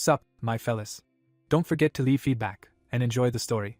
Sup, my fellas. Don't forget to leave feedback, and enjoy the story.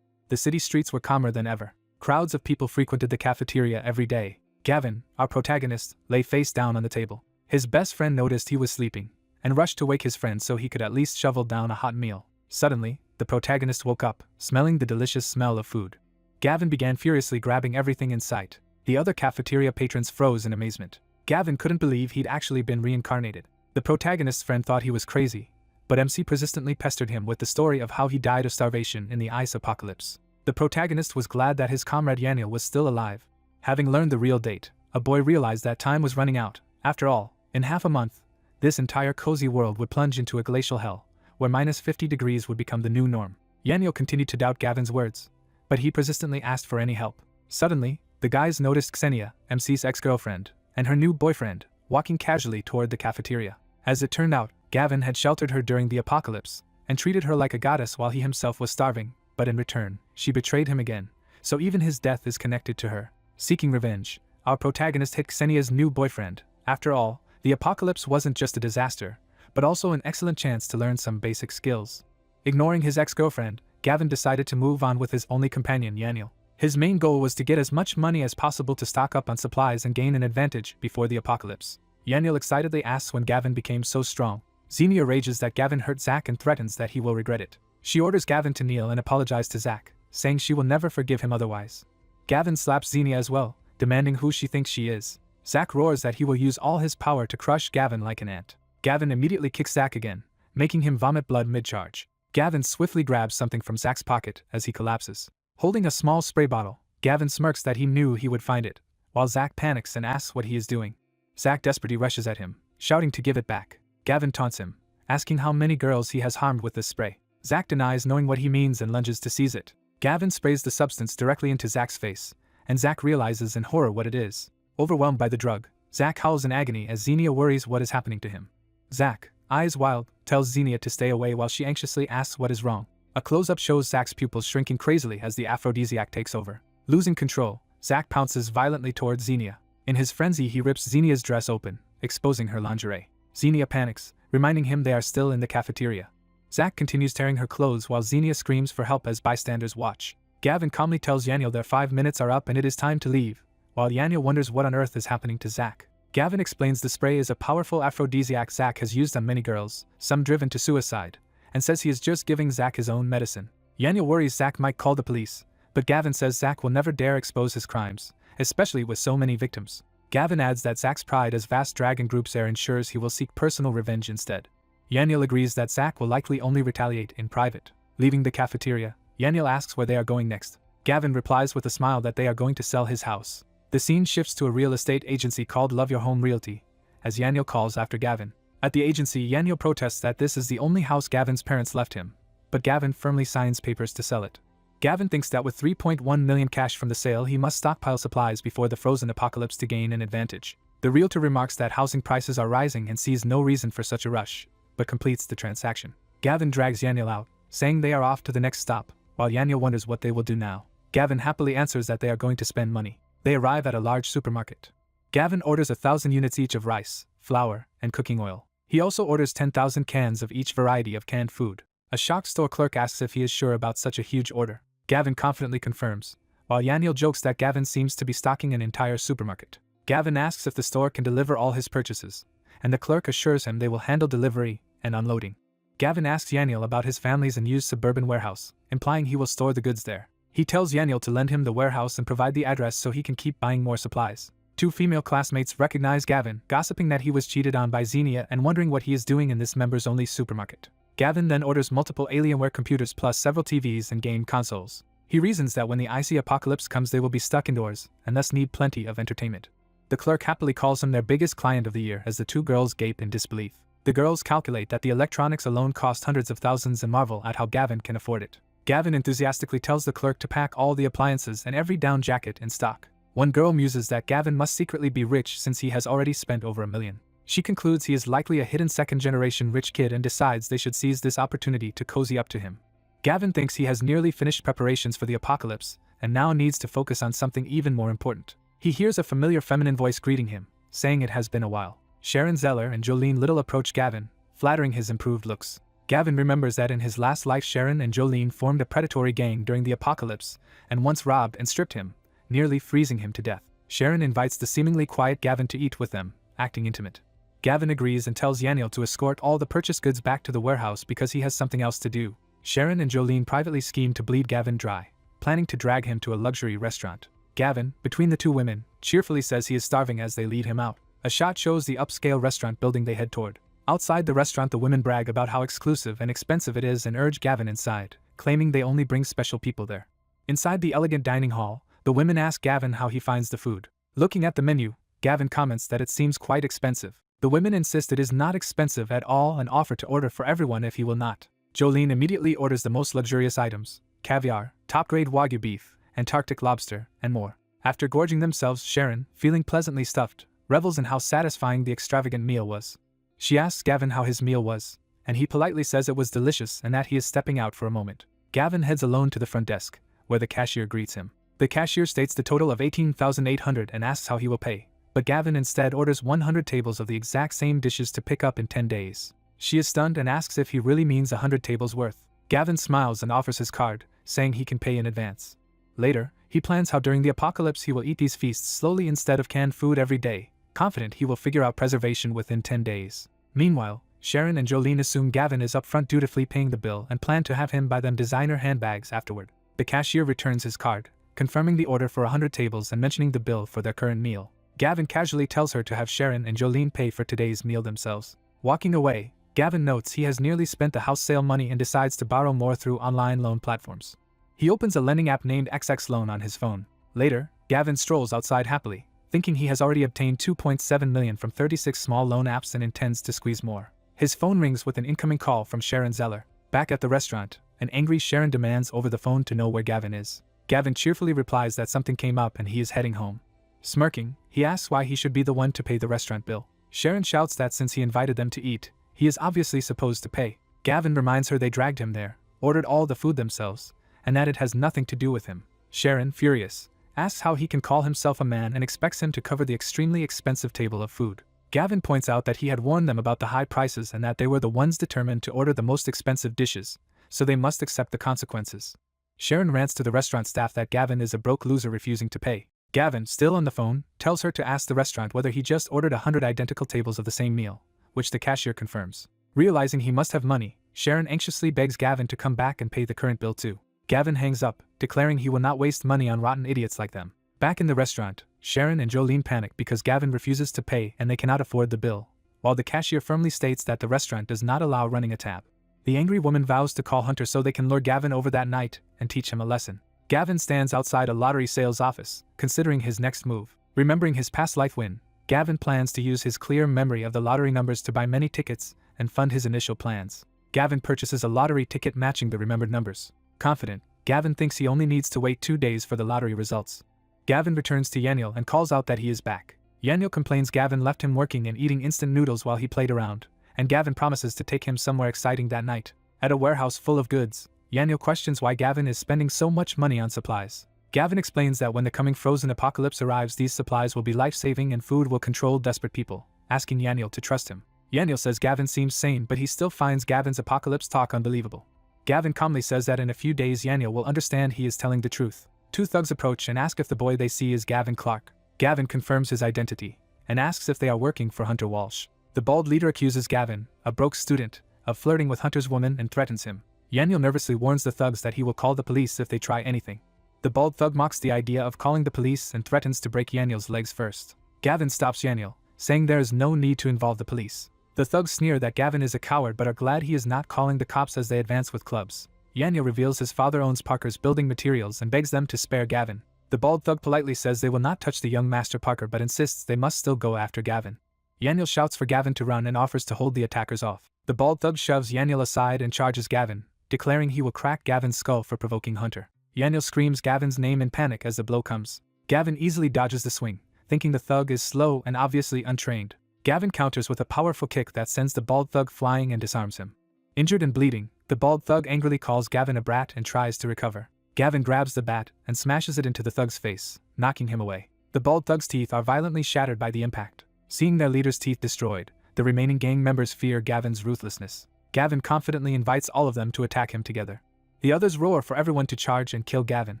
The city streets were calmer than ever. Crowds of people frequented the cafeteria every day. Gavin, our protagonist, lay face down on the table. His best friend noticed he was sleeping, and rushed to wake his friend so he could at least shovel down a hot meal. Suddenly, the protagonist woke up, smelling the delicious smell of food. Gavin began furiously grabbing everything in sight. The other cafeteria patrons froze in amazement. Gavin couldn't believe he'd actually been reincarnated. The protagonist's friend thought he was crazy, but MC persistently pestered him with the story of how he died of starvation in the ice apocalypse. The protagonist was glad that his comrade Yananiel was still alive. Having learned the real date, a boy realized that time was running out. After all, in half a month, this entire cozy world would plunge into a glacial hell, where -50 degrees would become the new norm. Yananiel continued to doubt Gavin's words, but he persistently asked for any help. Suddenly, the guys noticed Xenia, MC's ex-girlfriend, and her new boyfriend, walking casually toward the cafeteria. As it turned out, Gavin had sheltered her during the apocalypse, and treated her like a goddess while he himself was starving, but in return, she betrayed him again, so even his death is connected to her. Seeking revenge, our protagonist hit Xenia's new boyfriend. After all, the apocalypse wasn't just a disaster, but also an excellent chance to learn some basic skills. Ignoring his ex-girlfriend, Gavin decided to move on with his only companion Yananiel. His main goal was to get as much money as possible to stock up on supplies and gain an advantage before the apocalypse. Yananiel excitedly asks when Gavin became so strong. Xenia rages that Gavin hurt Zach and threatens that he will regret it. She orders Gavin to kneel and apologize to Zach, saying she will never forgive him otherwise. Gavin slaps Xenia as well, demanding who she thinks she is. Zach roars that he will use all his power to crush Gavin like an ant. Gavin immediately kicks Zach again, making him vomit blood mid-charge. Gavin swiftly grabs something from Zach's pocket as he collapses. Holding a small spray bottle, Gavin smirks that he knew he would find it, while Zach panics and asks what he is doing. Zach desperately rushes at him, shouting to give it back. Gavin taunts him, asking how many girls he has harmed with this spray. Zach denies knowing what he means and lunges to seize it. Gavin sprays the substance directly into Zach's face, and Zach realizes in horror what it is. Overwhelmed by the drug, Zach howls in agony as Xenia worries what is happening to him. Zach, eyes wild, tells Xenia to stay away while she anxiously asks what is wrong. A close-up shows Zach's pupils shrinking crazily as the aphrodisiac takes over. Losing control, Zach pounces violently towards Xenia. In his frenzy he rips Xenia's dress open, exposing her lingerie. Xenia panics, reminding him they are still in the cafeteria. Zach continues tearing her clothes while Xenia screams for help as bystanders watch. Gavin calmly tells Yananiel their 5 minutes are up and it is time to leave, while Yananiel wonders what on earth is happening to Zach. Gavin explains the spray is a powerful aphrodisiac Zach has used on many girls, some driven to suicide, and says he is just giving Zach his own medicine. Yananiel worries Zach might call the police, but Gavin says Zach will never dare expose his crimes, especially with so many victims. Gavin adds that Zach's pride as vast dragon group's heir ensures he will seek personal revenge instead. Yananiel agrees that Zach will likely only retaliate in private. Leaving the cafeteria, Yananiel asks where they are going next. Gavin replies with a smile that they are going to sell his house. The scene shifts to a real estate agency called Love Your Home Realty, as Yananiel calls after Gavin. At the agency, Yananiel protests that this is the only house Gavin's parents left him, but Gavin firmly signs papers to sell it. Gavin thinks that with 3.1 million cash from the sale he must stockpile supplies before the frozen apocalypse to gain an advantage. The realtor remarks that housing prices are rising and sees no reason for such a rush, but completes the transaction. Gavin drags Yananiel out, saying they are off to the next stop, while Yananiel wonders what they will do now. Gavin happily answers that they are going to spend money. They arrive at a large supermarket. Gavin orders 1,000 units each of rice, flour, and cooking oil. He also orders 10,000 cans of each variety of canned food. A shocked store clerk asks if he is sure about such a huge order. Gavin confidently confirms, while Yananiel jokes that Gavin seems to be stocking an entire supermarket. Gavin asks if the store can deliver all his purchases, and the clerk assures him they will handle delivery and unloading. Gavin asks Yananiel about his family's unused suburban warehouse, implying he will store the goods there. He tells Yananiel to lend him the warehouse and provide the address so he can keep buying more supplies. 2 female classmates recognize Gavin, gossiping that he was cheated on by Xenia and wondering what he is doing in this members-only supermarket. Gavin then orders multiple Alienware computers plus several TVs and game consoles. He reasons that when the icy apocalypse comes they will be stuck indoors, and thus need plenty of entertainment. The clerk happily calls him their biggest client of the year as the 2 girls gape in disbelief. The girls calculate that the electronics alone cost hundreds of thousands and marvel at how Gavin can afford it. Gavin enthusiastically tells the clerk to pack all the appliances and every down jacket in stock. One girl muses that Gavin must secretly be rich since he has already spent over $1 million. She concludes he is likely a hidden second-generation rich kid and decides they should seize this opportunity to cozy up to him. Gavin thinks he has nearly finished preparations for the apocalypse, and now needs to focus on something even more important. He hears a familiar feminine voice greeting him, saying it has been a while. Sharon Zeller and Jolene Little approach Gavin, flattering his improved looks. Gavin remembers that in his last life Sharon and Jolene formed a predatory gang during the apocalypse, and once robbed and stripped him, nearly freezing him to death. Sharon invites the seemingly quiet Gavin to eat with them, acting intimate. Gavin agrees and tells Yananiel to escort all the purchased goods back to the warehouse because he has something else to do. Sharon and Jolene privately scheme to bleed Gavin dry, planning to drag him to a luxury restaurant. Gavin, between the two women, cheerfully says he is starving as they lead him out. A shot shows the upscale restaurant building they head toward. Outside the restaurant, the women brag about how exclusive and expensive it is and urge Gavin inside, claiming they only bring special people there. Inside the elegant dining hall, the women ask Gavin how he finds the food. Looking at the menu, Gavin comments that it seems quite expensive. The women insist it is not expensive at all and offer to order for everyone if he will not. Jolene immediately orders the most luxurious items: caviar, top-grade Wagyu beef, Antarctic lobster, and more. After gorging themselves, Sharon, feeling pleasantly stuffed, revels in how satisfying the extravagant meal was. She asks Gavin how his meal was, and he politely says it was delicious and that he is stepping out for a moment. Gavin heads alone to the front desk, where the cashier greets him. The cashier states the total of $18,800 and asks how he will pay, but Gavin instead orders 100 tables of the exact same dishes to pick up in 10 days. She is stunned and asks if he really means 100 tables worth. Gavin smiles and offers his card, saying he can pay in advance. Later, he plans how during the apocalypse he will eat these feasts slowly instead of canned food every day, confident he will figure out preservation within 10 days. Meanwhile, Sharon and Jolene assume Gavin is upfront dutifully paying the bill and plan to have him buy them designer handbags afterward. The cashier returns his card, confirming the order for 100 tables and mentioning the bill for their current meal. Gavin casually tells her to have Sharon and Jolene pay for today's meal themselves. Walking away, Gavin notes he has nearly spent the house sale money and decides to borrow more through online loan platforms. He opens a lending app named XX Loan on his phone. Later, Gavin strolls outside happily, thinking he has already obtained $2.7 million from 36 small loan apps and intends to squeeze more. His phone rings with an incoming call from Sharon Zeller. Back at the restaurant, an angry Sharon demands over the phone to know where Gavin is. Gavin cheerfully replies that something came up and he is heading home. Smirking, he asks why he should be the one to pay the restaurant bill. Sharon shouts that since he invited them to eat, he is obviously supposed to pay. Gavin reminds her they dragged him there, ordered all the food themselves, and that it has nothing to do with him. Sharon, furious, asks how he can call himself a man and expects him to cover the extremely expensive table of food. Gavin points out that he had warned them about the high prices and that they were the ones determined to order the most expensive dishes, so they must accept the consequences. Sharon rants to the restaurant staff that Gavin is a broke loser refusing to pay. Gavin, still on the phone, tells her to ask the restaurant whether he just ordered 100 identical tables of the same meal, which the cashier confirms. Realizing he must have money, Sharon anxiously begs Gavin to come back and pay the current bill too. Gavin hangs up, declaring he will not waste money on rotten idiots like them. Back in the restaurant, Sharon and Jolene panic because Gavin refuses to pay and they cannot afford the bill, while the cashier firmly states that the restaurant does not allow running a tab. The angry woman vows to call Hunter so they can lure Gavin over that night and teach him a lesson. Gavin stands outside a lottery sales office, considering his next move. Remembering his past life win, Gavin plans to use his clear memory of the lottery numbers to buy many tickets and fund his initial plans. Gavin purchases a lottery ticket matching the remembered numbers. Confident, Gavin thinks he only needs to wait 2 days for the lottery results. Gavin returns to Yananiel and calls out that he is back. Yananiel complains Gavin left him working and eating instant noodles while he played around, and Gavin promises to take him somewhere exciting that night. At a warehouse full of goods, Yananiel questions why Gavin is spending so much money on supplies. Gavin explains that when the coming frozen apocalypse arrives, these supplies will be life-saving and food will control desperate people, asking Yananiel to trust him. Yananiel says Gavin seems sane, but he still finds Gavin's apocalypse talk unbelievable. Gavin calmly says that in a few days Yananiel will understand he is telling the truth. Two thugs approach and ask if the boy they see is Gavin Clark. Gavin confirms his identity, and asks if they are working for Hunter Walsh. The bald leader accuses Gavin, a broke student, of flirting with Hunter's woman and threatens him. Yananiel nervously warns the thugs that he will call the police if they try anything. The bald thug mocks the idea of calling the police and threatens to break Yananiel's legs first. Gavin stops Yananiel, saying there is no need to involve the police. The thugs sneer that Gavin is a coward but are glad he is not calling the cops as they advance with clubs. Yananiel reveals his father owns Parker's building materials and begs them to spare Gavin. The bald thug politely says they will not touch the young Master Parker but insists they must still go after Gavin. Yananiel shouts for Gavin to run and offers to hold the attackers off. The bald thug shoves Yananiel aside and charges Gavin, declaring he will crack Gavin's skull for provoking Hunter. Yananiel screams Gavin's name in panic as the blow comes. Gavin easily dodges the swing, thinking the thug is slow and obviously untrained. Gavin counters with a powerful kick that sends the bald thug flying and disarms him. Injured and bleeding, the bald thug angrily calls Gavin a brat and tries to recover. Gavin grabs the bat and smashes it into the thug's face, knocking him away. The bald thug's teeth are violently shattered by the impact. Seeing their leader's teeth destroyed, The remaining gang members fear Gavin's ruthlessness. Gavin confidently invites all of them to attack him together. The others roar for everyone to charge and kill Gavin.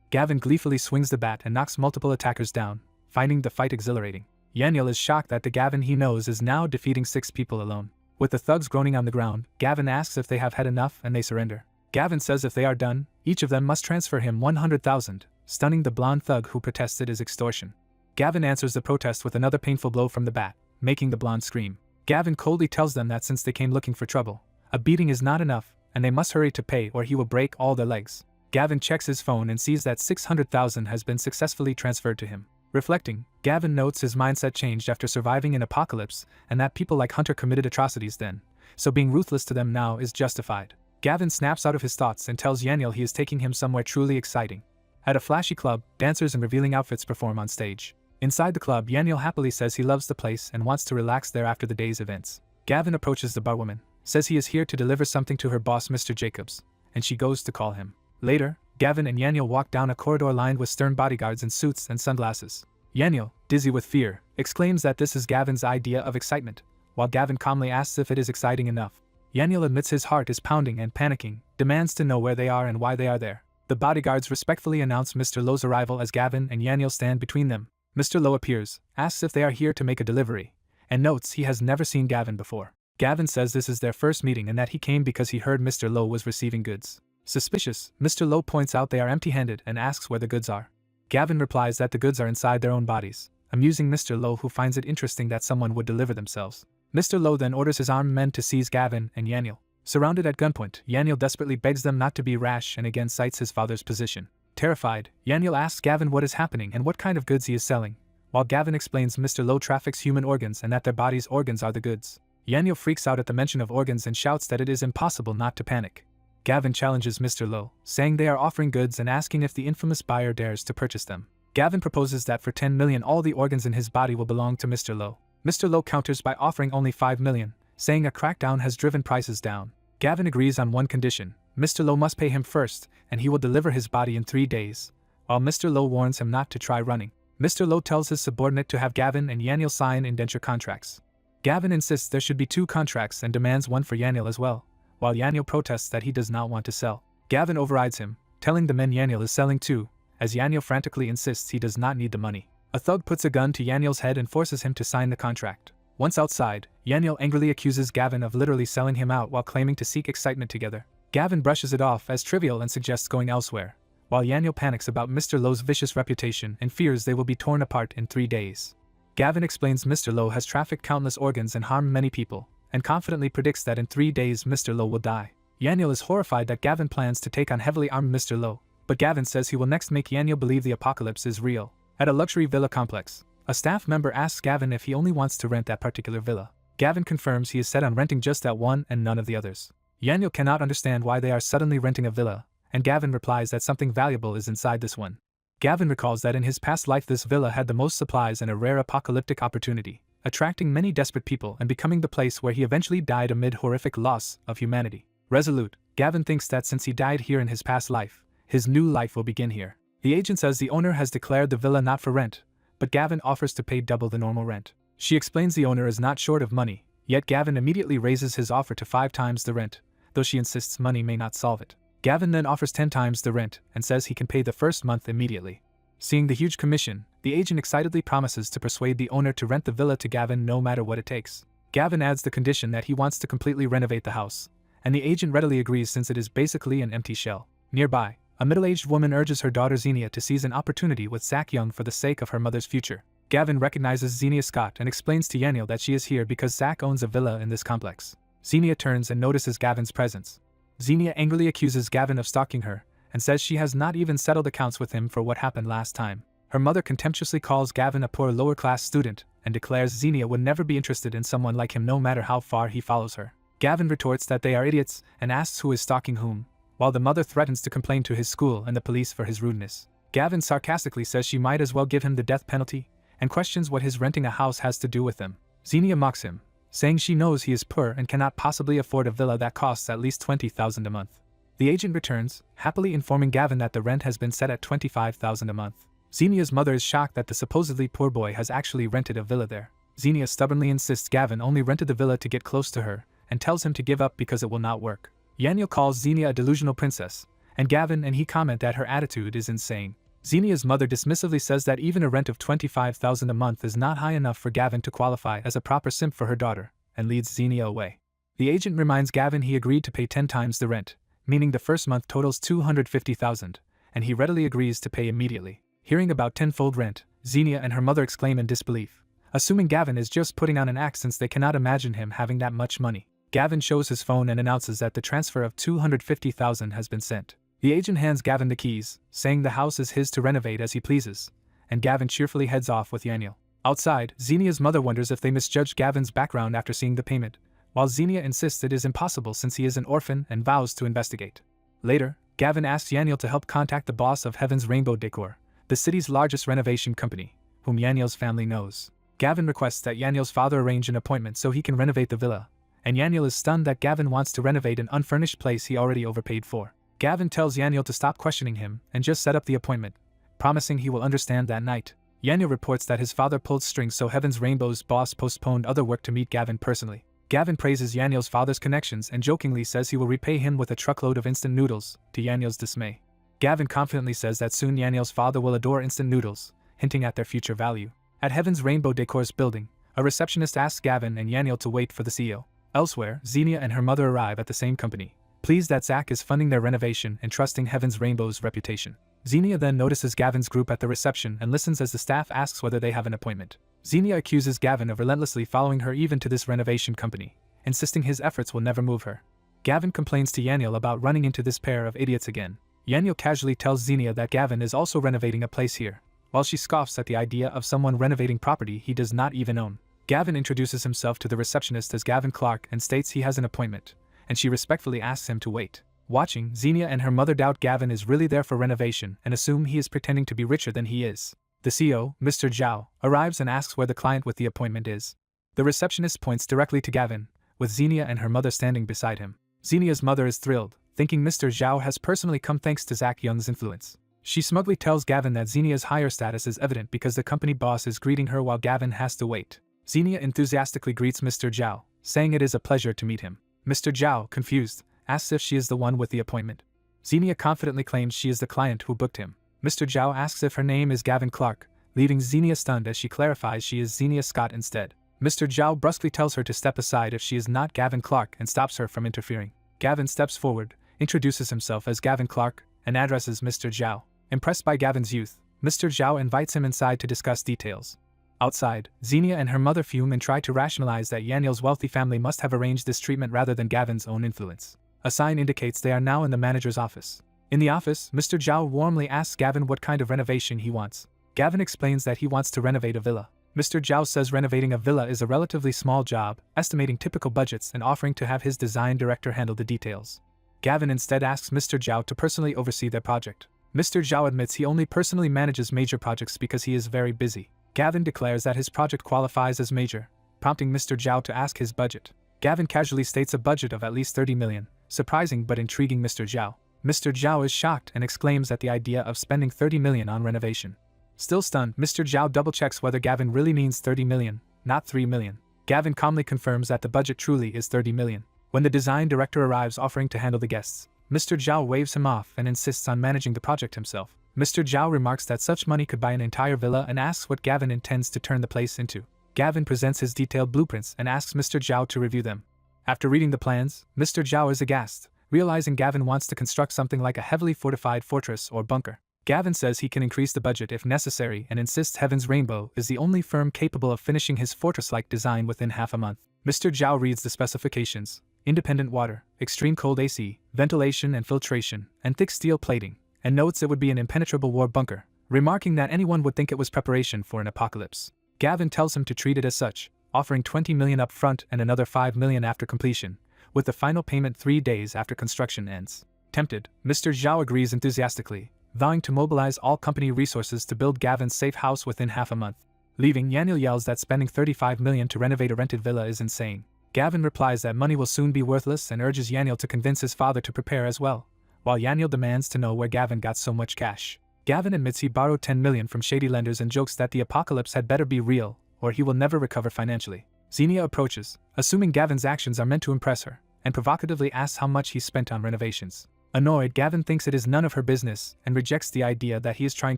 Gavin gleefully swings the bat and knocks multiple attackers down, finding the fight exhilarating. Yananiel is shocked that the Gavin he knows is now defeating 6 people alone. With the thugs groaning on the ground, Gavin asks if they have had enough and they surrender. Gavin says if they are done, each of them must transfer him 100,000, stunning the blonde thug who protested as extortion. Gavin answers the protest with another painful blow from the bat, making the blonde scream. Gavin coldly tells them that since they came looking for trouble, a beating is not enough, and they must hurry to pay or he will break all their legs. Gavin checks his phone and sees that 600,000 has been successfully transferred to him. Reflecting, Gavin notes his mindset changed after surviving an apocalypse and that people like Hunter committed atrocities then, so being ruthless to them now is justified. Gavin snaps out of his thoughts and tells Yananiel he is taking him somewhere truly exciting. At a flashy club, dancers in revealing outfits perform on stage. Inside the club, Yananiel happily says he loves the place and wants to relax there after the day's events. Gavin approaches the barwoman, says he is here to deliver something to her boss Mr. Jacobs, and she goes to call him. Later, Gavin and Yananiel walk down a corridor lined with stern bodyguards in suits and sunglasses. Yananiel, dizzy with fear, exclaims that this is Gavin's idea of excitement, while Gavin calmly asks if it is exciting enough. Yananiel admits his heart is pounding and panicking, demands to know where they are and why they are there. The bodyguards respectfully announce Mr. Lowe's arrival as Gavin and Yananiel stand between them. Mr. Lowe appears, asks if they are here to make a delivery, and notes he has never seen Gavin before. Gavin says this is their first meeting and that he came because he heard Mr. Lowe was receiving goods. Suspicious, Mr. Lowe points out they are empty-handed and asks where the goods are. Gavin replies that the goods are inside their own bodies, amusing Mr. Lowe, who finds it interesting that someone would deliver themselves. Mr. Lowe then orders his armed men to seize Gavin and Yananiel. Surrounded at gunpoint, Yananiel desperately begs them not to be rash and again cites his father's position. Terrified, Yananiel asks Gavin what is happening and what kind of goods he is selling, while Gavin explains Mr. Lowe traffics human organs and that their bodies' organs are the goods. Yananiel freaks out at the mention of organs and shouts that it is impossible not to panic. Gavin challenges Mr. Lowe, saying they are offering goods and asking if the infamous buyer dares to purchase them. Gavin proposes that for 10 million all the organs in his body will belong to Mr. Lowe. Mr. Lowe counters by offering only 5 million, saying a crackdown has driven prices down. Gavin agrees on one condition: Mr. Lowe must pay him first, and he will deliver his body in 3 days, while Mr. Lowe warns him not to try running. Mr. Lowe tells his subordinate to have Gavin and Yananiel sign indenture contracts. Gavin insists there should be 2 contracts and demands one for Yananiel as well, while Yananiel protests that he does not want to sell. Gavin overrides him, telling the men Yananiel is selling too, as Yananiel frantically insists he does not need the money. A thug puts a gun to Yananiel's head and forces him to sign the contract. Once outside, Yananiel angrily accuses Gavin of literally selling him out while claiming to seek excitement together. Gavin brushes it off as trivial and suggests going elsewhere, while Yananiel panics about Mr. Lowe's vicious reputation and fears they will be torn apart in 3 days. Gavin explains Mr. Lowe has trafficked countless organs and harmed many people, and confidently predicts that in 3 days Mr. Lowe will die. Yananiel is horrified that Gavin plans to take on heavily armed Mr. Lowe, but Gavin says he will next make Yananiel believe the apocalypse is real. At a luxury villa complex, a staff member asks Gavin if he only wants to rent that particular villa. Gavin confirms he is set on renting just that one and none of the others. Yananiel cannot understand why they are suddenly renting a villa, and Gavin replies that something valuable is inside this one. Gavin recalls that in his past life this villa had the most supplies and a rare apocalyptic opportunity, attracting many desperate people and becoming the place where he eventually died amid horrific loss of humanity. Resolute, Gavin thinks that since he died here in his past life, his new life will begin here. The agent says the owner has declared the villa not for rent, but Gavin offers to pay double the normal rent. She explains the owner is not short of money, yet Gavin immediately raises his offer to 5 times the rent, though she insists money may not solve it. Gavin then offers 10 times the rent and says he can pay the first month immediately. Seeing the huge commission, the agent excitedly promises to persuade the owner to rent the villa to Gavin no matter what it takes. Gavin adds the condition that he wants to completely renovate the house, and the agent readily agrees since it is basically an empty shell. Nearby, a middle-aged woman urges her daughter Xenia to seize an opportunity with Zach Young for the sake of her mother's future. Gavin recognizes Xenia Scott and explains to Yananiel that she is here because Zach owns a villa in this complex. Xenia turns and notices Gavin's presence. Xenia angrily accuses Gavin of stalking her, and says she has not even settled accounts with him for what happened last time. Her mother contemptuously calls Gavin a poor lower-class student, and declares Xenia would never be interested in someone like him no matter how far he follows her. Gavin retorts that they are idiots, and asks who is stalking whom, while the mother threatens to complain to his school and the police for his rudeness. Gavin sarcastically says she might as well give him the death penalty, and questions what his renting a house has to do with them. Xenia mocks him, saying she knows he is poor and cannot possibly afford a villa that costs at least 20,000 a month. The agent returns, happily informing Gavin that the rent has been set at 25,000 a month. Xenia's mother is shocked that the supposedly poor boy has actually rented a villa there. Xenia stubbornly insists Gavin only rented the villa to get close to her, and tells him to give up because it will not work. Yananiel calls Xenia a delusional princess, and Gavin and he comment that her attitude is insane. Xenia's mother dismissively says that even a rent of $25,000 a month is not high enough for Gavin to qualify as a proper simp for her daughter, and leads Xenia away. The agent reminds Gavin he agreed to pay 10 times the rent, meaning the first month totals $250,000, and he readily agrees to pay immediately. Hearing about tenfold rent, Xenia and her mother exclaim in disbelief, assuming Gavin is just putting on an act since they cannot imagine him having that much money. Gavin shows his phone and announces that the transfer of $250,000 has been sent. The agent hands Gavin the keys, saying the house is his to renovate as he pleases, and Gavin cheerfully heads off with Yananiel. Outside, Xenia's mother wonders if they misjudged Gavin's background after seeing the payment, while Xenia insists it is impossible since he is an orphan and vows to investigate. Later, Gavin asks Yananiel to help contact the boss of Heaven's Rainbow Decor, the city's largest renovation company, whom Yananiel's family knows. Gavin requests that Yananiel's father arrange an appointment so he can renovate the villa, and Yananiel is stunned that Gavin wants to renovate an unfurnished place he already overpaid for. Gavin tells Yananiel to stop questioning him and just set up the appointment, promising he will understand that night. Yananiel reports that his father pulled strings so Heaven's Rainbow's boss postponed other work to meet Gavin personally. Gavin praises Yananiel's father's connections and jokingly says he will repay him with a truckload of instant noodles, to Yananiel's dismay. Gavin confidently says that soon Yananiel's father will adore instant noodles, hinting at their future value. At Heaven's Rainbow Decor's building, a receptionist asks Gavin and Yananiel to wait for the CEO. Elsewhere, Xenia and her mother arrive at the same company, pleased that Zach is funding their renovation and trusting Heaven's Rainbow's reputation. Xenia then notices Gavin's group at the reception and listens as the staff asks whether they have an appointment. Xenia accuses Gavin of relentlessly following her even to this renovation company, insisting his efforts will never move her. Gavin complains to Yananiel about running into this pair of idiots again. Yananiel casually tells Xenia that Gavin is also renovating a place here, while she scoffs at the idea of someone renovating property he does not even own. Gavin introduces himself to the receptionist as Gavin Clark and states he has an appointment, and she respectfully asks him to wait. Watching, Xenia and her mother doubt Gavin is really there for renovation and assume he is pretending to be richer than he is. The CEO, Mr. Zhao, arrives and asks where the client with the appointment is. The receptionist points directly to Gavin, with Xenia and her mother standing beside him. Xenia's mother is thrilled, thinking Mr. Zhao has personally come thanks to Zach Young's influence. She smugly tells Gavin that Xenia's higher status is evident because the company boss is greeting her while Gavin has to wait. Xenia enthusiastically greets Mr. Zhao, saying it is a pleasure to meet him. Mr. Zhao, confused, asks if she is the one with the appointment. Xenia confidently claims she is the client who booked him. Mr. Zhao asks if her name is Gavin Clark, leaving Xenia stunned as she clarifies she is Xenia Scott instead. Mr. Zhao brusquely tells her to step aside if she is not Gavin Clark and stops her from interfering. Gavin steps forward, introduces himself as Gavin Clark, and addresses Mr. Zhao. Impressed by Gavin's youth, Mr. Zhao invites him inside to discuss details. Outside, Xenia and her mother fume and try to rationalize that Yananiel's wealthy family must have arranged this treatment rather than Gavin's own influence. A sign indicates they are now in the manager's office. In the office, Mr. Zhao warmly asks Gavin what kind of renovation he wants. Gavin explains that he wants to renovate a villa. Mr. Zhao says renovating a villa is a relatively small job, estimating typical budgets and offering to have his design director handle the details. Gavin instead asks Mr. Zhao to personally oversee their project. Mr. Zhao admits he only personally manages major projects because he is very busy. Gavin declares that his project qualifies as major, prompting Mr. Zhao to ask his budget. Gavin casually states a budget of at least 30 million, surprising but intriguing Mr. Zhao. Mr. Zhao is shocked and exclaims at the idea of spending 30 million on renovation. Still stunned, Mr. Zhao double-checks whether Gavin really means 30 million, not 3 million. Gavin calmly confirms that the budget truly is 30 million. When the design director arrives offering to handle the guests, Mr. Zhao waves him off and insists on managing the project himself. Mr. Zhao remarks that such money could buy an entire villa and asks what Gavin intends to turn the place into. Gavin presents his detailed blueprints and asks Mr. Zhao to review them. After reading the plans, Mr. Zhao is aghast, realizing Gavin wants to construct something like a heavily fortified fortress or bunker. Gavin says he can increase the budget if necessary and insists Heaven's Rainbow is the only firm capable of finishing his fortress-like design within half a month. Mr. Zhao reads the specifications: independent water, extreme cold AC, ventilation and filtration, and thick steel plating, and notes it would be an impenetrable war bunker, remarking that anyone would think it was preparation for an apocalypse. Gavin tells him to treat it as such, offering 20 million up front and another 5 million after completion, with the final payment 3 days after construction ends. Tempted, Mr. Zhao agrees enthusiastically, vowing to mobilize all company resources to build Gavin's safe house within half a month. Leaving, Yananiel yells that spending 35 million to renovate a rented villa is insane. Gavin replies that money will soon be worthless and urges Yananiel to convince his father to prepare as well, while Yananiel demands to know where Gavin got so much cash. Gavin admits he borrowed 10 million from shady lenders and jokes that the apocalypse had better be real, or he will never recover financially. Xenia approaches, assuming Gavin's actions are meant to impress her, and provocatively asks how much he spent on renovations. Annoyed, Gavin thinks it is none of her business and rejects the idea that he is trying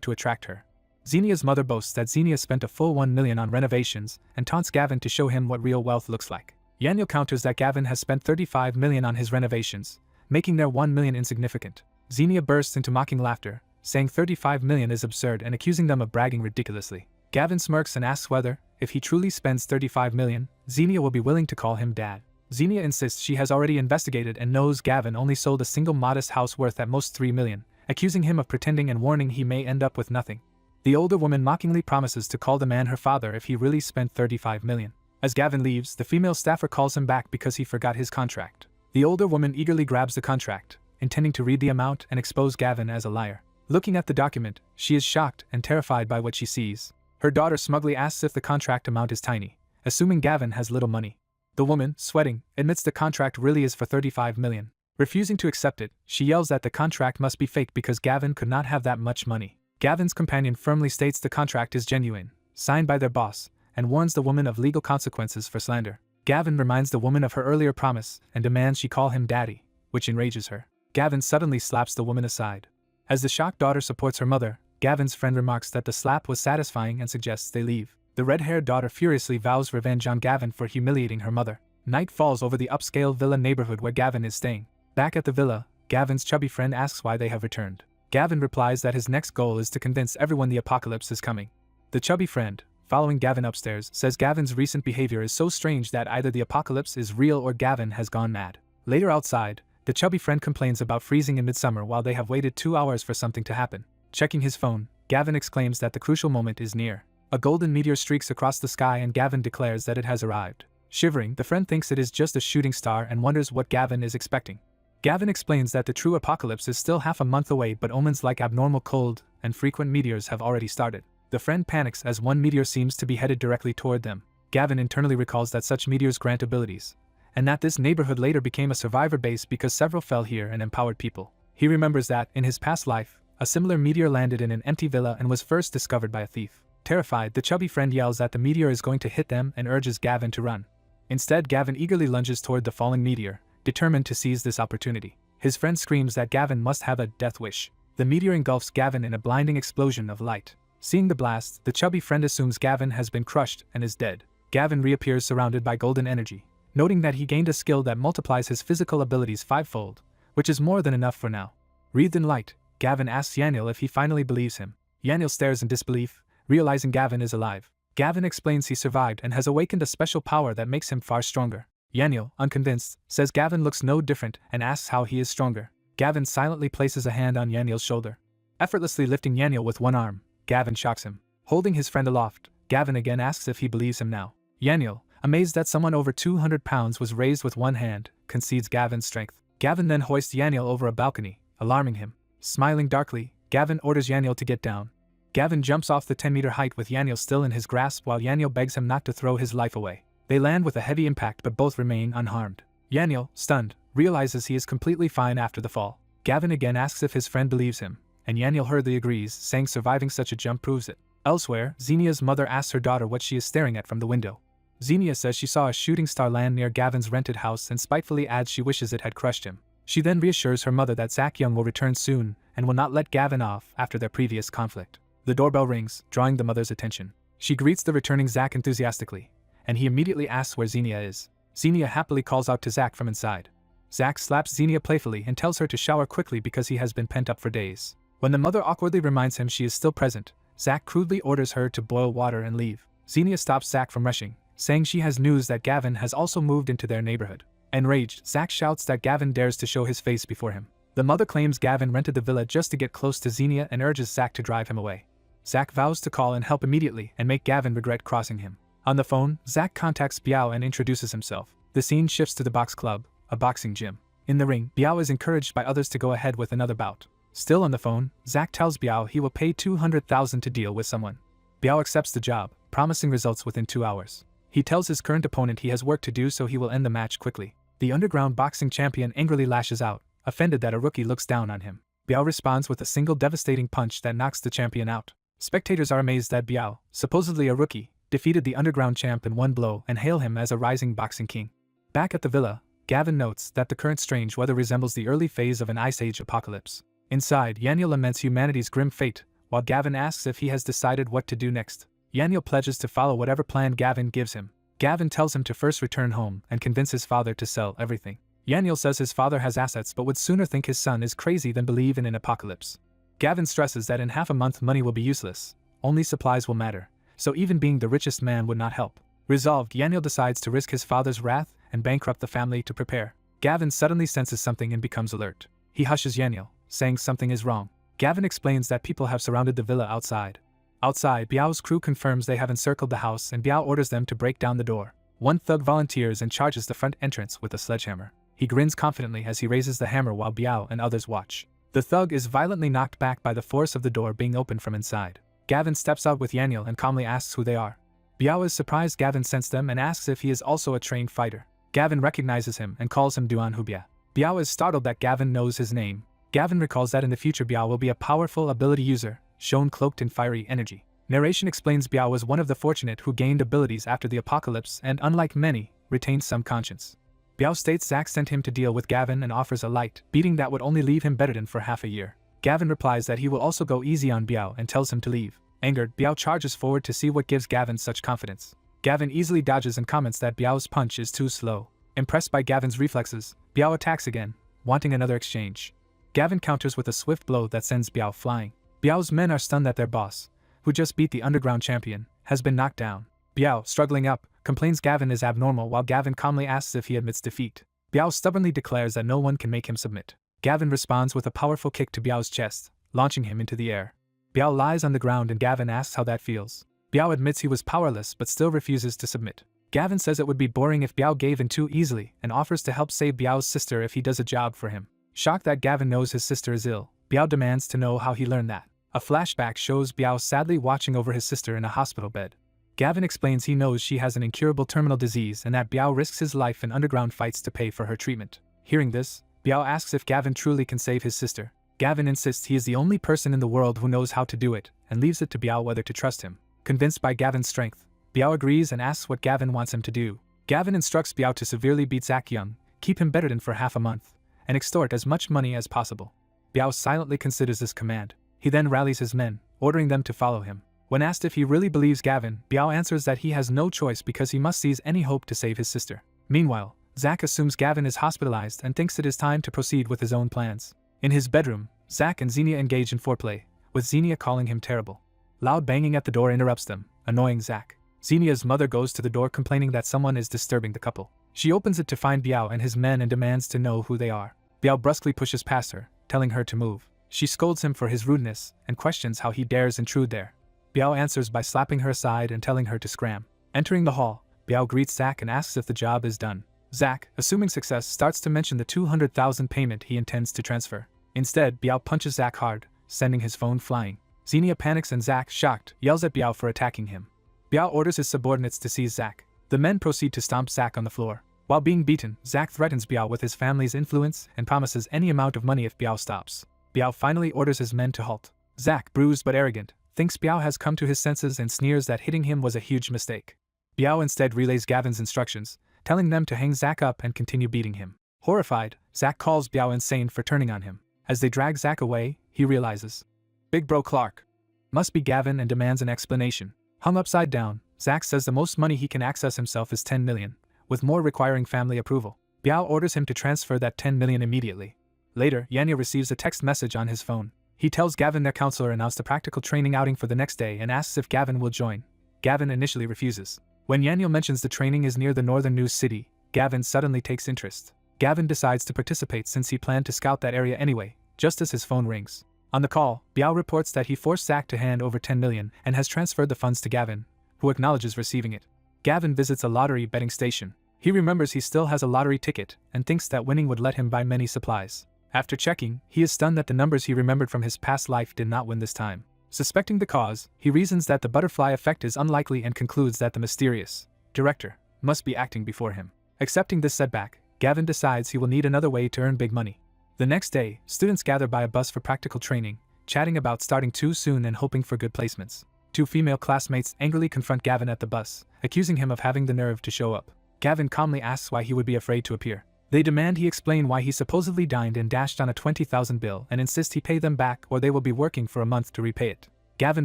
to attract her. Xenia's mother boasts that Xenia spent a full 1 million on renovations and taunts Gavin to show him what real wealth looks like. Yananiel counters that Gavin has spent 35 million on his renovations, making their 1 million insignificant. Xenia bursts into mocking laughter, saying 35 million is absurd and accusing them of bragging ridiculously. Gavin smirks and asks whether, if he truly spends 35 million, Xenia will be willing to call him dad. Xenia insists she has already investigated and knows Gavin only sold a single modest house worth at most 3 million, accusing him of pretending and warning he may end up with nothing. The older woman mockingly promises to call the man her father if he really spent 35 million. As Gavin leaves, the female staffer calls him back because he forgot his contract. The older woman eagerly grabs the contract, intending to read the amount and expose Gavin as a liar. Looking at the document, she is shocked and terrified by what she sees. Her daughter smugly asks if the contract amount is tiny, assuming Gavin has little money. The woman, sweating, admits the contract really is for 35 million. Refusing to accept it, she yells that the contract must be fake because Gavin could not have that much money. Gavin's companion firmly states the contract is genuine, signed by their boss, and warns the woman of legal consequences for slander. Gavin reminds the woman of her earlier promise and demands she call him daddy, which enrages her. Gavin suddenly slaps the woman aside. As the shocked daughter supports her mother, Gavin's friend remarks that the slap was satisfying and suggests they leave. The red-haired daughter furiously vows revenge on Gavin for humiliating her mother. Night falls over the upscale villa neighborhood where Gavin is staying. Back at the villa, Gavin's chubby friend asks why they have returned. Gavin replies that his next goal is to convince everyone the apocalypse is coming. The chubby friend, following Gavin upstairs, says Gavin's recent behavior is so strange that either the apocalypse is real or Gavin has gone mad. Later outside, the chubby friend complains about freezing in midsummer while they have waited 2 hours for something to happen. Checking his phone, Gavin exclaims that the crucial moment is near. A golden meteor streaks across the sky and Gavin declares that it has arrived. Shivering, the friend thinks it is just a shooting star and wonders what Gavin is expecting. Gavin explains that the true apocalypse is still half a month away, but omens like abnormal cold and frequent meteors have already started. The friend panics as one meteor seems to be headed directly toward them. Gavin internally recalls that such meteors grant abilities, and that this neighborhood later became a survivor base because several fell here and empowered people. He remembers that, in his past life, a similar meteor landed in an empty villa and was first discovered by a thief. Terrified, the chubby friend yells that the meteor is going to hit them and urges Gavin to run. Instead, Gavin eagerly lunges toward the falling meteor, determined to seize this opportunity. His friend screams that Gavin must have a death wish. The meteor engulfs Gavin in a blinding explosion of light. Seeing the blast, the chubby friend assumes Gavin has been crushed and is dead. Gavin reappears surrounded by golden energy, noting that he gained a skill that multiplies his physical abilities 5-fold, which is more than enough for now. Wreathed in light, Gavin asks Yananiel if he finally believes him. Yananiel stares in disbelief, realizing Gavin is alive. Gavin explains he survived and has awakened a special power that makes him far stronger. Yananiel, unconvinced, says Gavin looks no different and asks how he is stronger. Gavin silently places a hand on Yananiel's shoulder. Effortlessly lifting Yananiel with one arm, Gavin shocks him. Holding his friend aloft, Gavin again asks if he believes him now. Yananiel, amazed that someone over 200 pounds was raised with one hand, concedes Gavin's strength. Gavin then hoists Yananiel over a balcony, alarming him. Smiling darkly, Gavin orders Yananiel to get down. Gavin jumps off the 10-meter height with Yananiel still in his grasp while Yananiel begs him not to throw his life away. They land with a heavy impact but both remain unharmed. Yananiel, stunned, realizes he is completely fine after the fall. Gavin again asks if his friend believes him, and Yananiel hurriedly agrees, saying surviving such a jump proves it. Elsewhere, Xenia's mother asks her daughter what she is staring at from the window. Xenia says she saw a shooting star land near Gavin's rented house and spitefully adds she wishes it had crushed him. She then reassures her mother that Zach Young will return soon and will not let Gavin off after their previous conflict. The doorbell rings, drawing the mother's attention. She greets the returning Zach enthusiastically, and he immediately asks where Xenia is. Xenia happily calls out to Zach from inside. Zach slaps Xenia playfully and tells her to shower quickly because he has been pent up for days. When the mother awkwardly reminds him she is still present, Zach crudely orders her to boil water and leave. Xenia stops Zach from rushing, saying she has news that Gavin has also moved into their neighborhood. Enraged, Zach shouts that Gavin dares to show his face before him. The mother claims Gavin rented the villa just to get close to Xenia and urges Zach to drive him away. Zach vows to call and help immediately and make Gavin regret crossing him. On the phone, Zach contacts Biao and introduces himself. The scene shifts to the box club, a boxing gym. In the ring, Biao is encouraged by others to go ahead with another bout. Still on the phone, Zach tells Biao he will pay 200,000 to deal with someone. Biao accepts the job, promising results within 2 hours. He tells his current opponent he has work to do so he will end the match quickly. The underground boxing champion angrily lashes out, offended that a rookie looks down on him. Biao responds with a single devastating punch that knocks the champion out. Spectators are amazed that Biao, supposedly a rookie, defeated the underground champ in one blow and hail him as a rising boxing king. Back at the villa, Gavin notes that the current strange weather resembles the early phase of an ice age apocalypse. Inside, Yananiel laments humanity's grim fate, while Gavin asks if he has decided what to do next. Yananiel pledges to follow whatever plan Gavin gives him. Gavin tells him to first return home and convince his father to sell everything. Yananiel says his father has assets but would sooner think his son is crazy than believe in an apocalypse. Gavin stresses that in half a month money will be useless, only supplies will matter, so even being the richest man would not help. Resolved, Yananiel decides to risk his father's wrath and bankrupt the family to prepare. Gavin suddenly senses something and becomes alert. He hushes Yananiel, saying something is wrong. Gavin explains that people have surrounded the villa outside. Outside, Biao's crew confirms they have encircled the house and Biao orders them to break down the door. One thug volunteers and charges the front entrance with a sledgehammer. He grins confidently as he raises the hammer while Biao and others watch. The thug is violently knocked back by the force of the door being opened from inside. Gavin steps out with Yananiel and calmly asks who they are. Biao is surprised Gavin sensed them and asks if he is also a trained fighter. Gavin recognizes him and calls him Duan Hubia. Biao is startled that Gavin knows his name. Gavin recalls that in the future Biao will be a powerful ability user, shown cloaked in fiery energy. Narration explains Biao was one of the fortunate who gained abilities after the apocalypse and, unlike many, retained some conscience. Biao states Zack sent him to deal with Gavin and offers a light beating that would only leave him bedridden for half a year. Gavin replies that he will also go easy on Biao and tells him to leave. Angered, Biao charges forward to see what gives Gavin such confidence. Gavin easily dodges and comments that Biao's punch is too slow. Impressed by Gavin's reflexes, Biao attacks again, wanting another exchange. Gavin counters with a swift blow that sends Biao flying. Biao's men are stunned that their boss, who just beat the underground champion, has been knocked down. Biao, struggling up, complains Gavin is abnormal while Gavin calmly asks if he admits defeat. Biao stubbornly declares that no one can make him submit. Gavin responds with a powerful kick to Biao's chest, launching him into the air. Biao lies on the ground and Gavin asks how that feels. Biao admits he was powerless but still refuses to submit. Gavin says it would be boring if Biao gave in too easily and offers to help save Biao's sister if he does a job for him. Shocked that Gavin knows his sister is ill, Biao demands to know how he learned that. A flashback shows Biao sadly watching over his sister in a hospital bed. Gavin explains he knows she has an incurable terminal disease and that Biao risks his life in underground fights to pay for her treatment. Hearing this, Biao asks if Gavin truly can save his sister. Gavin insists he is the only person in the world who knows how to do it, and leaves it to Biao whether to trust him. Convinced by Gavin's strength, Biao agrees and asks what Gavin wants him to do. Gavin instructs Biao to severely beat Zack Young, keep him bedridden for half a month, and extort as much money as possible. Biao silently considers this command. He then rallies his men, ordering them to follow him. When asked if he really believes Gavin, Biao answers that he has no choice because he must seize any hope to save his sister. Meanwhile, Zack assumes Gavin is hospitalized and thinks it is time to proceed with his own plans. In his bedroom, Zack and Xenia engage in foreplay, with Xenia calling him terrible. Loud banging at the door interrupts them, annoying Zack. Xenia's mother goes to the door complaining that someone is disturbing the couple. She opens it to find Biao and his men and demands to know who they are. Biao brusquely pushes past her, telling her to move. She scolds him for his rudeness and questions how he dares intrude there. Biao answers by slapping her aside and telling her to scram. Entering the hall, Biao greets Zack and asks if the job is done. Zack, assuming success, starts to mention the 200,000 payment he intends to transfer. Instead, Biao punches Zack hard, sending his phone flying. Xenia panics and Zack, shocked, yells at Biao for attacking him. Biao orders his subordinates to seize Zack. The men proceed to stomp Zack on the floor. While being beaten, Zack threatens Biao with his family's influence and promises any amount of money if Biao stops. Biao finally orders his men to halt. Zack, bruised but arrogant, thinks Biao has come to his senses and sneers that hitting him was a huge mistake. Biao instead relays Gavin's instructions, telling them to hang Zack up and continue beating him. Horrified, Zack calls Biao insane for turning on him. As they drag Zack away, he realizes Big Bro Clark must be Gavin and demands an explanation. Hung upside down, Zack says the most money he can access himself is 10 million, with more requiring family approval. Biao orders him to transfer that 10 million immediately. Later, Yananiel receives a text message on his phone. He tells Gavin their counselor announced a practical training outing for the next day and asks if Gavin will join. Gavin initially refuses. When Yananiel mentions the training is near the northern news city, Gavin suddenly takes interest. Gavin decides to participate since he planned to scout that area anyway, just as his phone rings. On the call, Biao reports that he forced Zack to hand over 10 million and has transferred the funds to Gavin, who acknowledges receiving it. Gavin visits a lottery betting station. He remembers he still has a lottery ticket and thinks that winning would let him buy many supplies. After checking, he is stunned that the numbers he remembered from his past life did not win this time. Suspecting the cause, he reasons that the butterfly effect is unlikely and concludes that the mysterious director must be acting before him. Accepting this setback, Gavin decides he will need another way to earn big money. The next day, students gather by a bus for practical training, chatting about starting too soon and hoping for good placements. Two female classmates angrily confront Gavin at the bus, accusing him of having the nerve to show up. Gavin calmly asks why he would be afraid to appear. They demand he explain why he supposedly dined and dashed on a 20,000 bill and insist he pay them back or they will be working for a month to repay it. Gavin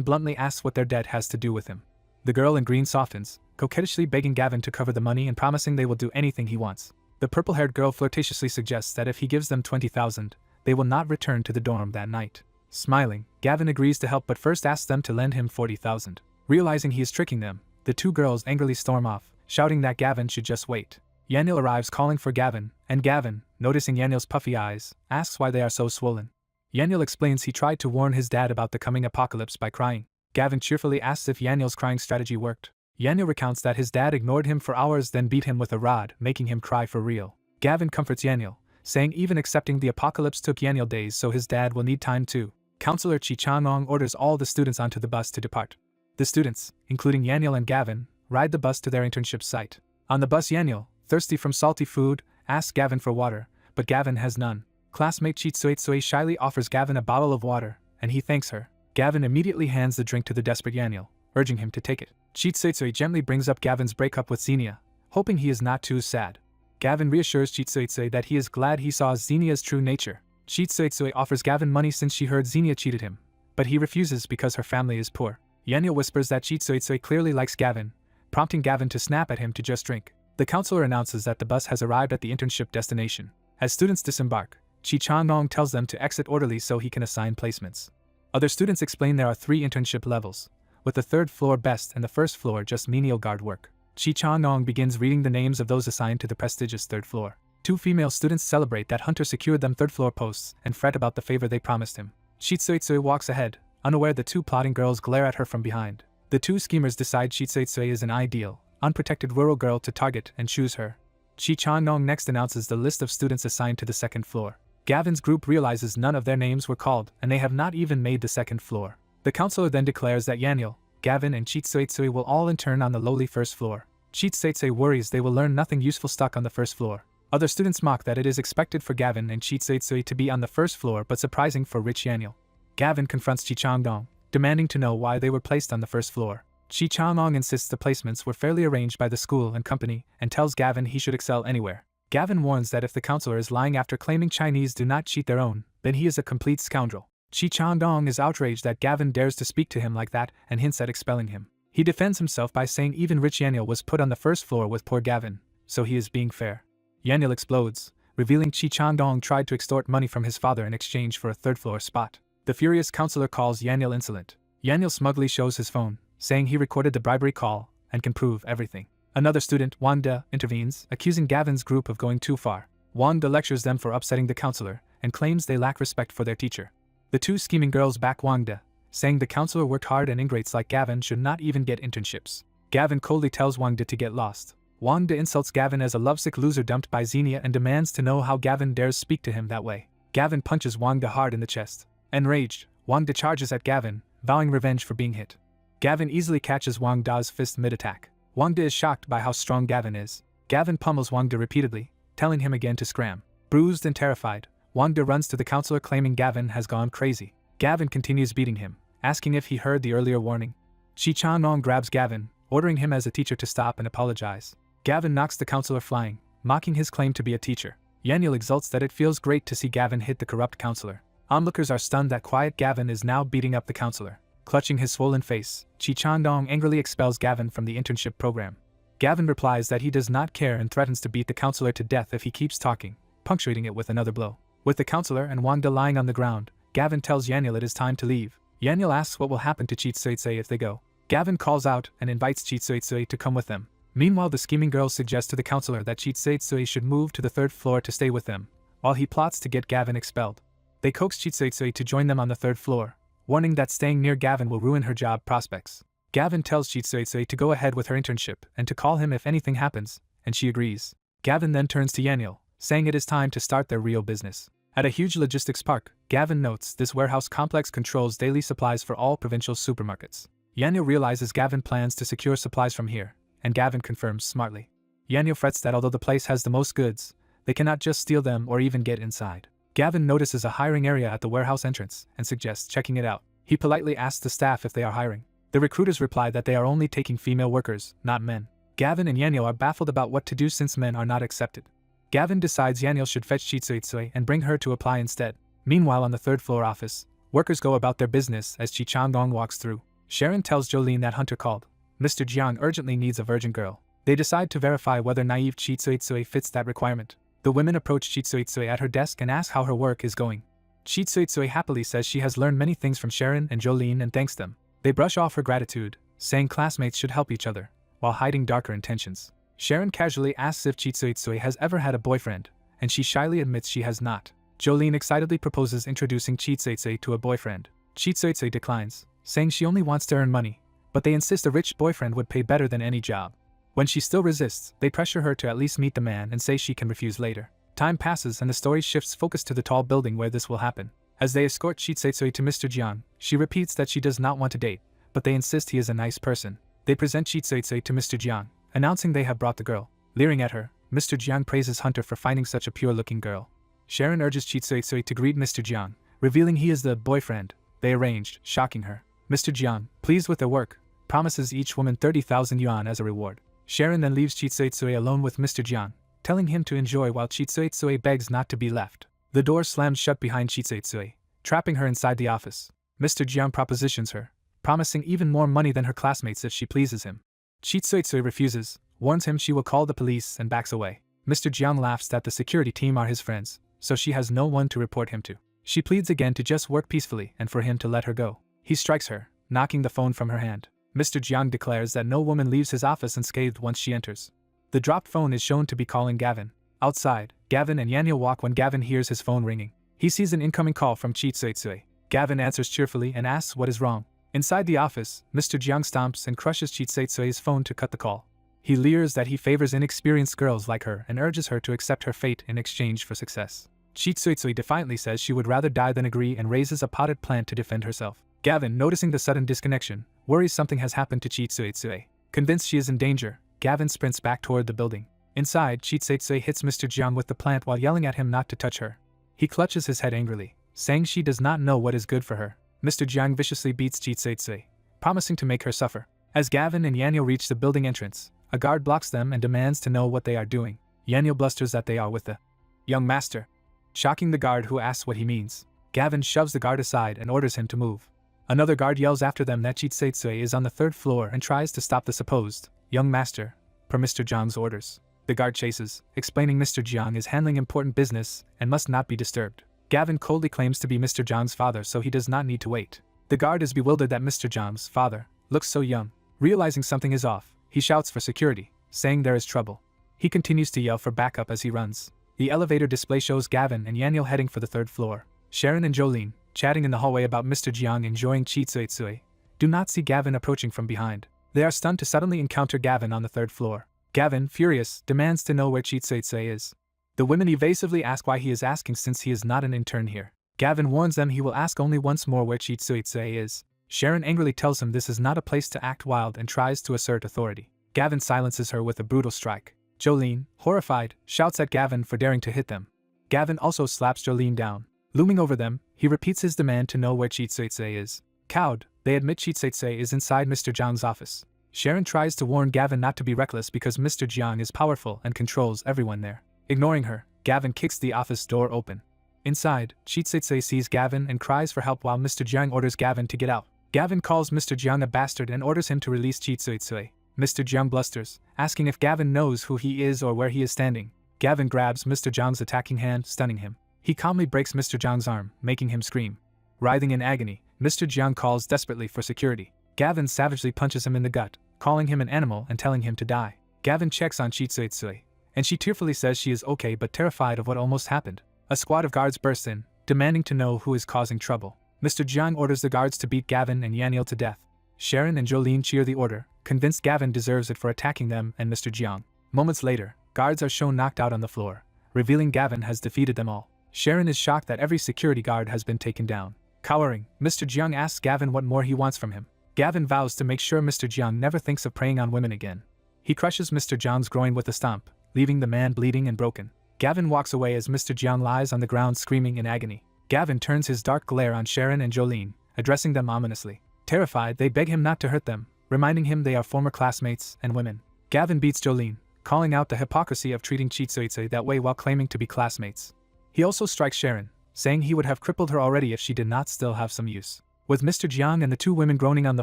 bluntly asks what their debt has to do with him. The girl in green softens, coquettishly begging Gavin to cover the money and promising they will do anything he wants. The purple-haired girl flirtatiously suggests that if he gives them 20,000, they will not return to the dorm that night. Smiling, Gavin agrees to help but first asks them to lend him 40,000. Realizing he is tricking them, the two girls angrily storm off, shouting that Gavin should just wait. Yananiel arrives calling for Gavin, and Gavin, noticing Yananiel's puffy eyes, asks why they are so swollen. Yananiel explains he tried to warn his dad about the coming apocalypse by crying. Gavin cheerfully asks if Yananiel's crying strategy worked. Yananiel recounts that his dad ignored him for hours then beat him with a rod, making him cry for real. Gavin comforts Yananiel, saying even accepting the apocalypse took Yananiel days so his dad will need time too. Counselor Chi Changong orders all the students onto the bus to depart. The students, including Yananiel and Gavin, ride the bus to their internship site. On the bus, Yananiel, thirsty from salty food, asks Gavin for water, but Gavin has none. Classmate Chi Tsui shyly offers Gavin a bottle of water, and he thanks her. Gavin immediately hands the drink to the desperate Yananiel, urging him to take it. Chi Tsui gently brings up Gavin's breakup with Xenia, hoping he is not too sad. Gavin reassures Chi Tsui that he is glad he saw Xenia's true nature. Chi Tsui offers Gavin money since she heard Xenia cheated him, but he refuses because her family is poor. Yananiel whispers that Chi Tsui clearly likes Gavin, prompting Gavin to snap at him to just drink. The counselor announces that the bus has arrived at the internship destination. As students disembark, Chi Changong tells them to exit orderly so he can assign placements. Other students explain there are 3 internship levels, with the 3rd floor best and the 1st floor just menial guard work. Chi Changong begins reading the names of those assigned to the prestigious 3rd floor. 2 female students celebrate that Hunter secured them 3rd floor posts and fret about the favor they promised him. Chi Tsui walks ahead, unaware the 2 plotting girls glare at her from behind. The 2 schemers decide Chi Tsui is an ideal, unprotected rural girl to target and choose her. Chi Changong next announces the list of students assigned to the 2nd floor. Gavin's group realizes none of their names were called and they have not even made the 2nd floor. The counselor then declares that Yananiel, Gavin and Chi Tsui will all intern on the lowly 1st floor. Chi Tsui worries they will learn nothing useful stuck on the 1st floor. Other students mock that it is expected for Gavin and Chi Tsui to be on the 1st floor but surprising for rich Yananiel. Gavin confronts Chi Changong, demanding to know why they were placed on the 1st floor. Chi Changong insists the placements were fairly arranged by the school and company and tells Gavin he should excel anywhere. Gavin warns that if the counselor is lying after claiming Chinese do not cheat their own, then he is a complete scoundrel. Chi Changong is outraged that Gavin dares to speak to him like that and hints at expelling him. He defends himself by saying even rich Yananiel was put on the 1st floor with poor Gavin, so he is being fair. Yananiel explodes, revealing Chi Changong tried to extort money from his father in exchange for a 3rd floor spot. The furious counselor calls Yananiel insolent. Yananiel smugly shows his phone, saying he recorded the bribery call and can prove everything. Another student, Wanda, intervenes, accusing Gavin's group of going too far. Wanda lectures them for upsetting the counselor and claims they lack respect for their teacher. The 2 scheming girls back Wanda, saying the counselor worked hard and ingrates like Gavin should not even get internships. Gavin coldly tells Wanda to get lost. Wanda insults Gavin as a lovesick loser dumped by Xenia and demands to know how Gavin dares speak to him that way. Gavin punches Wanda hard in the chest. Enraged, Wanda charges at Gavin, vowing revenge for being hit. Gavin easily catches Wanda's fist mid-attack. Wanda is shocked by how strong Gavin is. Gavin pummels Wanda repeatedly, telling him again to scram. Bruised and terrified, Wanda runs to the counselor claiming Gavin has gone crazy. Gavin continues beating him, asking if he heard the earlier warning. Chi Changong grabs Gavin, ordering him as a teacher to stop and apologize. Gavin knocks the counselor flying, mocking his claim to be a teacher. Yananiel exults that it feels great to see Gavin hit the corrupt counselor. Onlookers are stunned that quiet Gavin is now beating up the counselor. Clutching his swollen face, Chi Changong angrily expels Gavin from the internship program. Gavin replies that he does not care and threatens to beat the counselor to death if he keeps talking, punctuating it with another blow. With the counselor and Wanda lying on the ground, Gavin tells Yananiel it is time to leave. Yananiel asks what will happen to Chi Tsui if they go. Gavin calls out and invites Chi Tsui to come with them. Meanwhile, the scheming girls suggest to the counselor that Chi Tsui should move to the 3rd floor to stay with them, while he plots to get Gavin expelled. They coax Chi Tsui to join them on the 3rd floor, warning that staying near Gavin will ruin her job prospects. Gavin tells Chi Tsui to go ahead with her internship and to call him if anything happens, and she agrees. Gavin then turns to Yananiel, saying it is time to start their real business. At a huge logistics park, Gavin notes this warehouse complex controls daily supplies for all provincial supermarkets. Yananiel realizes Gavin plans to secure supplies from here, and Gavin confirms smartly. Yananiel frets that although the place has the most goods, they cannot just steal them or even get inside. Gavin notices a hiring area at the warehouse entrance and suggests checking it out. He politely asks the staff if they are hiring. The recruiters reply that they are only taking female workers, not men. Gavin and Yananiel are baffled about what to do since men are not accepted. Gavin decides Yananiel should fetch Chitsuitsui and bring her to apply instead. Meanwhile, on the third floor office, workers go about their business as Chi Changdong walks through. Sharon tells Jolene that Hunter called. Mr. Jiang urgently needs a virgin girl. They decide to verify whether naive Chitsuitsui fits that requirement. The women approach Chitsuitsui at her desk and ask how her work is going. Chitsuitsui happily says she has learned many things from Sharon and Jolene and thanks them. They brush off her gratitude, saying classmates should help each other, while hiding darker intentions. Sharon casually asks if Chitsuitsui has ever had a boyfriend, and she shyly admits she has not. Jolene excitedly proposes introducing Chitsuitsui to a boyfriend. Chitsuitsui declines, saying she only wants to earn money, but they insist a rich boyfriend would pay better than any job. When she still resists, they pressure her to at least meet the man and say she can refuse later. Time passes and the story shifts focus to the tall building where this will happen. As they escort Chitsuitsui to Mr. Jiang, she repeats that she does not want to date, but they insist he is a nice person. They present Chitsuitsui to Mr. Jiang, announcing they have brought the girl. Leering at her, Mr. Jiang praises Hunter for finding such a pure-looking girl. Sharon urges Chitsuitsui to greet Mr. Jiang, revealing he is the boyfriend they arranged, shocking her. Mr. Jiang, pleased with their work, promises each woman 30,000 yuan as a reward. Sharon then leaves Chitsuitsui alone with Mr. Jiang, telling him to enjoy while Chitsuitsui begs not to be left. The door slams shut behind Chitsuitsui, trapping her inside the office. Mr. Jiang propositions her, promising even more money than her classmates if she pleases him. Chitsuitsui refuses, warns him she will call the police and backs away. Mr. Jiang laughs that the security team are his friends, so she has no one to report him to. She pleads again to just work peacefully and for him to let her go. He strikes her, knocking the phone from her hand. Mr. Jiang declares that no woman leaves his office unscathed once she enters. The dropped phone is shown to be calling Gavin. Outside, Gavin and Yananiel walk when Gavin hears his phone ringing. He sees an incoming call from Chitsuitsui. Gavin answers cheerfully and asks what is wrong. Inside the office, Mr. Jiang stomps and crushes Chitsuitsui's phone to cut the call. He leers that he favors inexperienced girls like her and urges her to accept her fate in exchange for success. Chitsuitsui defiantly says she would rather die than agree and raises a potted plant to defend herself. Gavin, noticing the sudden disconnection, worries something has happened to Chitsuitsui. Convinced she is in danger, Gavin sprints back toward the building. Inside, Chitsuitsui hits Mr. Jiang with the plant while yelling at him not to touch her. He clutches his head angrily, saying she does not know what is good for her. Mr. Jiang viciously beats Chitsuitsui, promising to make her suffer. As Gavin and Yananiel reach the building entrance, a guard blocks them and demands to know what they are doing. Yananiel blusters that they are with the young master, shocking the guard who asks what he means. Gavin shoves the guard aside and orders him to move. Another guard yells after them that Chitsuitsui is on the third floor and tries to stop the supposed young master, per Mr. Jiang's orders. The guard chases, explaining Mr. Jiang is handling important business and must not be disturbed. Gavin coldly claims to be Mr. Jiang's father, so he does not need to wait. The guard is bewildered that Mr. Jiang's father looks so young. Realizing something is off, he shouts for security, saying there is trouble. He continues to yell for backup as he runs. The elevator display shows Gavin and Yananiel heading for the third floor. Sharon and Jolene, chatting in the hallway about Mr. Jiang enjoying Chitsuitsui, do not see Gavin approaching from behind. They are stunned to suddenly encounter Gavin on the third floor. Gavin, furious, demands to know where Chitsuitsui is. The women evasively ask why he is asking since he is not an intern here. Gavin warns them he will ask only once more where Chitsuitsui is. Sharon angrily tells him this is not a place to act wild and tries to assert authority. Gavin silences her with a brutal strike. Jolene, horrified, shouts at Gavin for daring to hit them. Gavin also slaps Jolene down. Looming over them, he repeats his demand to know where Chitsuitsui is. Cowed, they admit Chitsuitsui is inside Mr. Jiang's office. Sharon tries to warn Gavin not to be reckless because Mr. Jiang is powerful and controls everyone there. Ignoring her, Gavin kicks the office door open. Inside, Chitsuitsui sees Gavin and cries for help while Mr. Jiang orders Gavin to get out. Gavin calls Mr. Jiang a bastard and orders him to release Chitsuitsui. Mr. Jiang blusters, asking if Gavin knows who he is or where he is standing. Gavin grabs Mr. Jiang's attacking hand, stunning him. He calmly breaks Mr. Jiang's arm, making him scream. Writhing in agony, Mr. Jiang calls desperately for security. Gavin savagely punches him in the gut, calling him an animal and telling him to die. Gavin checks on Chitsuitsui, and she tearfully says she is okay but terrified of what almost happened. A squad of guards bursts in, demanding to know who is causing trouble. Mr. Jiang orders the guards to beat Gavin and Yananiel to death. Sharon and Jolene cheer the order, convinced Gavin deserves it for attacking them and Mr. Jiang. Moments later, guards are shown knocked out on the floor, revealing Gavin has defeated them all. Sharon is shocked that every security guard has been taken down. Cowering, Mr. Jiang asks Gavin what more he wants from him. Gavin vows to make sure Mr. Jiang never thinks of preying on women again. He crushes Mr. Jiang's groin with a stomp, leaving the man bleeding and broken. Gavin walks away as Mr. Jiang lies on the ground screaming in agony. Gavin turns his dark glare on Sharon and Jolene, addressing them ominously. Terrified, they beg him not to hurt them, reminding him they are former classmates and women. Gavin beats Jolene, calling out the hypocrisy of treating Chitsuitsu that way while claiming to be classmates. He also strikes Sharon, saying he would have crippled her already if she did not still have some use. With Mr. Jiang and the two women groaning on the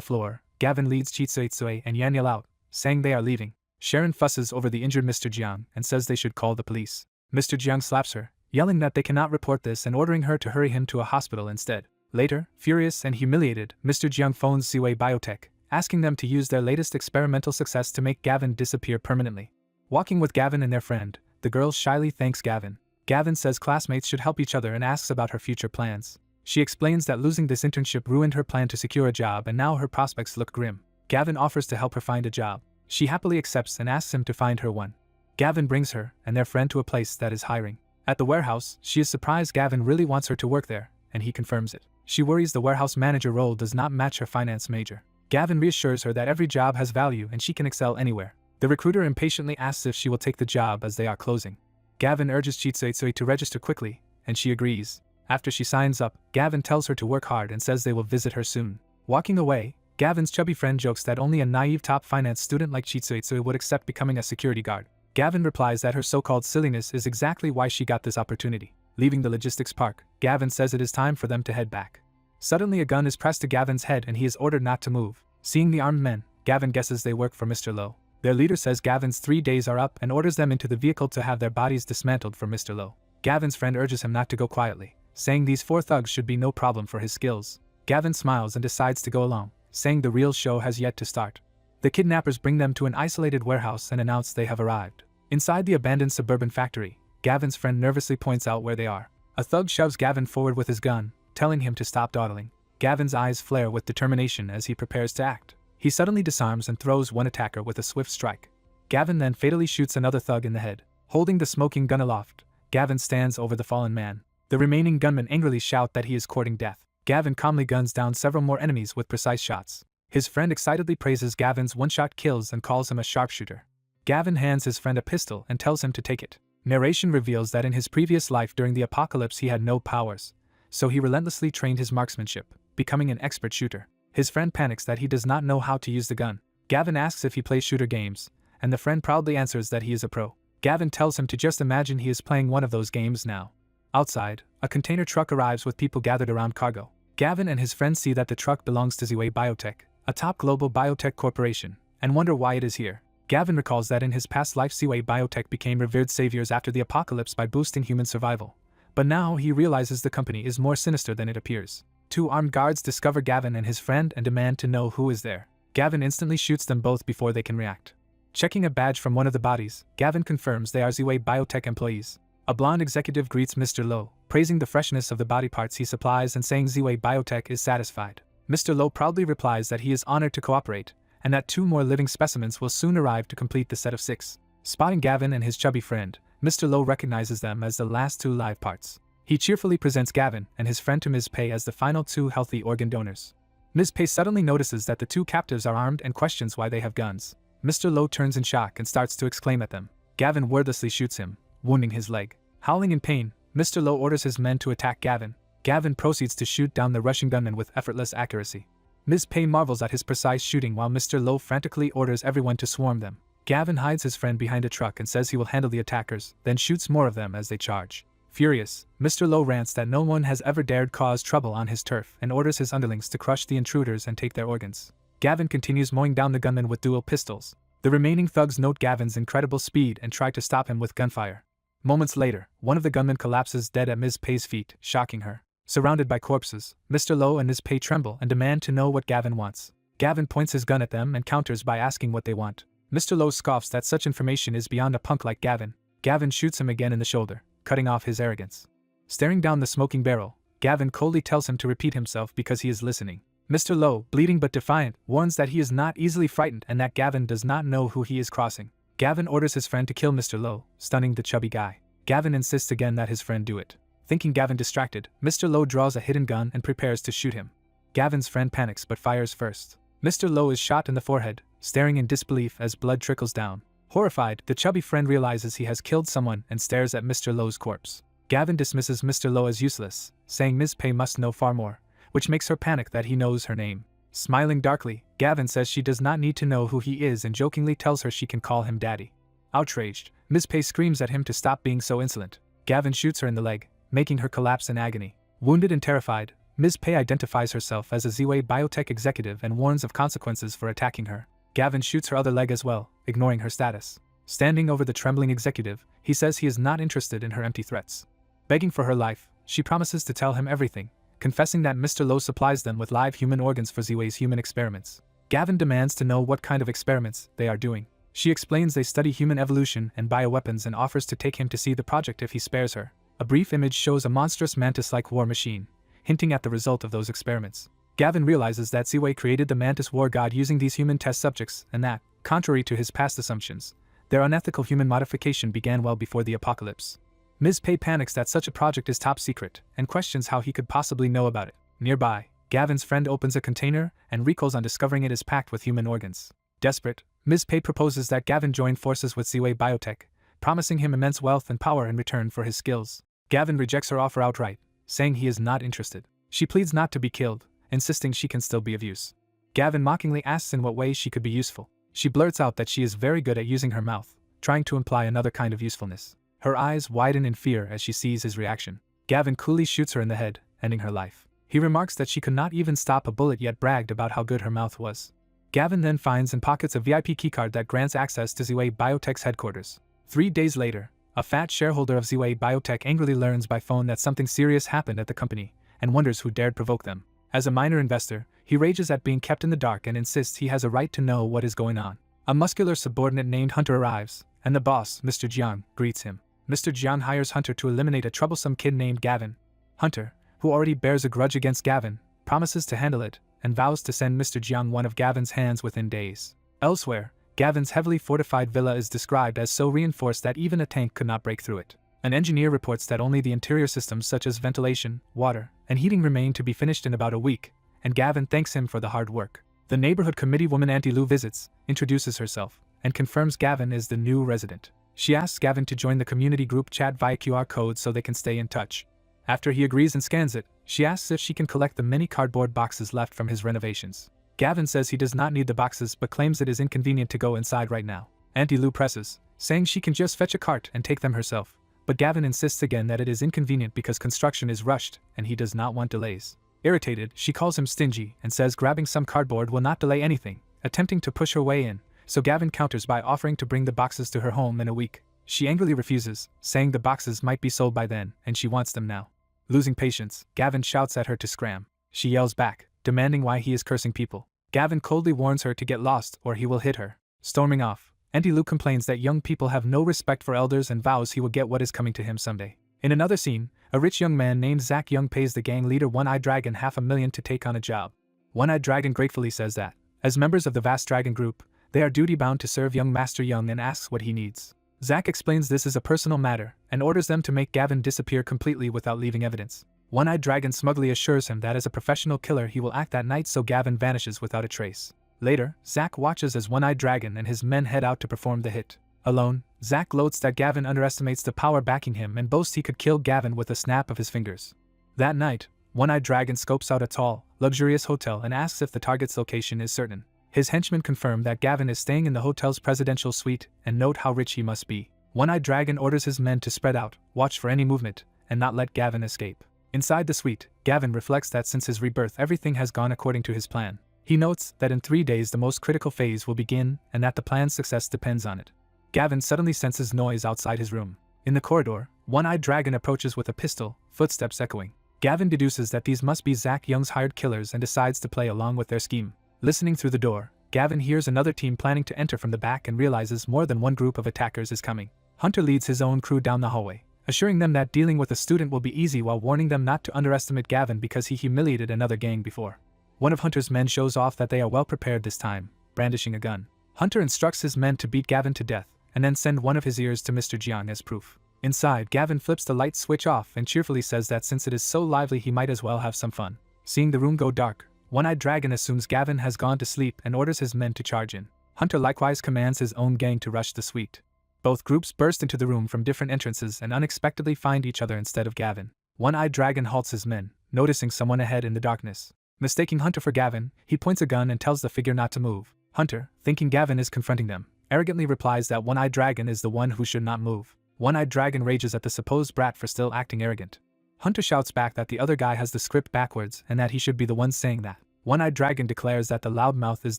floor, Gavin leads Chitsuitsu and Yananiel out, saying they are leaving. Sharon fusses over the injured Mr. Jiang and says they should call the police. Mr. Jiang slaps her, yelling that they cannot report this and ordering her to hurry him to a hospital instead. Later, furious and humiliated, Mr. Jiang phones Ziwei Biotech, asking them to use their latest experimental success to make Gavin disappear permanently. Walking with Gavin and their friend, the girl shyly thanks Gavin. Gavin says classmates should help each other and asks about her future plans. She explains that losing this internship ruined her plan to secure a job and now her prospects look grim. Gavin offers to help her find a job. She happily accepts and asks him to find her one. Gavin brings her and their friend to a place that is hiring. At the warehouse, she is surprised Gavin really wants her to work there, and he confirms it. She worries the warehouse manager role does not match her finance major. Gavin reassures her that every job has value and she can excel anywhere. The recruiter impatiently asks if she will take the job as they are closing. Gavin urges Chitsuitsui to register quickly, and she agrees. After she signs up, Gavin tells her to work hard and says they will visit her soon. Walking away, Gavin's chubby friend jokes that only a naive top finance student like Chitsuitsui would accept becoming a security guard. Gavin replies that her so-called silliness is exactly why she got this opportunity. Leaving the logistics park, Gavin says it is time for them to head back. Suddenly a gun is pressed to Gavin's head and he is ordered not to move. Seeing the armed men, Gavin guesses they work for Mr. Low. Their leader says Gavin's 3 days are up and orders them into the vehicle to have their bodies dismantled for Mr. Low. Gavin's friend urges him not to go quietly, saying these 4 thugs should be no problem for his skills. Gavin smiles and decides to go along, saying the real show has yet to start. The kidnappers bring them to an isolated warehouse and announce they have arrived. Inside the abandoned suburban factory, Gavin's friend nervously points out where they are. A thug shoves Gavin forward with his gun, telling him to stop dawdling. Gavin's eyes flare with determination as he prepares to act. He suddenly disarms and throws one attacker with a swift strike. Gavin then fatally shoots another thug in the head. Holding the smoking gun aloft, Gavin stands over the fallen man. The remaining gunmen angrily shout that he is courting death. Gavin calmly guns down several more enemies with precise shots. His friend excitedly praises Gavin's one-shot kills and calls him a sharpshooter. Gavin hands his friend a pistol and tells him to take it. Narration reveals that in his previous life during the apocalypse he had no powers, so he relentlessly trained his marksmanship, becoming an expert shooter. His friend panics that he does not know how to use the gun. Gavin asks if he plays shooter games, and the friend proudly answers that he is a pro. Gavin tells him to just imagine he is playing one of those games now. Outside, a container truck arrives with people gathered around cargo. Gavin and his friends see that the truck belongs to Ziwei Biotech, a top global biotech corporation, and wonder why it is here. Gavin recalls that in his past life Ziwei Biotech became revered saviors after the apocalypse by boosting human survival. But now he realizes the company is more sinister than it appears. 2 armed guards discover Gavin and his friend and demand to know who is there. Gavin instantly shoots them both before they can react. Checking a badge from one of the bodies, Gavin confirms they are Ziwei Biotech employees. A blonde executive greets Mr. Low, praising the freshness of the body parts he supplies and saying Ziwei Biotech is satisfied. Mr. Low proudly replies that he is honored to cooperate, and that 2 more living specimens will soon arrive to complete the set of 6. Spotting Gavin and his chubby friend, Mr. Low recognizes them as the last 2 live parts. He cheerfully presents Gavin and his friend to Ms. Pei as the final 2 healthy organ donors. Ms. Pei suddenly notices that the 2 captives are armed and questions why they have guns. Mr. Low turns in shock and starts to exclaim at them. Gavin wordlessly shoots him, wounding his leg. Howling in pain, Mr. Low orders his men to attack Gavin. Gavin proceeds to shoot down the rushing gunman with effortless accuracy. Ms. Pei marvels at his precise shooting while Mr. Low frantically orders everyone to swarm them. Gavin hides his friend behind a truck and says he will handle the attackers, then shoots more of them as they charge. Furious, Mr. Low rants that no one has ever dared cause trouble on his turf and orders his underlings to crush the intruders and take their organs. Gavin continues mowing down the gunmen with dual pistols. The remaining thugs note Gavin's incredible speed and try to stop him with gunfire. Moments later, one of the gunmen collapses dead at Ms. Pei's feet, shocking her. Surrounded by corpses, Mr. Low and Ms. Pei tremble and demand to know what Gavin wants. Gavin points his gun at them and counters by asking what they want. Mr. Low scoffs that such information is beyond a punk like Gavin. Gavin shoots him again in the shoulder, cutting off his arrogance. Staring down the smoking barrel, Gavin coldly tells him to repeat himself because he is listening. Mr. Low, bleeding but defiant, warns that he is not easily frightened and that Gavin does not know who he is crossing. Gavin orders his friend to kill Mr. Low, stunning the chubby guy. Gavin insists again that his friend do it. Thinking Gavin distracted, Mr. Low draws a hidden gun and prepares to shoot him. Gavin's friend panics but fires first. Mr. Low is shot in the forehead, staring in disbelief as blood trickles down. Horrified, the chubby friend realizes he has killed someone and stares at Mr. Low's corpse. Gavin dismisses Mr. Low as useless, saying Ms. Pei must know far more, which makes her panic that he knows her name. Smiling darkly, Gavin says she does not need to know who he is and jokingly tells her she can call him daddy. Outraged, Ms. Pei screams at him to stop being so insolent. Gavin shoots her in the leg, making her collapse in agony. Wounded and terrified, Ms. Pei identifies herself as a Ziwei biotech executive and warns of consequences for attacking her. Gavin shoots her other leg as well, ignoring her status. Standing over the trembling executive, he says he is not interested in her empty threats. Begging for her life, she promises to tell him everything, confessing that Mr. Lowe supplies them with live human organs for Ziwei's human experiments. Gavin demands to know what kind of experiments they are doing. She explains they study human evolution and bioweapons and offers to take him to see the project if he spares her. A brief image shows a monstrous mantis-like war machine, hinting at the result of those experiments. Gavin realizes that Ziwei created the mantis war god using these human test subjects and that, contrary to his past assumptions, their unethical human modification began well before the apocalypse. Ms. Pei panics that such a project is top secret and questions how he could possibly know about it. Nearby, Gavin's friend opens a container and recoils on discovering it is packed with human organs. Desperate, Ms. Pei proposes that Gavin join forces with Ziwei Biotech, promising him immense wealth and power in return for his skills. Gavin rejects her offer outright, saying he is not interested. She pleads not to be killed, insisting she can still be of use. Gavin mockingly asks in what ways she could be useful. She blurts out that she is very good at using her mouth, trying to imply another kind of usefulness. Her eyes widen in fear as she sees his reaction. Gavin coolly shoots her in the head, ending her life. He remarks that she could not even stop a bullet yet bragged about how good her mouth was. Gavin then finds and pockets a VIP keycard that grants access to Ziwei Biotech's headquarters. 3 days later, a fat shareholder of Ziwei Biotech angrily learns by phone that something serious happened at the company, and wonders who dared provoke them. As a minor investor, he rages at being kept in the dark and insists he has a right to know what is going on. A muscular subordinate named Hunter arrives, and the boss, Mr. Jiang, greets him. Mr. Jiang hires Hunter to eliminate a troublesome kid named Gavin. Hunter, who already bears a grudge against Gavin, promises to handle it, and vows to send Mr. Jiang one of Gavin's hands within days. Elsewhere, Gavin's heavily fortified villa is described as so reinforced that even a tank could not break through it. An engineer reports that only the interior systems such as ventilation, water, and heating remain to be finished in about a week, and Gavin thanks him for the hard work. The neighborhood committee woman Auntie Lou visits, introduces herself, and confirms Gavin is the new resident. She asks Gavin to join the community group chat via QR code so they can stay in touch. After he agrees and scans it, she asks if she can collect the many cardboard boxes left from his renovations. Gavin says he does not need the boxes but claims it is inconvenient to go inside right now. Auntie Lou presses, saying she can just fetch a cart and take them herself, but Gavin insists again that it is inconvenient because construction is rushed and he does not want delays. Irritated, she calls him stingy and says grabbing some cardboard will not delay anything, attempting to push her way in, so Gavin counters by offering to bring the boxes to her home in a week. She angrily refuses, saying the boxes might be sold by then and she wants them now. Losing patience, Gavin shouts at her to scram. She yells back, demanding why he is cursing people. Gavin coldly warns her to get lost or he will hit her. Storming off, Auntie Lou complains that young people have no respect for elders and vows he will get what is coming to him someday. In another scene, a rich young man named Zach Young pays the gang leader One-Eyed Dragon $500,000 to take on a job. One-Eyed Dragon gratefully says that, as members of the vast dragon group, they are duty-bound to serve young Master Young and asks what he needs. Zach explains this is a personal matter and orders them to make Gavin disappear completely without leaving evidence. One-Eyed Dragon smugly assures him that as a professional killer he will act that night so Gavin vanishes without a trace. Later, Zach watches as One-Eyed Dragon and his men head out to perform the hit. Alone, Zach gloats that Gavin underestimates the power backing him and boasts he could kill Gavin with a snap of his fingers. That night, One-Eyed Dragon scopes out a tall, luxurious hotel and asks if the target's location is certain. His henchmen confirm that Gavin is staying in the hotel's presidential suite and note how rich he must be. One-Eyed Dragon orders his men to spread out, watch for any movement, and not let Gavin escape. Inside the suite, Gavin reflects that since his rebirth everything has gone according to his plan. He notes that in 3 days the most critical phase will begin and that the plan's success depends on it. Gavin suddenly senses noise outside his room. In the corridor, One-Eyed Dragon approaches with a pistol, footsteps echoing. Gavin deduces that these must be Zach Young's hired killers and decides to play along with their scheme. Listening through the door, Gavin hears another team planning to enter from the back and realizes more than one group of attackers is coming. Hunter leads his own crew down the hallway, assuring them that dealing with a student will be easy while warning them not to underestimate Gavin because he humiliated another gang before. One of Hunter's men shows off that they are well prepared this time, brandishing a gun. Hunter instructs his men to beat Gavin to death, and then send one of his ears to Mr. Jiang as proof. Inside, Gavin flips the light switch off and cheerfully says that since it is so lively he might as well have some fun. Seeing the room go dark, One-Eyed Dragon assumes Gavin has gone to sleep and orders his men to charge in. Hunter likewise commands his own gang to rush the suite. Both groups burst into the room from different entrances and unexpectedly find each other instead of Gavin. One-Eyed Dragon halts his men, noticing someone ahead in the darkness. Mistaking Hunter for Gavin, he points a gun and tells the figure not to move. Hunter, thinking Gavin is confronting them, arrogantly replies that One-Eyed Dragon is the one who should not move. One-Eyed Dragon rages at the supposed brat for still acting arrogant. Hunter shouts back that the other guy has the script backwards and that he should be the one saying that. One-Eyed Dragon declares that the loudmouth is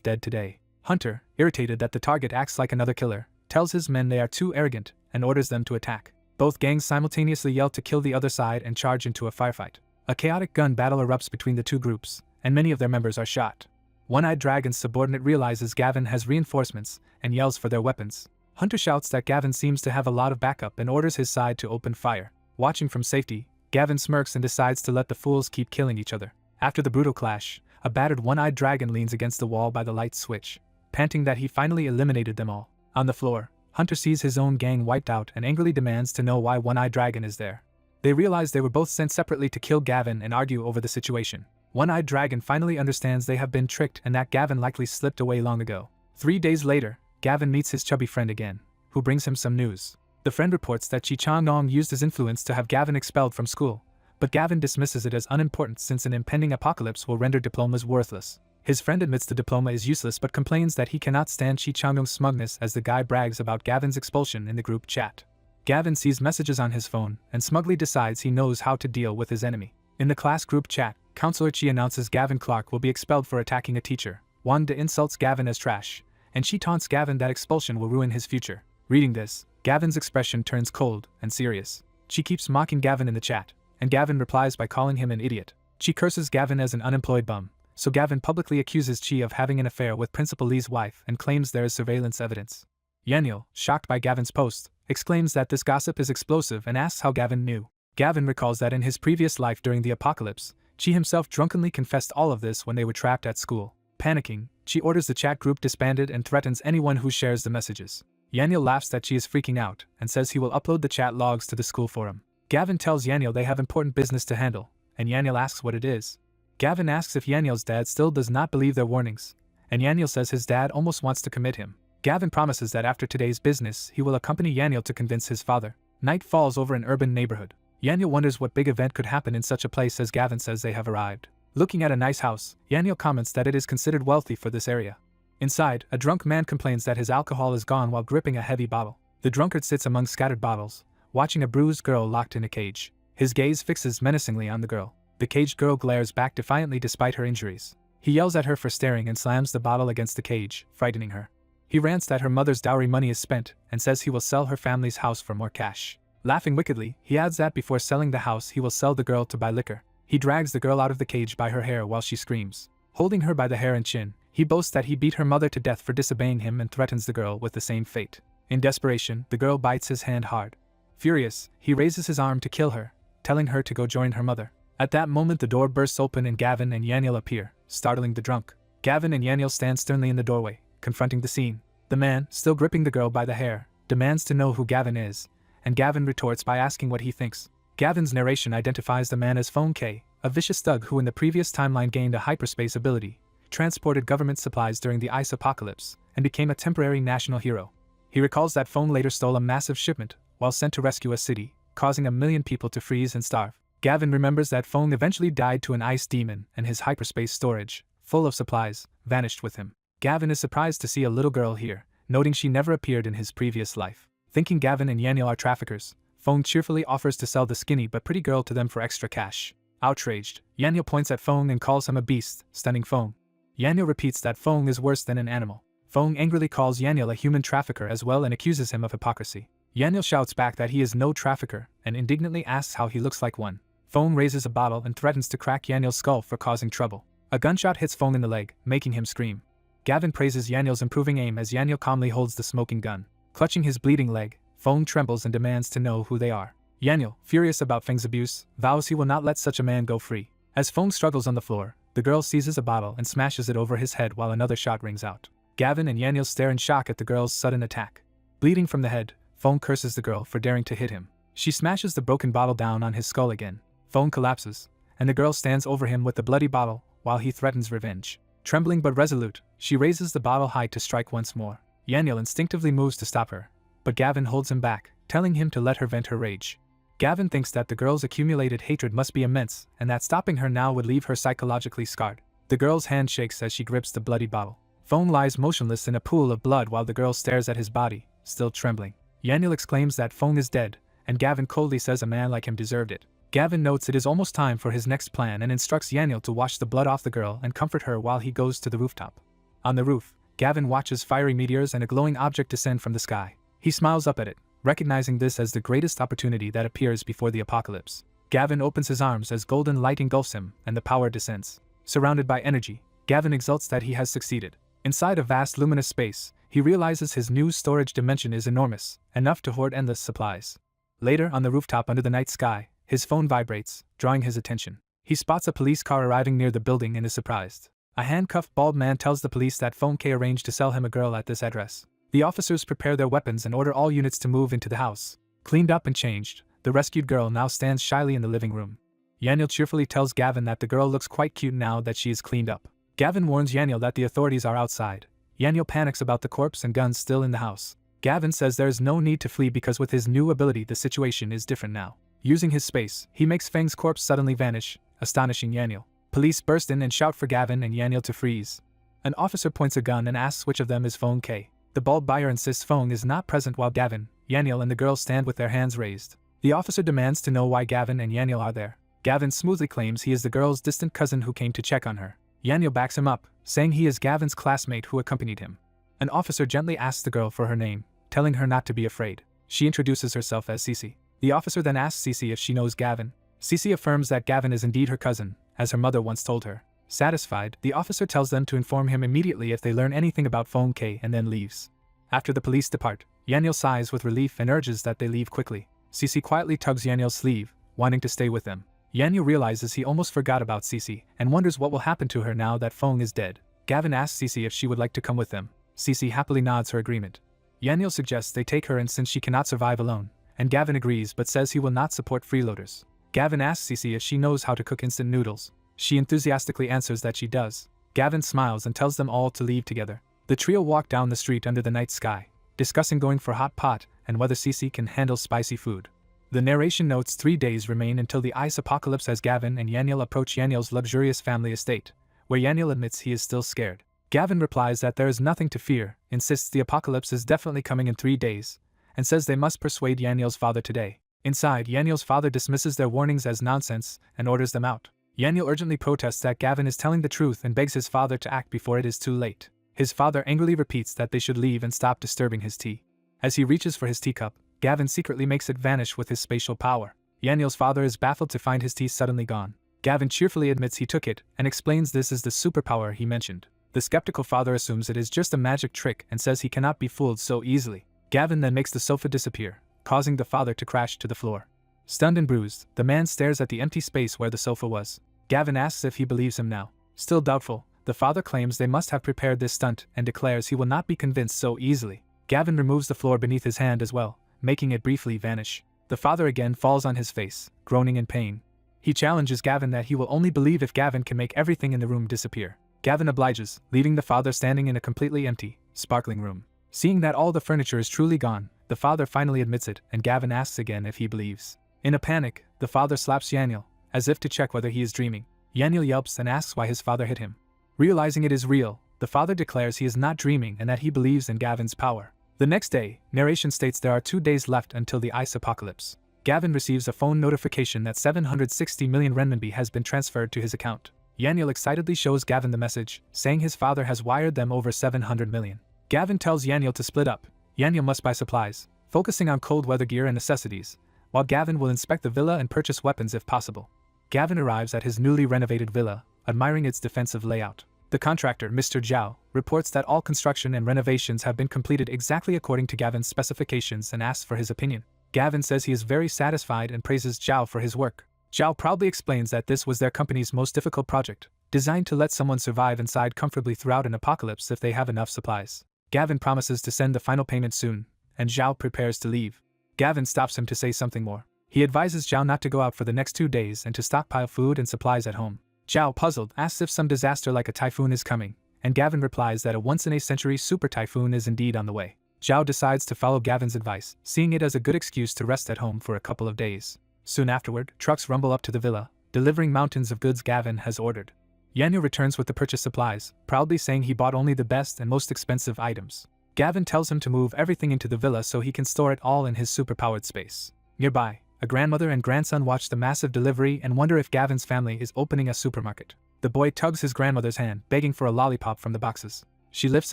dead today. Hunter, irritated that the target acts like another killer, tells his men they are too arrogant and orders them to attack. Both gangs simultaneously yell to kill the other side and charge into a firefight. A chaotic gun battle erupts between the two groups, and many of their members are shot. One-Eyed Dragon's subordinate realizes Gavin has reinforcements and yells for their weapons. Hunter shouts that Gavin seems to have a lot of backup and orders his side to open fire. Watching from safety, Gavin smirks and decides to let the fools keep killing each other. After the brutal clash, a battered One-Eyed Dragon leans against the wall by the light switch, panting that he finally eliminated them all. On the floor, Hunter sees his own gang wiped out and angrily demands to know why One-Eyed Dragon is there. They realize they were both sent separately to kill Gavin and argue over the situation. One-Eyed Dragon finally understands they have been tricked and that Gavin likely slipped away long ago. 3 days later, Gavin meets his chubby friend again, who brings him some news. The friend reports that Chi Chang-nong used his influence to have Gavin expelled from school, but Gavin dismisses it as unimportant since an impending apocalypse will render diplomas worthless. His friend admits the diploma is useless but complains that he cannot stand Chi Chang-nong's smugness as the guy brags about Gavin's expulsion in the group chat. Gavin sees messages on his phone and smugly decides he knows how to deal with his enemy. In the class group chat, Counselor Chi announces Gavin Clark will be expelled for attacking a teacher. Wanda insults Gavin as trash, and she taunts Gavin that expulsion will ruin his future. Reading this, Gavin's expression turns cold and serious. She keeps mocking Gavin in the chat, and Gavin replies by calling him an idiot. She curses Gavin as an unemployed bum, so Gavin publicly accuses Chi of having an affair with Principal Lee's wife and claims there is surveillance evidence. Yananiel, shocked by Gavin's post, exclaims that this gossip is explosive and asks how Gavin knew. Gavin recalls that in his previous life during the apocalypse, Chi himself drunkenly confessed all of this when they were trapped at school. Panicking, Chi orders the chat group disbanded and threatens anyone who shares the messages. Yananiel laughs that Chi is freaking out and says he will upload the chat logs to the school forum. Gavin tells Yananiel they have important business to handle, and Yananiel asks what it is. Gavin asks if Yananiel's dad still does not believe their warnings, and Yananiel says his dad almost wants to commit him. Gavin promises that after today's business he will accompany Yananiel to convince his father. Night falls over an urban neighborhood. Yananiel wonders what big event could happen in such a place as Gavin says they have arrived. Looking at a nice house, Yananiel comments that it is considered wealthy for this area. Inside, a drunk man complains that his alcohol is gone while gripping a heavy bottle. The drunkard sits among scattered bottles, watching a bruised girl locked in a cage. His gaze fixes menacingly on the girl. The caged girl glares back defiantly despite her injuries. He yells at her for staring and slams the bottle against the cage, frightening her. He rants that her mother's dowry money is spent and says he will sell her family's house for more cash. Laughing wickedly, he adds that before selling the house he will sell the girl to buy liquor. He drags the girl out of the cage by her hair while she screams. Holding her by the hair and chin, he boasts that he beat her mother to death for disobeying him and threatens the girl with the same fate. In desperation, the girl bites his hand hard. Furious, he raises his arm to kill her, telling her to go join her mother. At that moment the door bursts open and Gavin and Yananiel appear, startling the drunk. Gavin and Yananiel stand sternly in the doorway, confronting the scene. The man, still gripping the girl by the hair, demands to know who Gavin is, and Gavin retorts by asking what he thinks. Gavin's narration identifies the man as Phone K, a vicious thug who in the previous timeline gained a hyperspace ability, transported government supplies during the ice apocalypse, and became a temporary national hero. He recalls that Phone later stole a massive shipment while sent to rescue a city, causing 1 million people to freeze and starve. Gavin remembers that Phone eventually died to an ice demon and his hyperspace storage, full of supplies, vanished with him. Gavin is surprised to see a little girl here, noting she never appeared in his previous life. Thinking Gavin and Yananiel are traffickers, Phone cheerfully offers to sell the skinny but pretty girl to them for extra cash. Outraged, Yananiel points at Phone and calls him a beast, stunning Phone. Yananiel repeats that Phone is worse than an animal. Phone angrily calls Yananiel a human trafficker as well and accuses him of hypocrisy. Yananiel shouts back that he is no trafficker and indignantly asks how he looks like one. Phone raises a bottle and threatens to crack Yananiel's skull for causing trouble. A gunshot hits Phone in the leg, making him scream. Gavin praises Yananiel's improving aim as Yananiel calmly holds the smoking gun. Clutching his bleeding leg, Phone trembles and demands to know who they are. Yananiel, furious about Feng's abuse, vows he will not let such a man go free. As Phone struggles on the floor, the girl seizes a bottle and smashes it over his head while another shot rings out. Gavin and Yananiel stare in shock at the girl's sudden attack. Bleeding from the head, Phone curses the girl for daring to hit him. She smashes the broken bottle down on his skull again. Phone collapses, and the girl stands over him with the bloody bottle while he threatens revenge. Trembling but resolute, she raises the bottle high to strike once more. Yananiel instinctively moves to stop her, but Gavin holds him back, telling him to let her vent her rage. Gavin thinks that the girl's accumulated hatred must be immense and that stopping her now would leave her psychologically scarred. The girl's hand shakes as she grips the bloody bottle. Fong lies motionless in a pool of blood while the girl stares at his body, still trembling. Yananiel exclaims that Fong is dead, and Gavin coldly says a man like him deserved it. Gavin notes it is almost time for his next plan and instructs Yananiel to wash the blood off the girl and comfort her while he goes to the rooftop. On the roof, Gavin watches fiery meteors and a glowing object descend from the sky. He smiles up at it, recognizing this as the greatest opportunity that appears before the apocalypse. Gavin opens his arms as golden light engulfs him and the power descends. Surrounded by energy, Gavin exults that he has succeeded. Inside a vast luminous space, he realizes his new storage dimension is enormous, enough to hoard endless supplies. Later, on the rooftop under the night sky, his phone vibrates, drawing his attention. He spots a police car arriving near the building and is surprised. A handcuffed bald man tells the police that Fong K arranged to sell him a girl at this address. The officers prepare their weapons and order all units to move into the house. Cleaned up and changed, the rescued girl now stands shyly in the living room. Yananiel cheerfully tells Gavin that the girl looks quite cute now that she is cleaned up. Gavin warns Yananiel that the authorities are outside. Yananiel panics about the corpse and guns still in the house. Gavin says there is no need to flee because with his new ability the situation is different now. Using his space, he makes Feng's corpse suddenly vanish, astonishing Yananiel. Police burst in and shout for Gavin and Yananiel to freeze. An officer points a gun and asks which of them is Fong K. The bald buyer insists Fong is not present while Gavin, Yananiel and the girl stand with their hands raised. The officer demands to know why Gavin and Yananiel are there. Gavin smoothly claims he is the girl's distant cousin who came to check on her. Yananiel backs him up, saying he is Gavin's classmate who accompanied him. An officer gently asks the girl for her name, telling her not to be afraid. She introduces herself as Cece. The officer then asks Cece if she knows Gavin. Cece affirms that Gavin is indeed her cousin, as her mother once told her. Satisfied, the officer tells them to inform him immediately if they learn anything about Fong K and then leaves. After the police depart, Yananiel sighs with relief and urges that they leave quickly. Cece quietly tugs Yananiel's sleeve, wanting to stay with them. Yananiel realizes he almost forgot about Cece and wonders what will happen to her now that Fong is dead. Gavin asks Cece if she would like to come with them. Cece happily nods her agreement. Yananiel suggests they take her in since she cannot survive alone, and Gavin agrees but says he will not support freeloaders. Gavin asks Cece if she knows how to cook instant noodles. She enthusiastically answers that she does. Gavin smiles and tells them all to leave together. The trio walk down the street under the night sky, discussing going for hot pot and whether Cece can handle spicy food. The narration notes 3 days remain until the ice apocalypse as Gavin and Yananiel approach Yananiel's luxurious family estate, where Yananiel admits he is still scared. Gavin replies that there is nothing to fear, insists the apocalypse is definitely coming in 3 days, and says they must persuade Yananiel's father today. Inside, Yananiel's father dismisses their warnings as nonsense and orders them out. Yananiel urgently protests that Gavin is telling the truth and begs his father to act before it is too late. His father angrily repeats that they should leave and stop disturbing his tea. As he reaches for his teacup, Gavin secretly makes it vanish with his spatial power. Yananiel's father is baffled to find his tea suddenly gone. Gavin cheerfully admits he took it and explains this is the superpower he mentioned. The skeptical father assumes it is just a magic trick and says he cannot be fooled so easily. Gavin then makes the sofa disappear, causing the father to crash to the floor. Stunned and bruised, the man stares at the empty space where the sofa was. Gavin asks if he believes him now. Still doubtful, the father claims they must have prepared this stunt and declares he will not be convinced so easily. Gavin removes the floor beneath his hand as well, making it briefly vanish. The father again falls on his face, groaning in pain. He challenges Gavin that he will only believe if Gavin can make everything in the room disappear. Gavin obliges, leaving the father standing in a completely empty, sparkling room. Seeing that all the furniture is truly gone, the father finally admits it, and Gavin asks again if he believes. In a panic, the father slaps Yananiel, as if to check whether he is dreaming. Yananiel yelps and asks why his father hit him. Realizing it is real, the father declares he is not dreaming and that he believes in Gavin's power. The next day, narration states there are 2 days left until the ice apocalypse. Gavin receives a phone notification that 760 million renminbi has been transferred to his account. Yananiel excitedly shows Gavin the message, saying his father has wired them over 700 million. Gavin tells Yananiel to split up. Yananiel must buy supplies, focusing on cold weather gear and necessities, while Gavin will inspect the villa and purchase weapons if possible. Gavin arrives at his newly renovated villa, admiring its defensive layout. The contractor, Mr. Zhao, reports that all construction and renovations have been completed exactly according to Gavin's specifications and asks for his opinion. Gavin says he is very satisfied and praises Zhao for his work. Zhao proudly explains that this was their company's most difficult project, designed to let someone survive inside comfortably throughout an apocalypse if they have enough supplies. Gavin promises to send the final payment soon, and Zhao prepares to leave. Gavin stops him to say something more. He advises Zhao not to go out for the next 2 days and to stockpile food and supplies at home. Zhao, puzzled, asks if some disaster like a typhoon is coming, and Gavin replies that a once-in-a-century super typhoon is indeed on the way. Zhao decides to follow Gavin's advice, seeing it as a good excuse to rest at home for a couple of days. Soon afterward, trucks rumble up to the villa, delivering mountains of goods Gavin has ordered. Yananiel returns with the purchase supplies, proudly saying he bought only the best and most expensive items. Gavin tells him to move everything into the villa so he can store it all in his superpowered space. Nearby, a grandmother and grandson watch the massive delivery and wonder if Gavin's family is opening a supermarket. The boy tugs his grandmother's hand, begging for a lollipop from the boxes. She lifts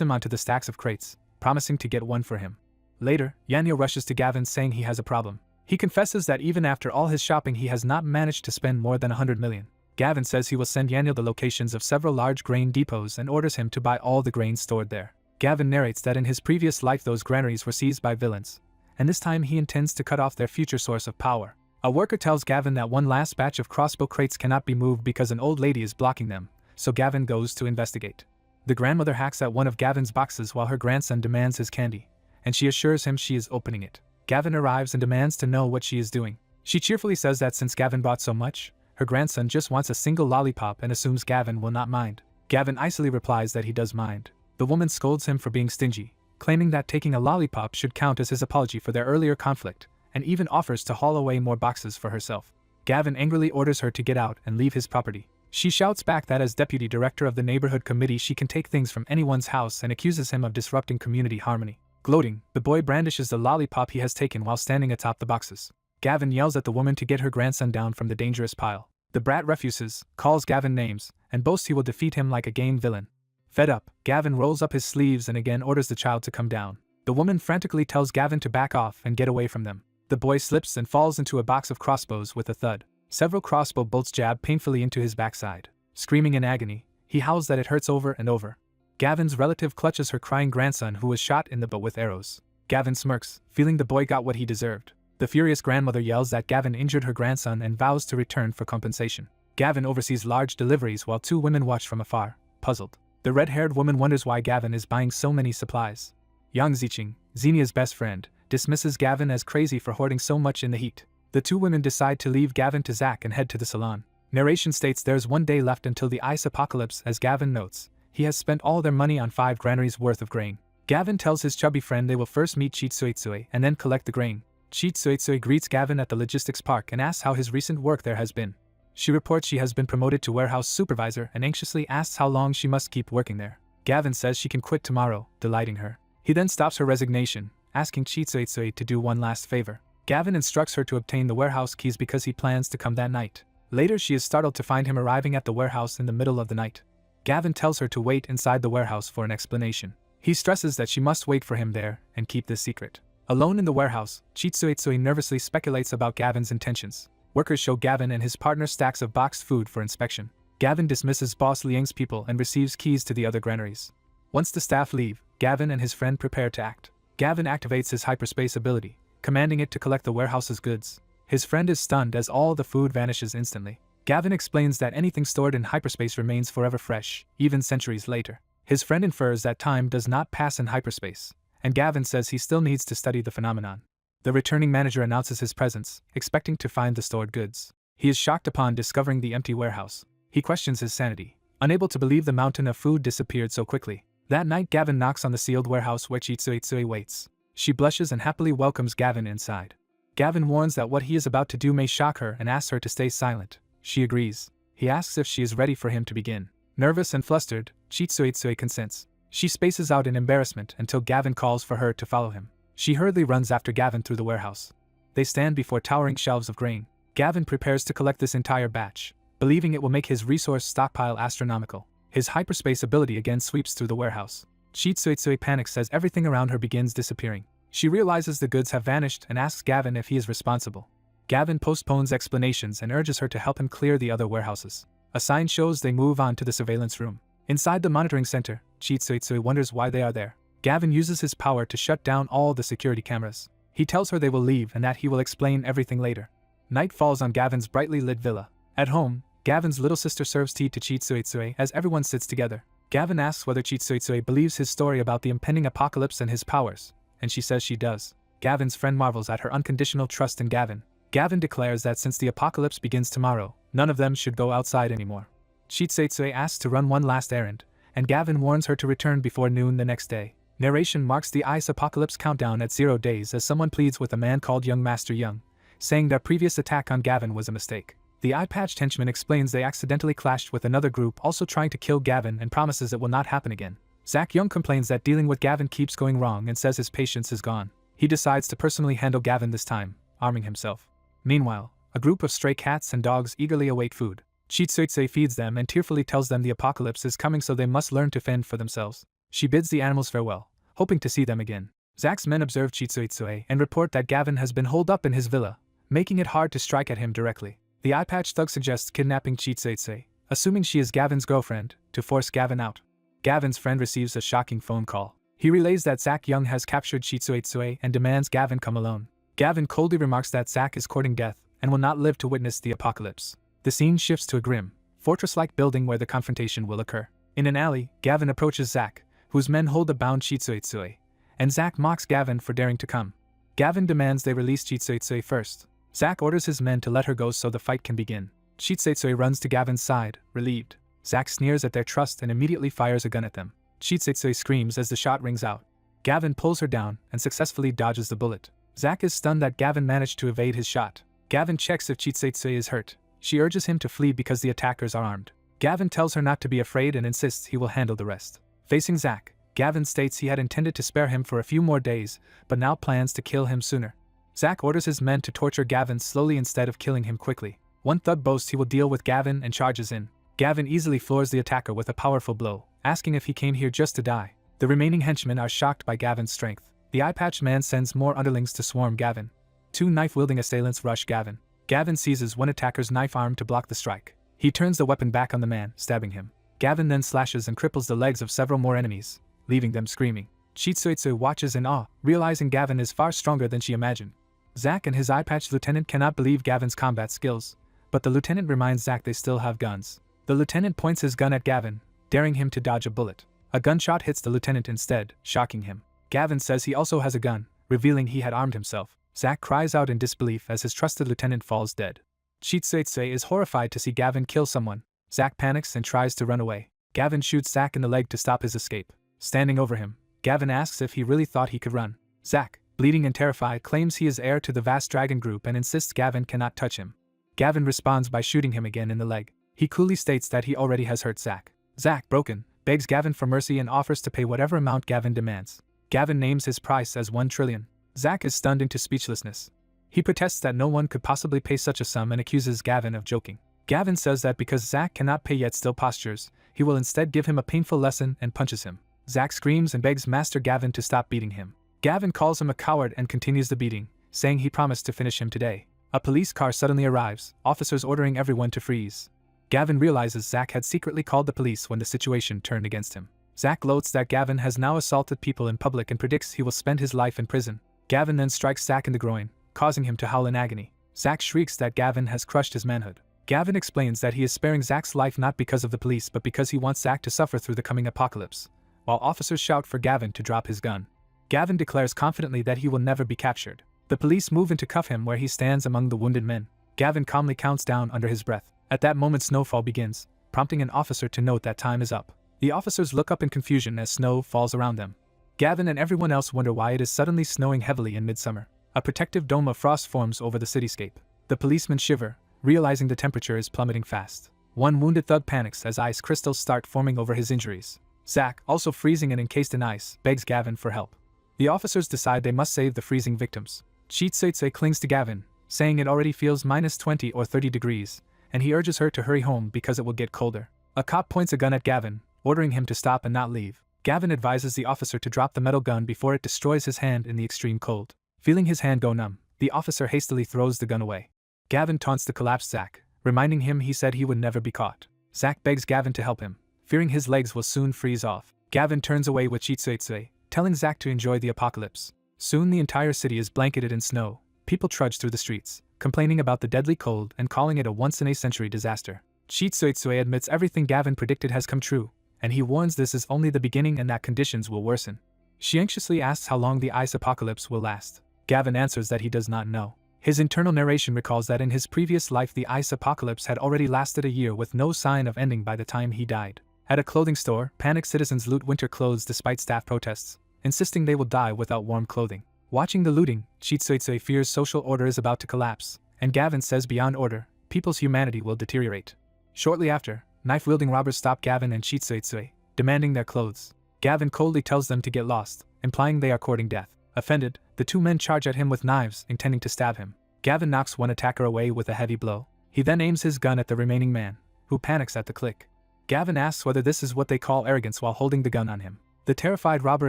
him onto the stacks of crates, promising to get one for him. Later, Yananiel rushes to Gavin saying he has a problem. He confesses that even after all his shopping he has not managed to spend more than 100 million. Gavin says he will send Yananiel the locations of several large grain depots and orders him to buy all the grain stored there. Gavin narrates that in his previous life those granaries were seized by villains, and this time he intends to cut off their future source of power. A worker tells Gavin that one last batch of crossbow crates cannot be moved because an old lady is blocking them, so Gavin goes to investigate. The grandmother hacks at one of Gavin's boxes while her grandson demands his candy, and she assures him she is opening it. Gavin arrives and demands to know what she is doing. She cheerfully says that since Gavin bought so much, her grandson just wants a single lollipop and assumes Gavin will not mind. Gavin icily replies that he does mind. The woman scolds him for being stingy, claiming that taking a lollipop should count as his apology for their earlier conflict, and even offers to haul away more boxes for herself. Gavin angrily orders her to get out and leave his property. She shouts back that as deputy director of the neighborhood committee she can take things from anyone's house and accuses him of disrupting community harmony. Gloating, the boy brandishes the lollipop he has taken while standing atop the boxes. Gavin yells at the woman to get her grandson down from the dangerous pile. The brat refuses, calls Gavin names, and boasts he will defeat him like a game villain. Fed up, Gavin rolls up his sleeves and again orders the child to come down. The woman frantically tells Gavin to back off and get away from them. The boy slips and falls into a box of crossbows with a thud. Several crossbow bolts jab painfully into his backside. Screaming in agony, he howls that it hurts over and over. Gavin's relative clutches her crying grandson who was shot in the butt with arrows. Gavin smirks, feeling the boy got what he deserved. The furious grandmother yells that Gavin injured her grandson and vows to return for compensation. Gavin oversees large deliveries while two women watch from afar, puzzled. The red-haired woman wonders why Gavin is buying so many supplies. Yang Ziqing, Xenia's best friend, dismisses Gavin as crazy for hoarding so much in the heat. The two women decide to leave Gavin to Zach and head to the salon. Narration states there's one day left until the ice apocalypse. As Gavin notes, he has spent all their money on 5 granaries worth of grain. Gavin tells his chubby friend they will first meet Chitsuitsui and then collect the grain. Chitsuitsui greets Gavin at the logistics park and asks how his recent work there has been. She reports she has been promoted to warehouse supervisor and anxiously asks how long she must keep working there. Gavin says she can quit tomorrow, delighting her. He then stops her resignation, asking Chitsuitsui to do one last favor. Gavin instructs her to obtain the warehouse keys because he plans to come that night. Later she is startled to find him arriving at the warehouse in the middle of the night. Gavin tells her to wait inside the warehouse for an explanation. He stresses that she must wait for him there and keep this secret. Alone in the warehouse, Chitsuitsui nervously speculates about Gavin's intentions. Workers show Gavin and his partner stacks of boxed food for inspection. Gavin dismisses Boss Liang's people and receives keys to the other granaries. Once the staff leave, Gavin and his friend prepare to act. Gavin activates his hyperspace ability, commanding it to collect the warehouse's goods. His friend is stunned as all the food vanishes instantly. Gavin explains that anything stored in hyperspace remains forever fresh, even centuries later. His friend infers that time does not pass in hyperspace, and Gavin says he still needs to study the phenomenon. The returning manager announces his presence, expecting to find the stored goods. He is shocked upon discovering the empty warehouse. He questions his sanity, unable to believe the mountain of food disappeared so quickly. That night Gavin knocks on the sealed warehouse where Chitsuitsui waits. She blushes and happily welcomes Gavin inside. Gavin warns that what he is about to do may shock her and asks her to stay silent. She agrees. He asks if she is ready for him to begin. Nervous and flustered, Chitsuitsui consents. She spaces out in embarrassment until Gavin calls for her to follow him. She hurriedly runs after Gavin through the warehouse. They stand before towering shelves of grain. Gavin prepares to collect this entire batch, believing it will make his resource stockpile astronomical. His hyperspace ability again sweeps through the warehouse. Chitsuitsui panics as everything around her begins disappearing. She realizes the goods have vanished and asks Gavin if he is responsible. Gavin postpones explanations and urges her to help him clear the other warehouses. A sign shows they move on to the surveillance room. Inside the monitoring center, Chitsuitsui wonders why they are there. Gavin uses his power to shut down all the security cameras. He tells her they will leave and that he will explain everything later. Night falls on Gavin's brightly lit villa. At home, Gavin's little sister serves tea to Chitsuitsui as everyone sits together. Gavin asks whether Chitsuitsui believes his story about the impending apocalypse and his powers, and she says she does. Gavin's friend marvels at her unconditional trust in Gavin. Gavin declares that since the apocalypse begins tomorrow, none of them should go outside anymore. Chitsuitsui asks to run one last errand, and Gavin warns her to return before noon the next day. Narration marks the ice apocalypse countdown at 0 days as someone pleads with a man called Young Master Young, saying their previous attack on Gavin was a mistake. The eye-patched henchman explains they accidentally clashed with another group also trying to kill Gavin and promises it will not happen again. Zach Young complains that dealing with Gavin keeps going wrong and says his patience is gone. He decides to personally handle Gavin this time, arming himself. Meanwhile, a group of stray cats and dogs eagerly await food. Chitsuitsui feeds them and tearfully tells them the apocalypse is coming so they must learn to fend for themselves. She bids the animals farewell, hoping to see them again. Zach's men observe Chitsuitsui and report that Gavin has been holed up in his villa, making it hard to strike at him directly. The eye-patch thug suggests kidnapping Chitsuitsui, assuming she is Gavin's girlfriend, to force Gavin out. Gavin's friend receives a shocking phone call. He relays that Zach Young has captured Chitsuitsui and demands Gavin come alone. Gavin coldly remarks that Zach is courting death and will not live to witness the apocalypse. The scene shifts to a grim, fortress-like building where the confrontation will occur. In an alley, Gavin approaches Zach, whose men hold the bound Chitsuitsui, and Zach mocks Gavin for daring to come. Gavin demands they release Chitsuitsui first. Zach orders his men to let her go so the fight can begin. Chitsuitsui runs to Gavin's side, relieved. Zach sneers at their trust and immediately fires a gun at them. Chitsuitsui screams as the shot rings out. Gavin pulls her down and successfully dodges the bullet. Zach is stunned that Gavin managed to evade his shot. Gavin checks if Chitsuitsui is hurt. She urges him to flee because the attackers are armed. Gavin tells her not to be afraid and insists he will handle the rest. Facing Zach, Gavin states he had intended to spare him for a few more days, but now plans to kill him sooner. Zach orders his men to torture Gavin slowly instead of killing him quickly. One thug boasts he will deal with Gavin and charges in. Gavin easily floors the attacker with a powerful blow, asking if he came here just to die. The remaining henchmen are shocked by Gavin's strength. The eye-patched man sends more underlings to swarm Gavin. Two knife-wielding assailants rush Gavin. Gavin seizes one attacker's knife arm to block the strike. He turns the weapon back on the man, stabbing him. Gavin then slashes and cripples the legs of several more enemies, leaving them screaming. Chitsuitsui watches in awe, realizing Gavin is far stronger than she imagined. Zach and his eye-patched lieutenant cannot believe Gavin's combat skills, but the lieutenant reminds Zach they still have guns. The lieutenant points his gun at Gavin, daring him to dodge a bullet. A gunshot hits the lieutenant instead, shocking him. Gavin says he also has a gun, revealing he had armed himself. Zach cries out in disbelief as his trusted lieutenant falls dead. Chitsuitsui is horrified to see Gavin kill someone. Zach panics and tries to run away. Gavin shoots Zach in the leg to stop his escape. Standing over him, Gavin asks if he really thought he could run. Zach, bleeding and terrified, claims he is heir to the vast dragon group and insists Gavin cannot touch him. Gavin responds by shooting him again in the leg. He coolly states that he already has hurt Zach. Zach, broken, begs Gavin for mercy and offers to pay whatever amount Gavin demands. Gavin names his price as 1 trillion. Zach is stunned into speechlessness. He protests that no one could possibly pay such a sum and accuses Gavin of joking. Gavin says that because Zach cannot pay yet still postures, he will instead give him a painful lesson and punches him. Zach screams and begs Master Gavin to stop beating him. Gavin calls him a coward and continues the beating, saying he promised to finish him today. A police car suddenly arrives, officers ordering everyone to freeze. Gavin realizes Zach had secretly called the police when the situation turned against him. Zach gloats that Gavin has now assaulted people in public and predicts he will spend his life in prison. Gavin then strikes Zach in the groin, causing him to howl in agony. Zach shrieks that Gavin has crushed his manhood. Gavin explains that he is sparing Zach's life not because of the police but because he wants Zach to suffer through the coming apocalypse, while officers shout for Gavin to drop his gun. Gavin declares confidently that he will never be captured. The police move in to cuff him where he stands among the wounded men. Gavin calmly counts down under his breath. At that moment snowfall begins, prompting an officer to note that time is up. The officers look up in confusion as snow falls around them. Gavin and everyone else wonder why it is suddenly snowing heavily in midsummer. A protective dome of frost forms over the cityscape. The policemen shiver, realizing the temperature is plummeting fast. One wounded thug panics as ice crystals start forming over his injuries. Zach, also freezing and encased in ice, begs Gavin for help. The officers decide they must save the freezing victims. Chitsuitsui clings to Gavin, saying it already feels minus 20 or 30 degrees, and he urges her to hurry home because it will get colder. A cop points a gun at Gavin, ordering him to stop and not leave. Gavin advises the officer to drop the metal gun before it destroys his hand in the extreme cold. Feeling his hand go numb, the officer hastily throws the gun away. Gavin taunts the collapsed Zach, reminding him he said he would never be caught. Zach begs Gavin to help him, fearing his legs will soon freeze off. Gavin turns away with Chitsuitsui, telling Zach to enjoy the apocalypse. Soon the entire city is blanketed in snow. People trudge through the streets, complaining about the deadly cold and calling it a once-in-a-century disaster. Chitsuitsui admits everything Gavin predicted has come true, and he warns this is only the beginning and that conditions will worsen. She anxiously asks how long the ice apocalypse will last. Gavin answers that he does not know. His internal narration recalls that in his previous life the ice apocalypse had already lasted a year with no sign of ending by the time he died. At a clothing store, panicked citizens loot winter clothes despite staff protests, insisting they will die without warm clothing. Watching the looting, Chitsuitsui fears social order is about to collapse, and Gavin says beyond order, people's humanity will deteriorate. Shortly after, knife-wielding robbers stop Gavin and Chitsui, demanding their clothes. Gavin coldly tells them to get lost, implying they are courting death. Offended, the two men charge at him with knives, intending to stab him. Gavin knocks one attacker away with a heavy blow. He then aims his gun at the remaining man, who panics at the click. Gavin asks whether this is what they call arrogance while holding the gun on him. The terrified robber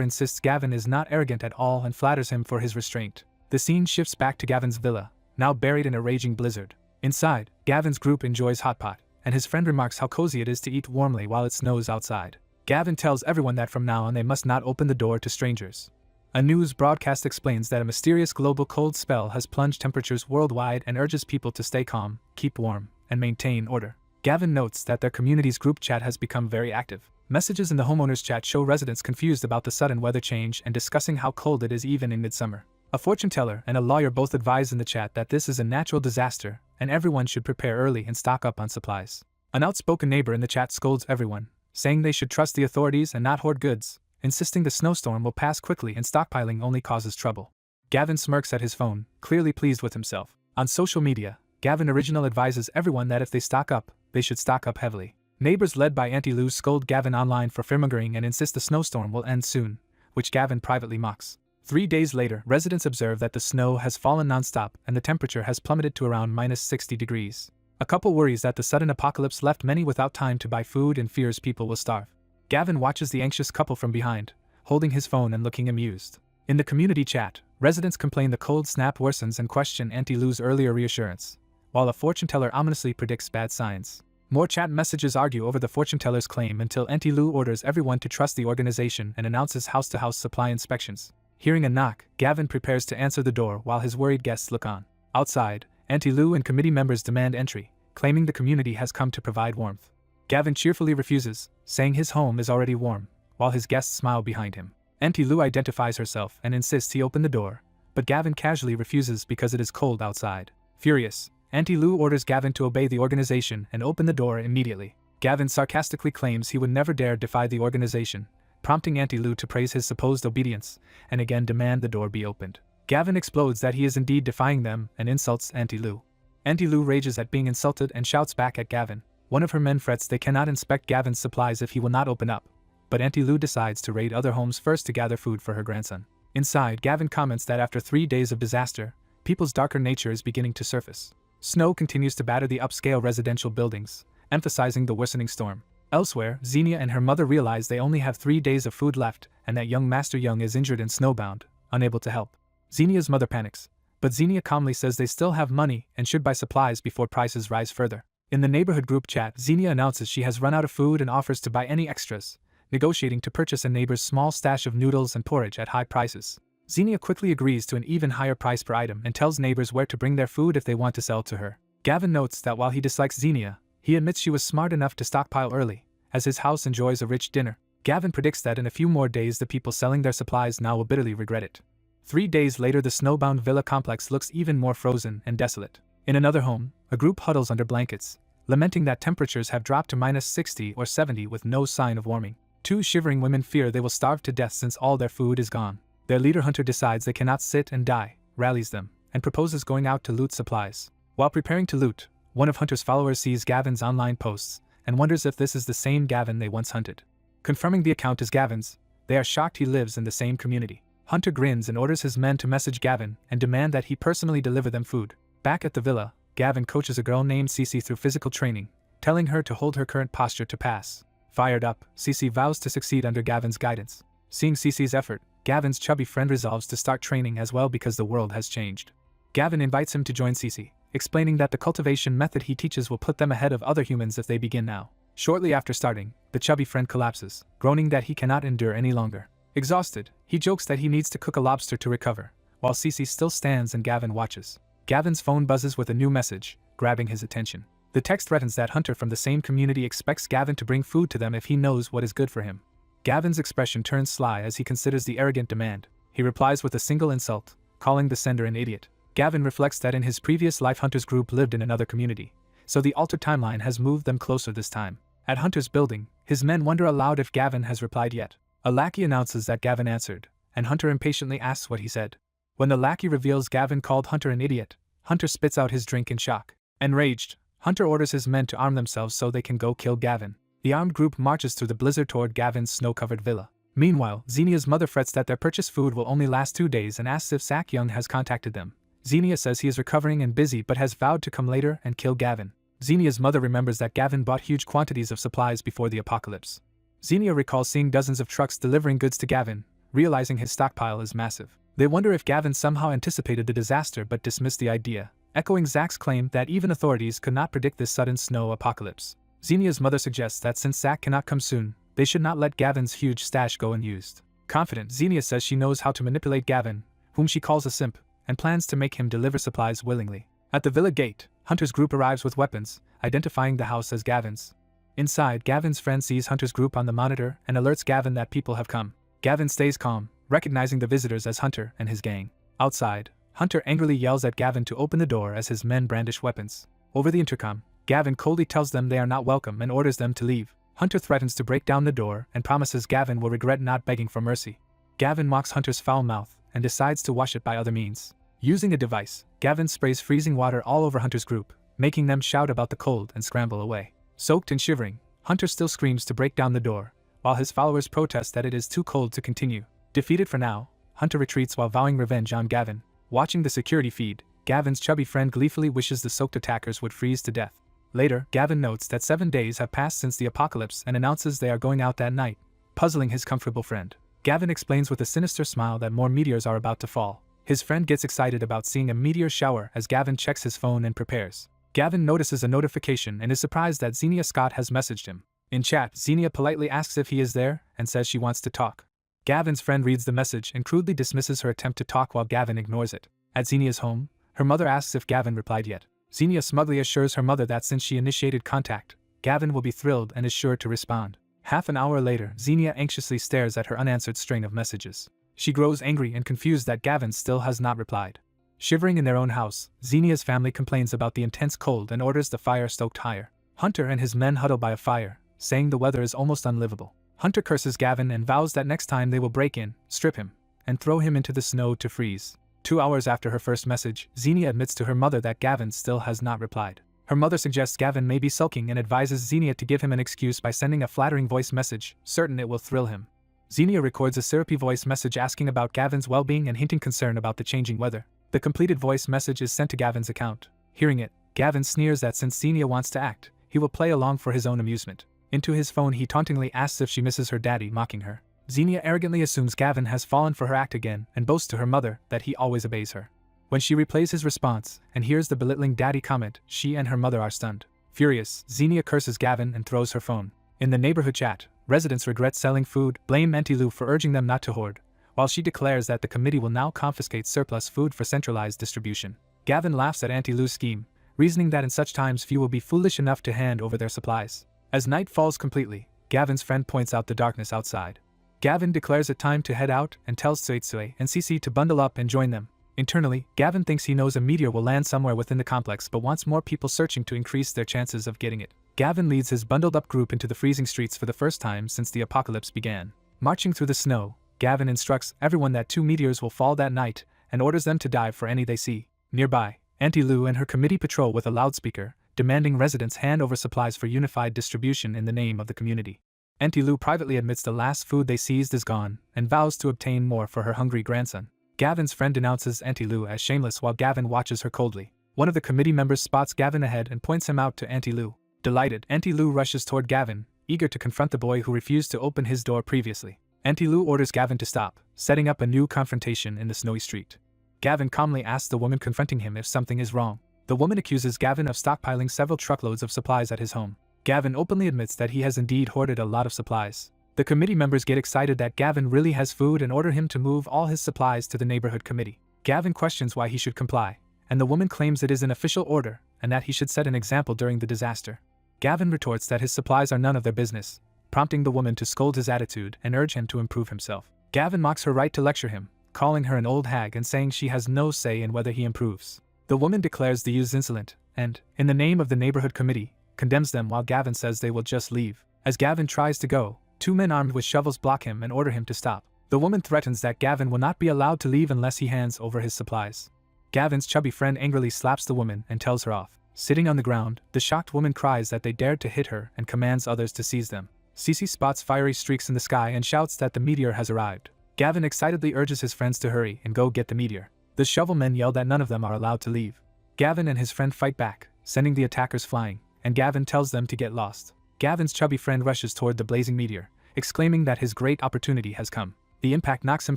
insists Gavin is not arrogant at all and flatters him for his restraint. The scene shifts back to Gavin's villa, now buried in a raging blizzard. Inside, Gavin's group enjoys hot pot, and his friend remarks how cozy it is to eat warmly while it snows outside. Gavin tells everyone that from now on they must not open the door to strangers. A news broadcast explains that a mysterious global cold spell has plunged temperatures worldwide and urges people to stay calm, keep warm, and maintain order. Gavin notes that their community's group chat has become very active. Messages in the homeowners chat show residents confused about the sudden weather change and discussing how cold it is even in midsummer. A fortune teller and a lawyer both advise in the chat that this is a natural disaster and everyone should prepare early and stock up on supplies. An outspoken neighbor in the chat scolds everyone, saying they should trust the authorities and not hoard goods, insisting the snowstorm will pass quickly and stockpiling only causes trouble. Gavin smirks at his phone, clearly pleased with himself. On social media, Gavin Original advises everyone that if they stock up, they should stock up heavily. Neighbors led by Auntie Lou scold Gavin online for fearmongering and insist the snowstorm will end soon, which Gavin privately mocks. 3 days later, residents observe that the snow has fallen non-stop and the temperature has plummeted to around minus 60 degrees. A couple worries that the sudden apocalypse left many without time to buy food and fears people will starve. Gavin watches the anxious couple from behind, holding his phone and looking amused. In the community chat, residents complain the cold snap worsens and question Auntie Lou's earlier reassurance, while a fortune teller ominously predicts bad signs. More chat messages argue over the fortune teller's claim until Auntie Lou orders everyone to trust the organization and announces house-to-house supply inspections. Hearing a knock, Gavin prepares to answer the door while his worried guests look on. Outside, Auntie Lou and committee members demand entry, claiming the community has come to provide warmth. Gavin cheerfully refuses, saying his home is already warm, while his guests smile behind him. Auntie Lou identifies herself and insists he open the door, but Gavin casually refuses because it is cold outside. Furious, Auntie Lou orders Gavin to obey the organization and open the door immediately. Gavin sarcastically claims he would never dare defy the organization, prompting Auntie Lou to praise his supposed obedience and again demand the door be opened. Gavin explodes that he is indeed defying them and insults Auntie Lou. Auntie Lou rages at being insulted and shouts back at Gavin. One of her men frets they cannot inspect Gavin's supplies if he will not open up, but Auntie Lou decides to raid other homes first to gather food for her grandson. Inside, Gavin comments that after 3 days of disaster, people's darker nature is beginning to surface. Snow continues to batter the upscale residential buildings, emphasizing the worsening storm. Elsewhere, Xenia and her mother realize they only have 3 days of food left and that young Master Young is injured and snowbound, unable to help. Xenia's mother panics, but Xenia calmly says they still have money and should buy supplies before prices rise further. In the neighborhood group chat, Xenia announces she has run out of food and offers to buy any extras, negotiating to purchase a neighbor's small stash of noodles and porridge at high prices. Xenia quickly agrees to an even higher price per item and tells neighbors where to bring their food if they want to sell to her. Gavin notes that while he dislikes Xenia, he admits she was smart enough to stockpile early, as his house enjoys a rich dinner. Gavin predicts that in a few more days the people selling their supplies now will bitterly regret it. 3 days later, the snowbound villa complex looks even more frozen and desolate. In another home, a group huddles under blankets, lamenting that temperatures have dropped to minus 60 or 70 with no sign of warming. 2 shivering women fear they will starve to death since all their food is gone. Their leader Hunter decides they cannot sit and die, rallies them, and proposes going out to loot supplies. While preparing to loot, one of Hunter's followers sees Gavin's online posts and wonders if this is the same Gavin they once hunted. Confirming the account is Gavin's, they are shocked he lives in the same community. Hunter grins and orders his men to message Gavin and demand that he personally deliver them food. Back at the villa, Gavin coaches a girl named Cece through physical training, telling her to hold her current posture to pass. Fired up, Cece vows to succeed under Gavin's guidance. Seeing Cece's effort, Gavin's chubby friend resolves to start training as well because the world has changed. Gavin invites him to join Cece, explaining that the cultivation method he teaches will put them ahead of other humans if they begin now. Shortly after starting, the chubby friend collapses, groaning that he cannot endure any longer. Exhausted, he jokes that he needs to cook a lobster to recover, while Cece still stands and Gavin watches. Gavin's phone buzzes with a new message, grabbing his attention. The text threatens that Hunter from the same community expects Gavin to bring food to them if he knows what is good for him. Gavin's expression turns sly as he considers the arrogant demand. He replies with a single insult, calling the sender an idiot. Gavin reflects that in his previous life Hunter's group lived in another community, so the altered timeline has moved them closer this time. At Hunter's building, his men wonder aloud if Gavin has replied yet. A lackey announces that Gavin answered, and Hunter impatiently asks what he said. When the lackey reveals Gavin called Hunter an idiot, Hunter spits out his drink in shock. Enraged, Hunter orders his men to arm themselves so they can go kill Gavin. The armed group marches through the blizzard toward Gavin's snow-covered villa. Meanwhile, Xenia's mother frets that their purchased food will only last 2 days and asks if Sak-young has contacted them. Xenia says he is recovering and busy but has vowed to come later and kill Gavin. Xenia's mother remembers that Gavin bought huge quantities of supplies before the apocalypse. Xenia recalls seeing dozens of trucks delivering goods to Gavin, realizing his stockpile is massive. They wonder if Gavin somehow anticipated the disaster but dismissed the idea, echoing Zak's claim that even authorities could not predict this sudden snow apocalypse. Xenia's mother suggests that since Zak cannot come soon, they should not let Gavin's huge stash go unused. Confident, Xenia says she knows how to manipulate Gavin, whom she calls a simp, and plans to make him deliver supplies willingly. At the villa gate, Hunter's group arrives with weapons, identifying the house as Gavin's. Inside, Gavin's friend sees Hunter's group on the monitor and alerts Gavin that people have come. Gavin stays calm, recognizing the visitors as Hunter and his gang. Outside, Hunter angrily yells at Gavin to open the door as his men brandish weapons. Over the intercom, Gavin coldly tells them they are not welcome and orders them to leave. Hunter threatens to break down the door and promises Gavin will regret not begging for mercy. Gavin mocks Hunter's foul mouth and decides to wash it by other means. Using a device, Gavin sprays freezing water all over Hunter's group, making them shout about the cold and scramble away. Soaked and shivering, Hunter still screams to break down the door, while his followers protest that it is too cold to continue. Defeated for now, Hunter retreats while vowing revenge on Gavin. Watching the security feed, Gavin's chubby friend gleefully wishes the soaked attackers would freeze to death. Later, Gavin notes that 7 days have passed since the apocalypse and announces they are going out that night, puzzling his comfortable friend. Gavin explains with a sinister smile that more meteors are about to fall. His friend gets excited about seeing a meteor shower as Gavin checks his phone and prepares. Gavin notices a notification and is surprised that Xenia Scott has messaged him. In chat, Xenia politely asks if he is there and says she wants to talk. Gavin's friend reads the message and crudely dismisses her attempt to talk while Gavin ignores it. At Xenia's home, her mother asks if Gavin replied yet. Xenia smugly assures her mother that since she initiated contact, Gavin will be thrilled and is sure to respond. Half an hour later, Xenia anxiously stares at her unanswered string of messages. She grows angry and confused that Gavin still has not replied. Shivering in their own house, Xenia's family complains about the intense cold and orders the fire stoked higher. Hunter and his men huddle by a fire, saying the weather is almost unlivable. Hunter curses Gavin and vows that next time they will break in, strip him, and throw him into the snow to freeze. 2 hours after her first message, Xenia admits to her mother that Gavin still has not replied. Her mother suggests Gavin may be sulking and advises Xenia to give him an excuse by sending a flattering voice message, certain it will thrill him. Xenia records a syrupy voice message asking about Gavin's well-being and hinting concern about the changing weather. The completed voice message is sent to Gavin's account. Hearing it, Gavin sneers that since Xenia wants to act, he will play along for his own amusement. Into his phone he tauntingly asks if she misses her daddy, mocking her. Xenia arrogantly assumes Gavin has fallen for her act again and boasts to her mother that he always obeys her. When she replays his response and hears the belittling daddy comment, she and her mother are stunned. Furious, Xenia curses Gavin and throws her phone. In the neighborhood chat, residents regret selling food, blame Auntie Lou for urging them not to hoard, while she declares that the committee will now confiscate surplus food for centralized distribution. Gavin laughs at Auntie Lou's scheme, reasoning that in such times few will be foolish enough to hand over their supplies. As night falls completely, Gavin's friend points out the darkness outside. Gavin declares it time to head out and tells Tsuetsue and Cici to bundle up and join them. Internally, Gavin thinks he knows a meteor will land somewhere within the complex but wants more people searching to increase their chances of getting it. Gavin leads his bundled-up group into the freezing streets for the first time since the apocalypse began. Marching through the snow, Gavin instructs everyone that 2 meteors will fall that night and orders them to dive for any they see. Nearby, Auntie Lou and her committee patrol with a loudspeaker, demanding residents hand over supplies for unified distribution in the name of the community. Auntie Lou privately admits the last food they seized is gone and vows to obtain more for her hungry grandson. Gavin's friend denounces Auntie Lou as shameless while Gavin watches her coldly. One of the committee members spots Gavin ahead and points him out to Auntie Lou. Delighted, Auntie Lou rushes toward Gavin, eager to confront the boy who refused to open his door previously. Auntie Lou orders Gavin to stop, setting up a new confrontation in the snowy street. Gavin calmly asks the woman confronting him if something is wrong. The woman accuses Gavin of stockpiling several truckloads of supplies at his home. Gavin openly admits that he has indeed hoarded a lot of supplies. The committee members get excited that Gavin really has food and order him to move all his supplies to the neighborhood committee. Gavin questions why he should comply, and the woman claims it is an official order and that he should set an example during the disaster. Gavin retorts that his supplies are none of their business, prompting the woman to scold his attitude and urge him to improve himself. Gavin mocks her right to lecture him, calling her an old hag and saying she has no say in whether he improves. The woman declares the youths insolent and, in the name of the neighborhood committee, condemns them while Gavin says they will just leave. As Gavin tries to go, 2 men armed with shovels block him and order him to stop. The woman threatens that Gavin will not be allowed to leave unless he hands over his supplies. Gavin's chubby friend angrily slaps the woman and tells her off. Sitting on the ground, the shocked woman cries that they dared to hit her and commands others to seize them. Cece spots fiery streaks in the sky and shouts that the meteor has arrived. Gavin excitedly urges his friends to hurry and go get the meteor. The shovel men yell that none of them are allowed to leave. Gavin and his friend fight back, sending the attackers flying, and Gavin tells them to get lost. Gavin's chubby friend rushes toward the blazing meteor, exclaiming that his great opportunity has come. The impact knocks him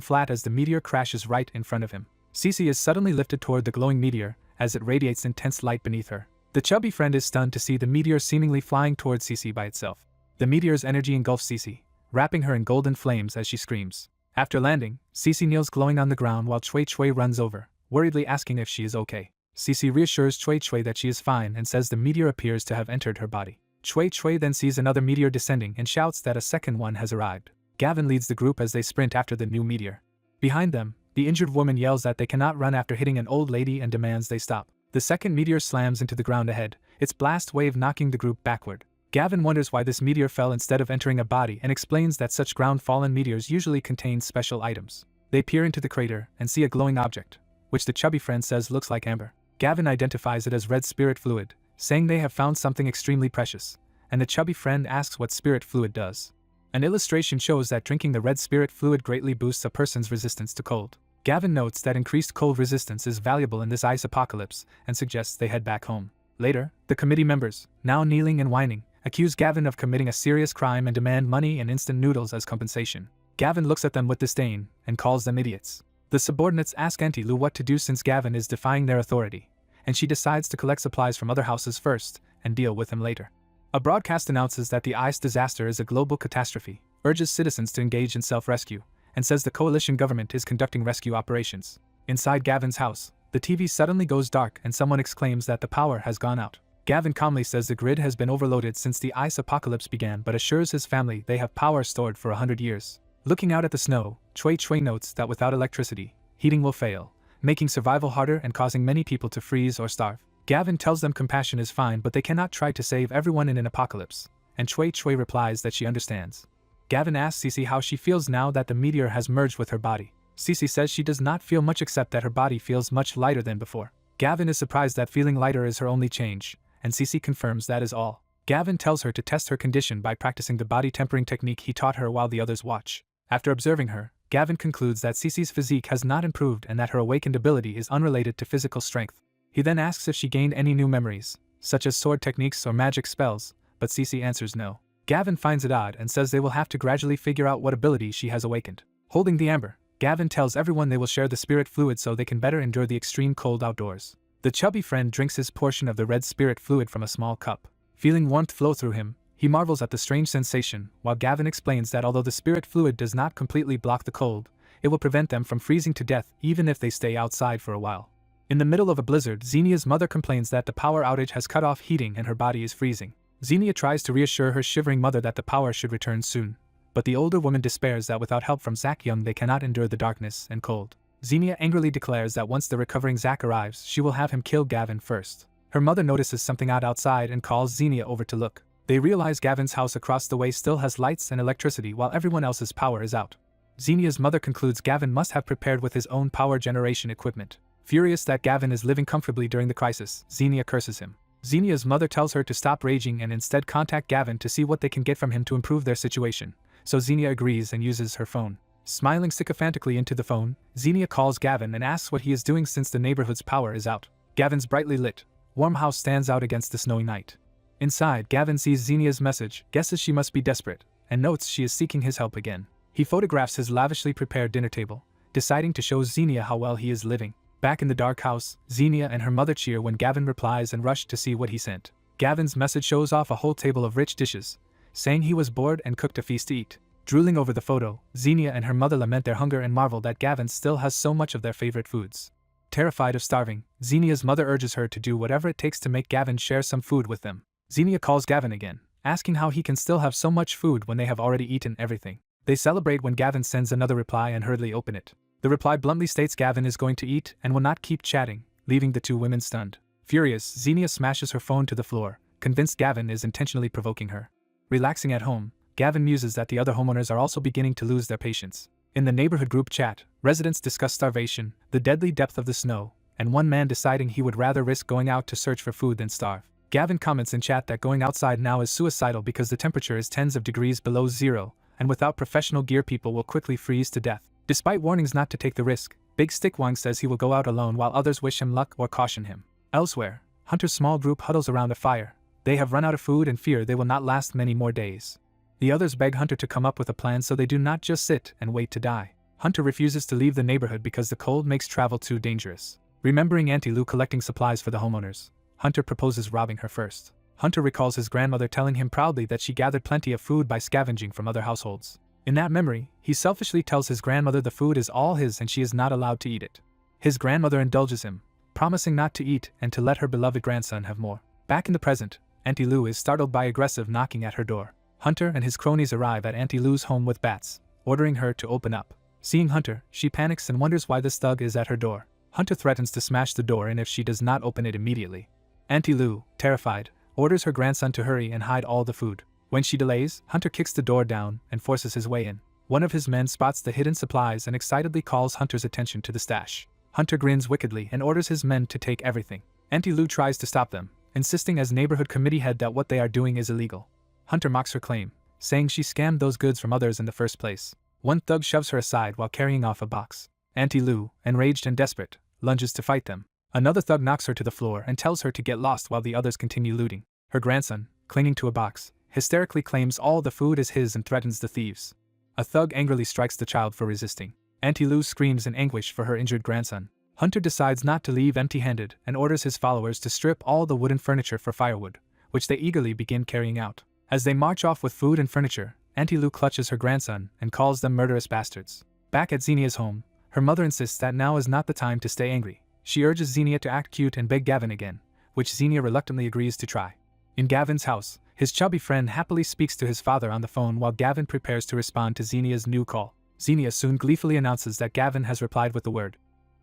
flat as the meteor crashes right in front of him. Cece is suddenly lifted toward the glowing meteor as it radiates intense light beneath her. The chubby friend is stunned to see the meteor seemingly flying towards Cece by itself. The meteor's energy engulfs Cece, wrapping her in golden flames as she screams. After landing, Cece kneels glowing on the ground while Chui Chui runs over, worriedly asking if she is okay. Cece reassures Chui Chui that she is fine and says the meteor appears to have entered her body. Chui Chui then sees another meteor descending and shouts that a second one has arrived. Gavin leads the group as they sprint after the new meteor. Behind them, the injured woman yells that they cannot run after hitting an old lady and demands they stop. The second meteor slams into the ground ahead, its blast wave knocking the group backward. Gavin wonders why this meteor fell instead of entering a body and explains that such ground-fallen meteors usually contain special items. They peer into the crater and see a glowing object, which the chubby friend says looks like amber. Gavin identifies it as red spirit fluid, saying they have found something extremely precious, and the chubby friend asks what spirit fluid does. An illustration shows that drinking the red spirit fluid greatly boosts a person's resistance to cold. Gavin notes that increased cold resistance is valuable in this ice apocalypse and suggests they head back home. Later, the committee members, now kneeling and whining, accuse Gavin of committing a serious crime and demand money and instant noodles as compensation. Gavin looks at them with disdain and calls them idiots. The subordinates ask Auntie Lou what to do since Gavin is defying their authority, and she decides to collect supplies from other houses first and deal with him later. A broadcast announces that the ice disaster is a global catastrophe, urges citizens to engage in self-rescue, and says the coalition government is conducting rescue operations. Inside Gavin's house, the TV suddenly goes dark and someone exclaims that the power has gone out. Gavin calmly says the grid has been overloaded since the ice apocalypse began but assures his family they have power stored for 100 years. Looking out at the snow, Chui Chui notes that without electricity, heating will fail, making survival harder and causing many people to freeze or starve. Gavin tells them compassion is fine but they cannot try to save everyone in an apocalypse, and Chui Chui replies that she understands. Gavin asks Cece how she feels now that the meteor has merged with her body. Cece says she does not feel much except that her body feels much lighter than before. Gavin is surprised that feeling lighter is her only change, and Cece confirms that is all. Gavin tells her to test her condition by practicing the body tempering technique he taught her while the others watch. After observing her, Gavin concludes that Cece's physique has not improved and that her awakened ability is unrelated to physical strength. He then asks if she gained any new memories, such as sword techniques or magic spells, but Cece answers no. Gavin finds it odd and says they will have to gradually figure out what ability she has awakened. Holding the amber, Gavin tells everyone they will share the spirit fluid so they can better endure the extreme cold outdoors. The chubby friend drinks his portion of the red spirit fluid from a small cup. Feeling warmth flow through him, he marvels at the strange sensation, while Gavin explains that although the spirit fluid does not completely block the cold, it will prevent them from freezing to death even if they stay outside for a while. In the middle of a blizzard, Xenia's mother complains that the power outage has cut off heating and her body is freezing. Xenia tries to reassure her shivering mother that the power should return soon, but the older woman despairs that without help from Zack Young they cannot endure the darkness and cold. Xenia angrily declares that once the recovering Zack arrives, she will have him kill Gavin first. Her mother notices something odd outside and calls Xenia over to look. They realize Gavin's house across the way still has lights and electricity while everyone else's power is out. Xenia's mother concludes Gavin must have prepared with his own power generation equipment. Furious that Gavin is living comfortably during the crisis, Xenia curses him. Xenia's mother tells her to stop raging and instead contact Gavin to see what they can get from him to improve their situation, so Xenia agrees and uses her phone. Smiling sycophantically into the phone, Xenia calls Gavin and asks what he is doing since the neighborhood's power is out. Gavin's brightly lit, warm house stands out against the snowy night. Inside, Gavin sees Xenia's message, guesses she must be desperate, and notes she is seeking his help again. He photographs his lavishly prepared dinner table, deciding to show Xenia how well he is living. Back in the dark house, Xenia and her mother cheer when Gavin replies and rush to see what he sent. Gavin's message shows off a whole table of rich dishes, saying he was bored and cooked a feast to eat. Drooling over the photo, Xenia and her mother lament their hunger and marvel that Gavin still has so much of their favorite foods. Terrified of starving, Xenia's mother urges her to do whatever it takes to make Gavin share some food with them. Xenia calls Gavin again, asking how he can still have so much food when they have already eaten everything. They celebrate when Gavin sends another reply and hurriedly open it. The reply bluntly states Gavin is going to eat and will not keep chatting, leaving the two women stunned. Furious, Xenia smashes her phone to the floor, convinced Gavin is intentionally provoking her. Relaxing at home, Gavin muses that the other homeowners are also beginning to lose their patience. In the neighborhood group chat, residents discuss starvation, the deadly depth of the snow, and one man deciding he would rather risk going out to search for food than starve. Gavin comments in chat that going outside now is suicidal because the temperature is tens of degrees below zero, and without professional gear people will quickly freeze to death. Despite warnings not to take the risk, Big Stick Wang says he will go out alone while others wish him luck or caution him. Elsewhere, Hunter's small group huddles around a fire. They have run out of food and fear they will not last many more days. The others beg Hunter to come up with a plan so they do not just sit and wait to die. Hunter refuses to leave the neighborhood because the cold makes travel too dangerous. Remembering Auntie Lou collecting supplies for the homeowners, Hunter proposes robbing her first. Hunter recalls his grandmother telling him proudly that she gathered plenty of food by scavenging from other households. In that memory, he selfishly tells his grandmother the food is all his and she is not allowed to eat it. His grandmother indulges him, promising not to eat and to let her beloved grandson have more. Back in the present, Auntie Lou is startled by aggressive knocking at her door. Hunter and his cronies arrive at Auntie Lou's home with bats, ordering her to open up. Seeing Hunter, she panics and wonders why this thug is at her door. Hunter threatens to smash the door in if she does not open it immediately. Auntie Lou, terrified, orders her grandson to hurry and hide all the food. When she delays, Hunter kicks the door down and forces his way in. One of his men spots the hidden supplies and excitedly calls Hunter's attention to the stash. Hunter grins wickedly and orders his men to take everything. Auntie Lou tries to stop them, insisting as neighborhood committee head that what they are doing is illegal. Hunter mocks her claim, saying she scammed those goods from others in the first place. One thug shoves her aside while carrying off a box. Auntie Lou, enraged and desperate, lunges to fight them. Another thug knocks her to the floor and tells her to get lost while the others continue looting. Her grandson, clinging to a box, hysterically claims all the food is his and threatens the thieves. A thug angrily strikes the child for resisting. Auntie Lou screams in anguish for her injured grandson. Hunter decides not to leave empty-handed and orders his followers to strip all the wooden furniture for firewood, which they eagerly begin carrying out. As they march off with food and furniture, Auntie Lou clutches her grandson and calls them murderous bastards. Back at Xenia's home, her mother insists that now is not the time to stay angry. She urges Xenia to act cute and beg Gavin again, which Xenia reluctantly agrees to try. In Gavin's house, his chubby friend happily speaks to his father on the phone while Gavin prepares to respond to Xenia's new call. Xenia soon gleefully announces that Gavin has replied with the word,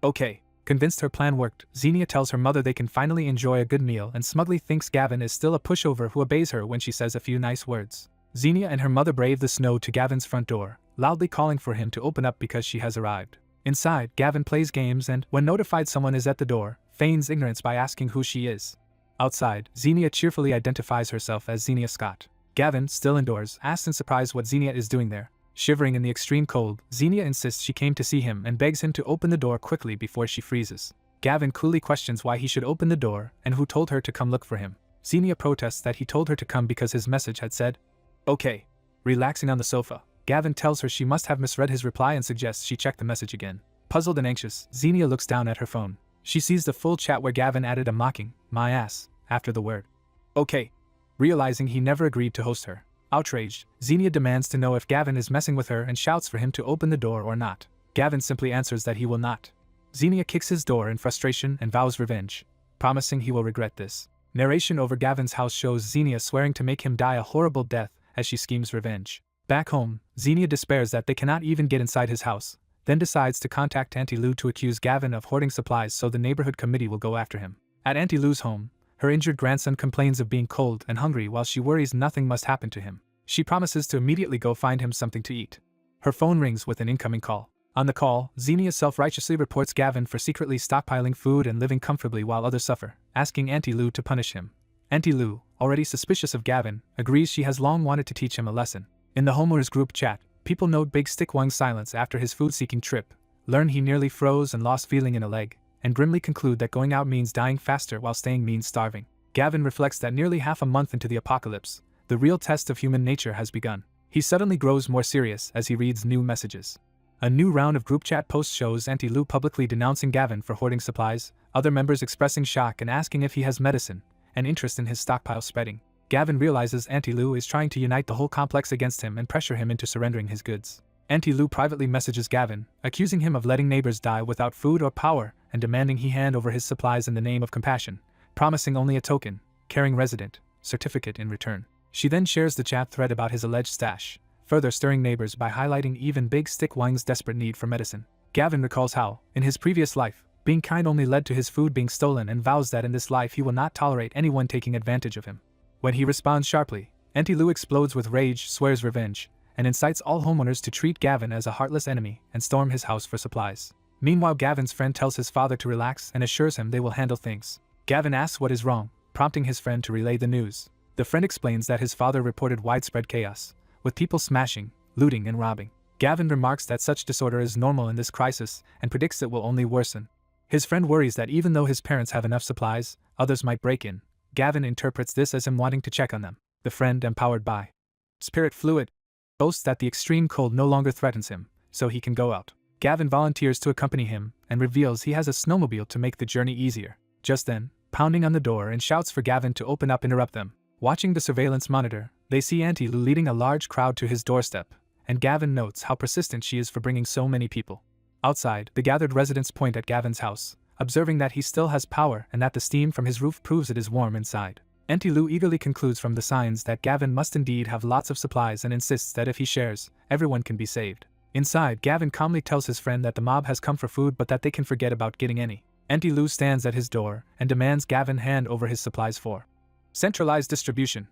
"Okay." Convinced her plan worked, Xenia tells her mother they can finally enjoy a good meal and smugly thinks Gavin is still a pushover who obeys her when she says a few nice words. Xenia and her mother brave the snow to Gavin's front door, loudly calling for him to open up because she has arrived. Inside, Gavin plays games and, when notified someone is at the door, feigns ignorance by asking who she is. Outside, Xenia cheerfully identifies herself as Xenia Scott. Gavin, still indoors, asks in surprise what Xenia is doing there. Shivering in the extreme cold, Xenia insists she came to see him and begs him to open the door quickly before she freezes. Gavin coolly questions why he should open the door and who told her to come look for him. Xenia protests that he told her to come because his message had said, "Okay." Relaxing on the sofa, Gavin tells her she must have misread his reply and suggests she check the message again. Puzzled and anxious, Xenia looks down at her phone. She sees the full chat where Gavin added a mocking, "my ass," after the word "okay," realizing he never agreed to host her. Outraged, Xenia demands to know if Gavin is messing with her and shouts for him to open the door or not. Gavin simply answers that he will not. Xenia kicks his door in frustration and vows revenge, promising he will regret this. Narration over Gavin's house shows Xenia swearing to make him die a horrible death as she schemes revenge. Back home, Xenia despairs that they cannot even get inside his house, then decides to contact Auntie Lou to accuse Gavin of hoarding supplies so the neighborhood committee will go after him. At Auntie Lou's home, her injured grandson complains of being cold and hungry while she worries nothing must happen to him. She promises to immediately go find him something to eat. Her phone rings with an incoming call. On the call, Xenia self-righteously reports Gavin for secretly stockpiling food and living comfortably while others suffer, asking Auntie Lou to punish him. Auntie Lou, already suspicious of Gavin, agrees she has long wanted to teach him a lesson. In the homeowners group chat, people note Big Stick Wang's silence after his food-seeking trip, learn he nearly froze and lost feeling in a leg, and grimly conclude that going out means dying faster while staying means starving. Gavin reflects that nearly half a month into the apocalypse, the real test of human nature has begun. He suddenly grows more serious as he reads new messages. A new round of group chat posts shows Auntie Lou publicly denouncing Gavin for hoarding supplies, other members expressing shock and asking if he has medicine, and interest in his stockpile spreading. Gavin realizes Auntie Lou is trying to unite the whole complex against him and pressure him into surrendering his goods. Auntie Lou privately messages Gavin, accusing him of letting neighbors die without food or power and demanding he hand over his supplies in the name of compassion, promising only a token, caring resident, certificate in return. She then shares the chat thread about his alleged stash, further stirring neighbors by highlighting even Big Stick Wang's desperate need for medicine. Gavin recalls how, in his previous life, being kind only led to his food being stolen and vows that in this life he will not tolerate anyone taking advantage of him. When he responds sharply, Auntie Lou explodes with rage, swears revenge, and incites all homeowners to treat Gavin as a heartless enemy and storm his house for supplies. Meanwhile, Gavin's friend tells his father to relax and assures him they will handle things. Gavin asks what is wrong, prompting his friend to relay the news. The friend explains that his father reported widespread chaos, with people smashing, looting and robbing. Gavin remarks that such disorder is normal in this crisis and predicts it will only worsen. His friend worries that even though his parents have enough supplies, others might break in. Gavin interprets this as him wanting to check on them. The friend, empowered by spirit fluid, boasts that the extreme cold no longer threatens him, so he can go out. Gavin volunteers to accompany him and reveals he has a snowmobile to make the journey easier. Just then, pounding on the door and shouts for Gavin to open up interrupt them. Watching the surveillance monitor, they see Auntie Lou leading a large crowd to his doorstep, and Gavin notes how persistent she is for bringing so many people. Outside, the gathered residents point at Gavin's house, observing that he still has power and that the steam from his roof proves it is warm inside. Auntie Lou eagerly concludes from the signs that Gavin must indeed have lots of supplies and insists that if he shares, everyone can be saved. Inside, Gavin calmly tells his friend that the mob has come for food but that they can forget about getting any. Auntie Lou stands at his door and demands Gavin hand over his supplies for centralized distribution,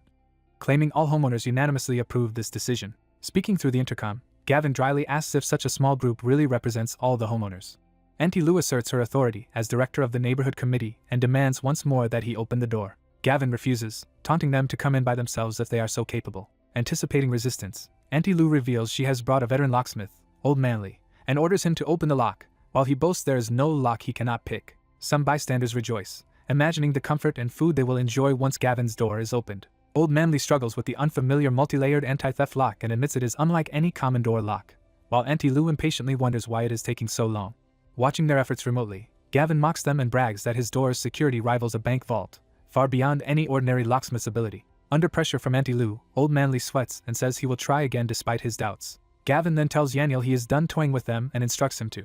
claiming all homeowners unanimously approved this decision. Speaking through the intercom, Gavin dryly asks if such a small group really represents all the homeowners. Auntie Lou asserts her authority as director of the neighborhood committee and demands once more that he open the door. Gavin refuses, taunting them to come in by themselves if they are so capable. Anticipating resistance, Auntie Lou reveals she has brought a veteran locksmith, Old Manly, and orders him to open the lock, while he boasts there is no lock he cannot pick. Some bystanders rejoice, imagining the comfort and food they will enjoy once Gavin's door is opened. Old Manly struggles with the unfamiliar multi-layered anti-theft lock and admits it is unlike any common door lock, while Auntie Lou impatiently wonders why it is taking so long. Watching their efforts remotely, Gavin mocks them and brags that his door's security rivals a bank vault, far beyond any ordinary locksmith's ability. Under pressure from Auntie Lou, Old Manly sweats and says he will try again despite his doubts. Gavin then tells Yananiel he is done toying with them and instructs him to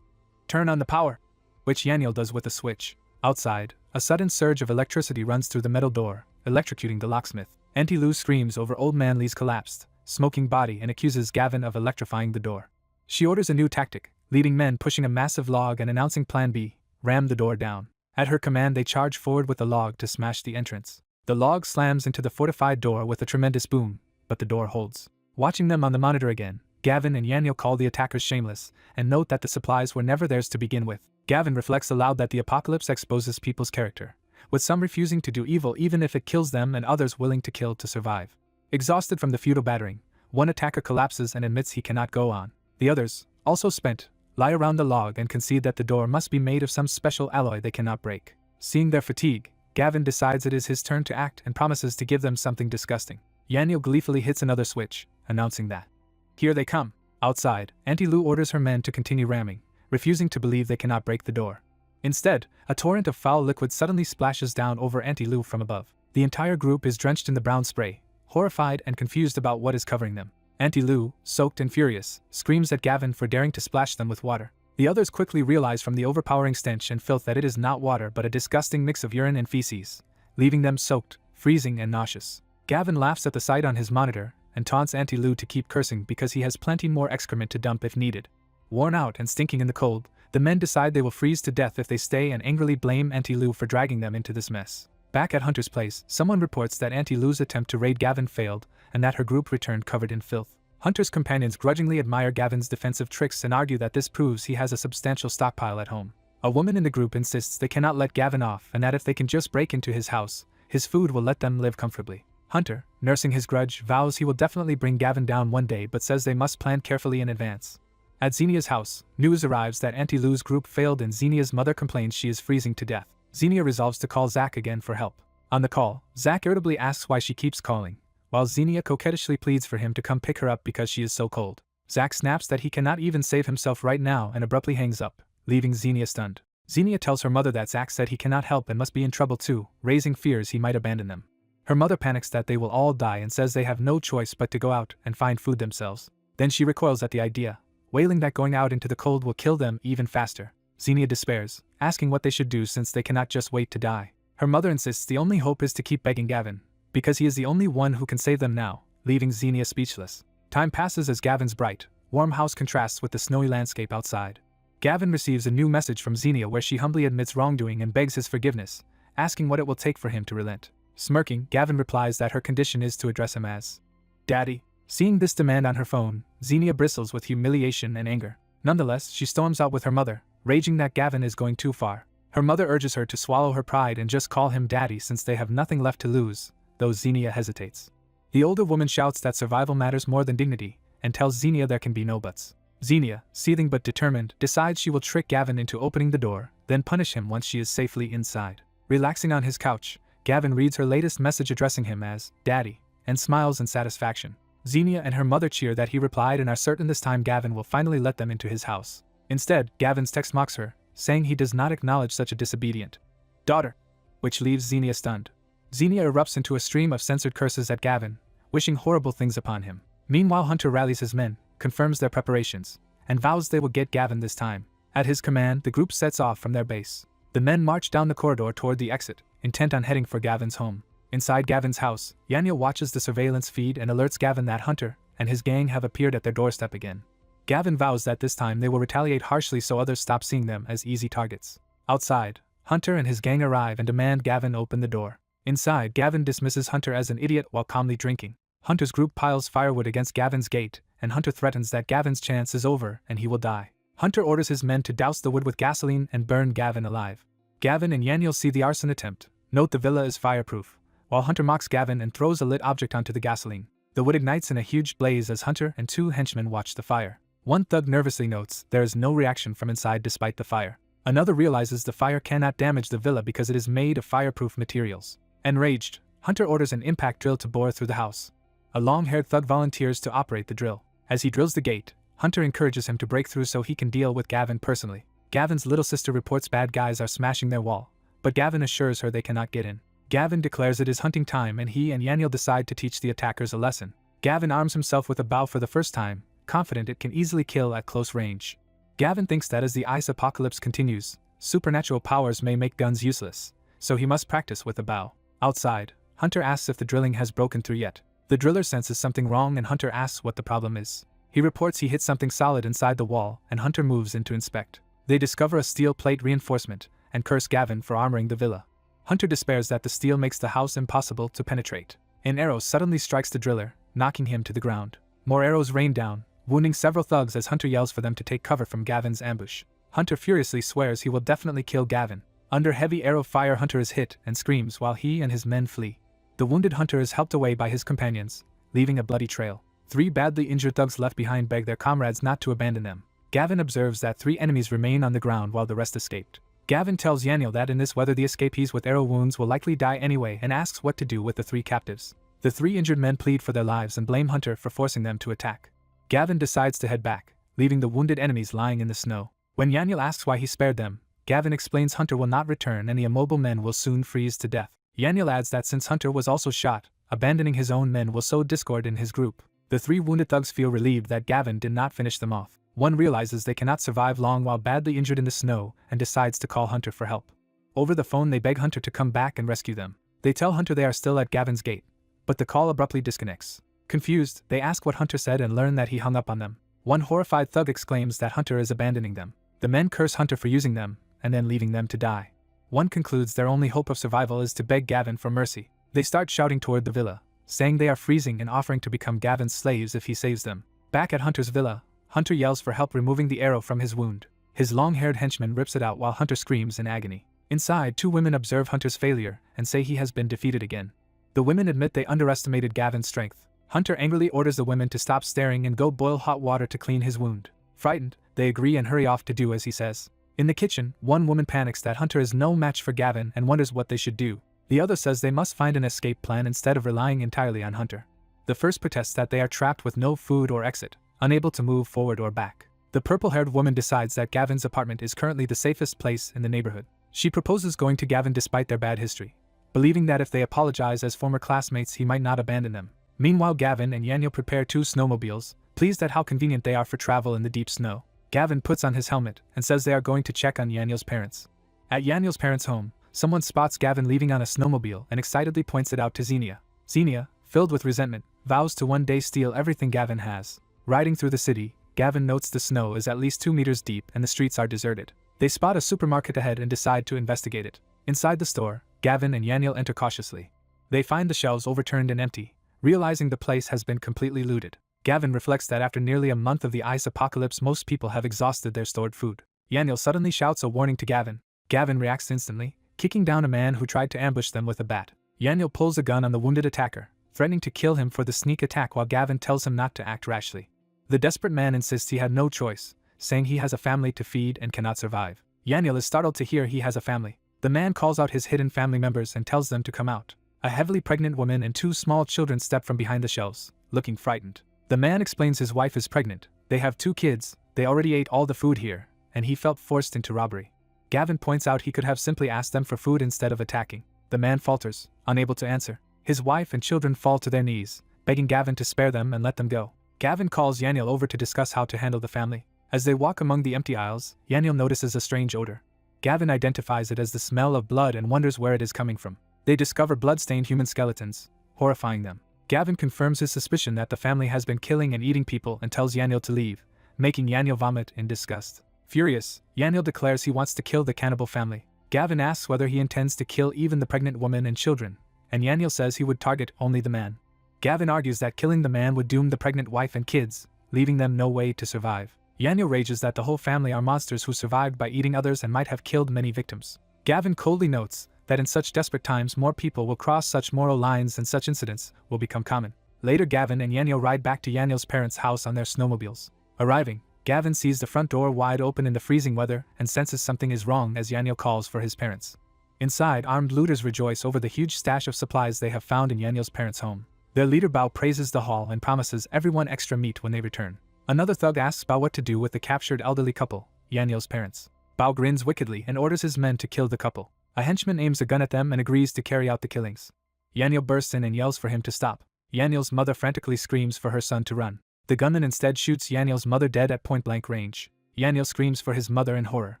turn on the power, which Yananiel does with a switch. Outside, a sudden surge of electricity runs through the metal door, electrocuting the locksmith. Auntie Lou screams over Old Manly's collapsed, smoking body and accuses Gavin of electrifying the door. She orders a new tactic, leading men pushing a massive log and announcing Plan B, ram the door down. At her command they charge forward with the log to smash the entrance. The log slams into the fortified door with a tremendous boom, but the door holds. Watching them on the monitor again, Gavin and Yananiel call the attackers shameless, and note that the supplies were never theirs to begin with. Gavin reflects aloud that the apocalypse exposes people's character, with some refusing to do evil even if it kills them and others willing to kill to survive. Exhausted from the futile battering, one attacker collapses and admits he cannot go on. The others, also spent, lie around the log and concede that the door must be made of some special alloy they cannot break. Seeing their fatigue, Gavin decides it is his turn to act and promises to give them something disgusting. Yananiel gleefully hits another switch, announcing that here they come. Outside, Auntie Lou orders her men to continue ramming, refusing to believe they cannot break the door. Instead, a torrent of foul liquid suddenly splashes down over Auntie Lou from above. The entire group is drenched in the brown spray, horrified and confused about what is covering them. Auntie Lou, soaked and furious, screams at Gavin for daring to splash them with water. The others quickly realize from the overpowering stench and filth that it is not water but a disgusting mix of urine and feces, leaving them soaked, freezing and nauseous. Gavin laughs at the sight on his monitor and taunts Auntie Lou to keep cursing because he has plenty more excrement to dump if needed. Worn out and stinking in the cold, the men decide they will freeze to death if they stay and angrily blame Auntie Lou for dragging them into this mess. Back at Hunter's place, someone reports that Auntie Lou's attempt to raid Gavin failed and that her group returned covered in filth. Hunter's companions grudgingly admire Gavin's defensive tricks and argue that this proves he has a substantial stockpile at home. A woman in the group insists they cannot let Gavin off and that if they can just break into his house, his food will let them live comfortably. Hunter, nursing his grudge, vows he will definitely bring Gavin down one day but says they must plan carefully in advance. At Xenia's house, news arrives that Auntie Lou's group failed and Xenia's mother complains she is freezing to death. Xenia resolves to call Zach again for help. On the call, Zach irritably asks why she keeps calling, while Xenia coquettishly pleads for him to come pick her up because she is so cold. Zach snaps that he cannot even save himself right now and abruptly hangs up, leaving Xenia stunned. Xenia tells her mother that Zach said he cannot help and must be in trouble too, raising fears he might abandon them. Her mother panics that they will all die and says they have no choice but to go out and find food themselves. Then she recoils at the idea, wailing that going out into the cold will kill them even faster. Xenia despairs, asking what they should do since they cannot just wait to die. Her mother insists the only hope is to keep begging Gavin, because he is the only one who can save them now, leaving Xenia speechless. Time passes as Gavin's bright, warm house contrasts with the snowy landscape outside. Gavin receives a new message from Xenia where she humbly admits wrongdoing and begs his forgiveness, asking what it will take for him to relent. Smirking, Gavin replies that her condition is to address him as Daddy. Seeing this demand on her phone, Xenia bristles with humiliation and anger. Nonetheless, she storms out with her mother, raging that Gavin is going too far. Her mother urges her to swallow her pride and just call him daddy since they have nothing left to lose, though Xenia hesitates. The older woman shouts that survival matters more than dignity, and tells Xenia there can be no buts. Xenia, seething but determined, decides she will trick Gavin into opening the door, then punish him once she is safely inside. Relaxing on his couch, Gavin reads her latest message addressing him as Daddy, and smiles in satisfaction. Xenia and her mother cheer that he replied and are certain this time Gavin will finally let them into his house. Instead, Gavin's text mocks her, saying he does not acknowledge such a disobedient daughter, which leaves Xenia stunned. Xenia erupts into a stream of censored curses at Gavin, wishing horrible things upon him. Meanwhile, Hunter rallies his men, confirms their preparations, and vows they will get Gavin this time. At his command, the group sets off from their base. The men march down the corridor toward the exit, intent on heading for Gavin's home. Inside Gavin's house, Yananiel watches the surveillance feed and alerts Gavin that Hunter and his gang have appeared at their doorstep again. Gavin vows that this time they will retaliate harshly so others stop seeing them as easy targets. Outside, Hunter and his gang arrive and demand Gavin open the door. Inside, Gavin dismisses Hunter as an idiot while calmly drinking. Hunter's group piles firewood against Gavin's gate, and Hunter threatens that Gavin's chance is over and he will die. Hunter orders his men to douse the wood with gasoline and burn Gavin alive. Gavin and Yananiel see the arson attempt. Note the villa is fireproof, while Hunter mocks Gavin and throws a lit object onto the gasoline. The wood ignites in a huge blaze as Hunter and two henchmen watch the fire. One thug nervously notes there is no reaction from inside despite the fire. Another realizes the fire cannot damage the villa because it is made of fireproof materials. Enraged, Hunter orders an impact drill to bore through the house. A long-haired thug volunteers to operate the drill. As he drills the gate, Hunter encourages him to break through so he can deal with Gavin personally. Gavin's little sister reports bad guys are smashing their wall, but Gavin assures her they cannot get in. Gavin declares it is hunting time and he and Yananiel decide to teach the attackers a lesson. Gavin arms himself with a bow for the first time, confident it can easily kill at close range. Gavin thinks that as the ice apocalypse continues, supernatural powers may make guns useless, so he must practice with a bow. Outside, Hunter asks if the drilling has broken through yet. The driller senses something wrong and Hunter asks what the problem is. He reports he hit something solid inside the wall and Hunter moves in to inspect. They discover a steel plate reinforcement and curse Gavin for armoring the villa. Hunter despairs that the steel makes the house impossible to penetrate. An arrow suddenly strikes the driller, knocking him to the ground. More arrows rain down, wounding several thugs as Hunter yells for them to take cover from Gavin's ambush. Hunter furiously swears he will definitely kill Gavin. Under heavy arrow fire, Hunter is hit and screams while he and his men flee. The wounded Hunter is helped away by his companions, leaving a bloody trail. 3 badly injured thugs left behind beg their comrades not to abandon them. Gavin observes that 3 enemies remain on the ground while the rest escaped. Gavin tells Yananiel that in this weather the escapees with arrow wounds will likely die anyway and asks what to do with the 3 captives. The 3 injured men plead for their lives and blame Hunter for forcing them to attack. Gavin decides to head back, leaving the wounded enemies lying in the snow. When Yananiel asks why he spared them, Gavin explains Hunter will not return and the immobile men will soon freeze to death. Yananiel adds that since Hunter was also shot, abandoning his own men will sow discord in his group. The 3 wounded thugs feel relieved that Gavin did not finish them off. One realizes they cannot survive long while badly injured in the snow and decides to call Hunter for help. Over the phone they beg Hunter to come back and rescue them. They tell Hunter they are still at Gavin's gate, but the call abruptly disconnects. Confused, they ask what Hunter said and learn that he hung up on them. One horrified thug exclaims that Hunter is abandoning them. The men curse Hunter for using them, and then leaving them to die. One concludes their only hope of survival is to beg Gavin for mercy. They start shouting toward the villa, saying they are freezing and offering to become Gavin's slaves if he saves them. Back at Hunter's villa, Hunter yells for help removing the arrow from his wound. His long-haired henchman rips it out while Hunter screams in agony. Inside, 2 women observe Hunter's failure and say he has been defeated again. The women admit they underestimated Gavin's strength. Hunter angrily orders the women to stop staring and go boil hot water to clean his wound. Frightened, they agree and hurry off to do as he says. In the kitchen, one woman panics that Hunter is no match for Gavin and wonders what they should do. The other says they must find an escape plan instead of relying entirely on Hunter. The first protests that they are trapped with no food or exit, unable to move forward or back. The purple-haired woman decides that Gavin's apartment is currently the safest place in the neighborhood. She proposes going to Gavin despite their bad history, believing that if they apologize as former classmates he might not abandon them. Meanwhile, Gavin and Yananiel prepare 2 snowmobiles, pleased at how convenient they are for travel in the deep snow. Gavin puts on his helmet and says they are going to check on Yananiel's parents. At Yananiel's parents' home, someone spots Gavin leaving on a snowmobile and excitedly points it out to Xenia. Xenia, filled with resentment, vows to one day steal everything Gavin has. Riding through the city, Gavin notes the snow is at least 2 meters deep and the streets are deserted. They spot a supermarket ahead and decide to investigate it. Inside the store, Gavin and Yananiel enter cautiously. They find the shelves overturned and empty, realizing the place has been completely looted. Gavin reflects that after nearly a month of the ice apocalypse most people have exhausted their stored food. Yananiel suddenly shouts a warning to Gavin. Gavin reacts instantly, kicking down a man who tried to ambush them with a bat. Yananiel pulls a gun on the wounded attacker, threatening to kill him for the sneak attack while Gavin tells him not to act rashly. The desperate man insists he had no choice, saying he has a family to feed and cannot survive. Yananiel is startled to hear he has a family. The man calls out his hidden family members and tells them to come out. A heavily pregnant woman and 2 small children step from behind the shelves, looking frightened. The man explains his wife is pregnant, they have 2 kids, they already ate all the food here, and he felt forced into robbery. Gavin points out he could have simply asked them for food instead of attacking. The man falters, unable to answer. His wife and children fall to their knees, begging Gavin to spare them and let them go. Gavin calls Yananiel over to discuss how to handle the family. As they walk among the empty aisles, Yananiel notices a strange odor. Gavin identifies it as the smell of blood and wonders where it is coming from. They discover blood-stained human skeletons, horrifying them. Gavin confirms his suspicion that the family has been killing and eating people and tells Yananiel to leave, making Yananiel vomit in disgust. Furious, Yananiel declares he wants to kill the cannibal family. Gavin asks whether he intends to kill even the pregnant woman and children, and Yananiel says he would target only the man. Gavin argues that killing the man would doom the pregnant wife and kids, leaving them no way to survive. Yananiel rages that the whole family are monsters who survived by eating others and might have killed many victims. Gavin coldly notes that in such desperate times more people will cross such moral lines and such incidents will become common. Later Gavin and Yananiel ride back to Yananiel's parents' house on their snowmobiles. Arriving, Gavin sees the front door wide open in the freezing weather and senses something is wrong as Yananiel calls for his parents. Inside, armed looters rejoice over the huge stash of supplies they have found in Yananiel's parents' home. Their leader Bao praises the haul and promises everyone extra meat when they return. Another thug asks Bao what to do with the captured elderly couple, Yananiel's parents. Bao grins wickedly and orders his men to kill the couple. A henchman aims a gun at them and agrees to carry out the killings. Yananiel bursts in and yells for him to stop. Yananiel's mother frantically screams for her son to run. The gunman instead shoots Yananiel's mother dead at point-blank range. Yananiel screams for his mother in horror.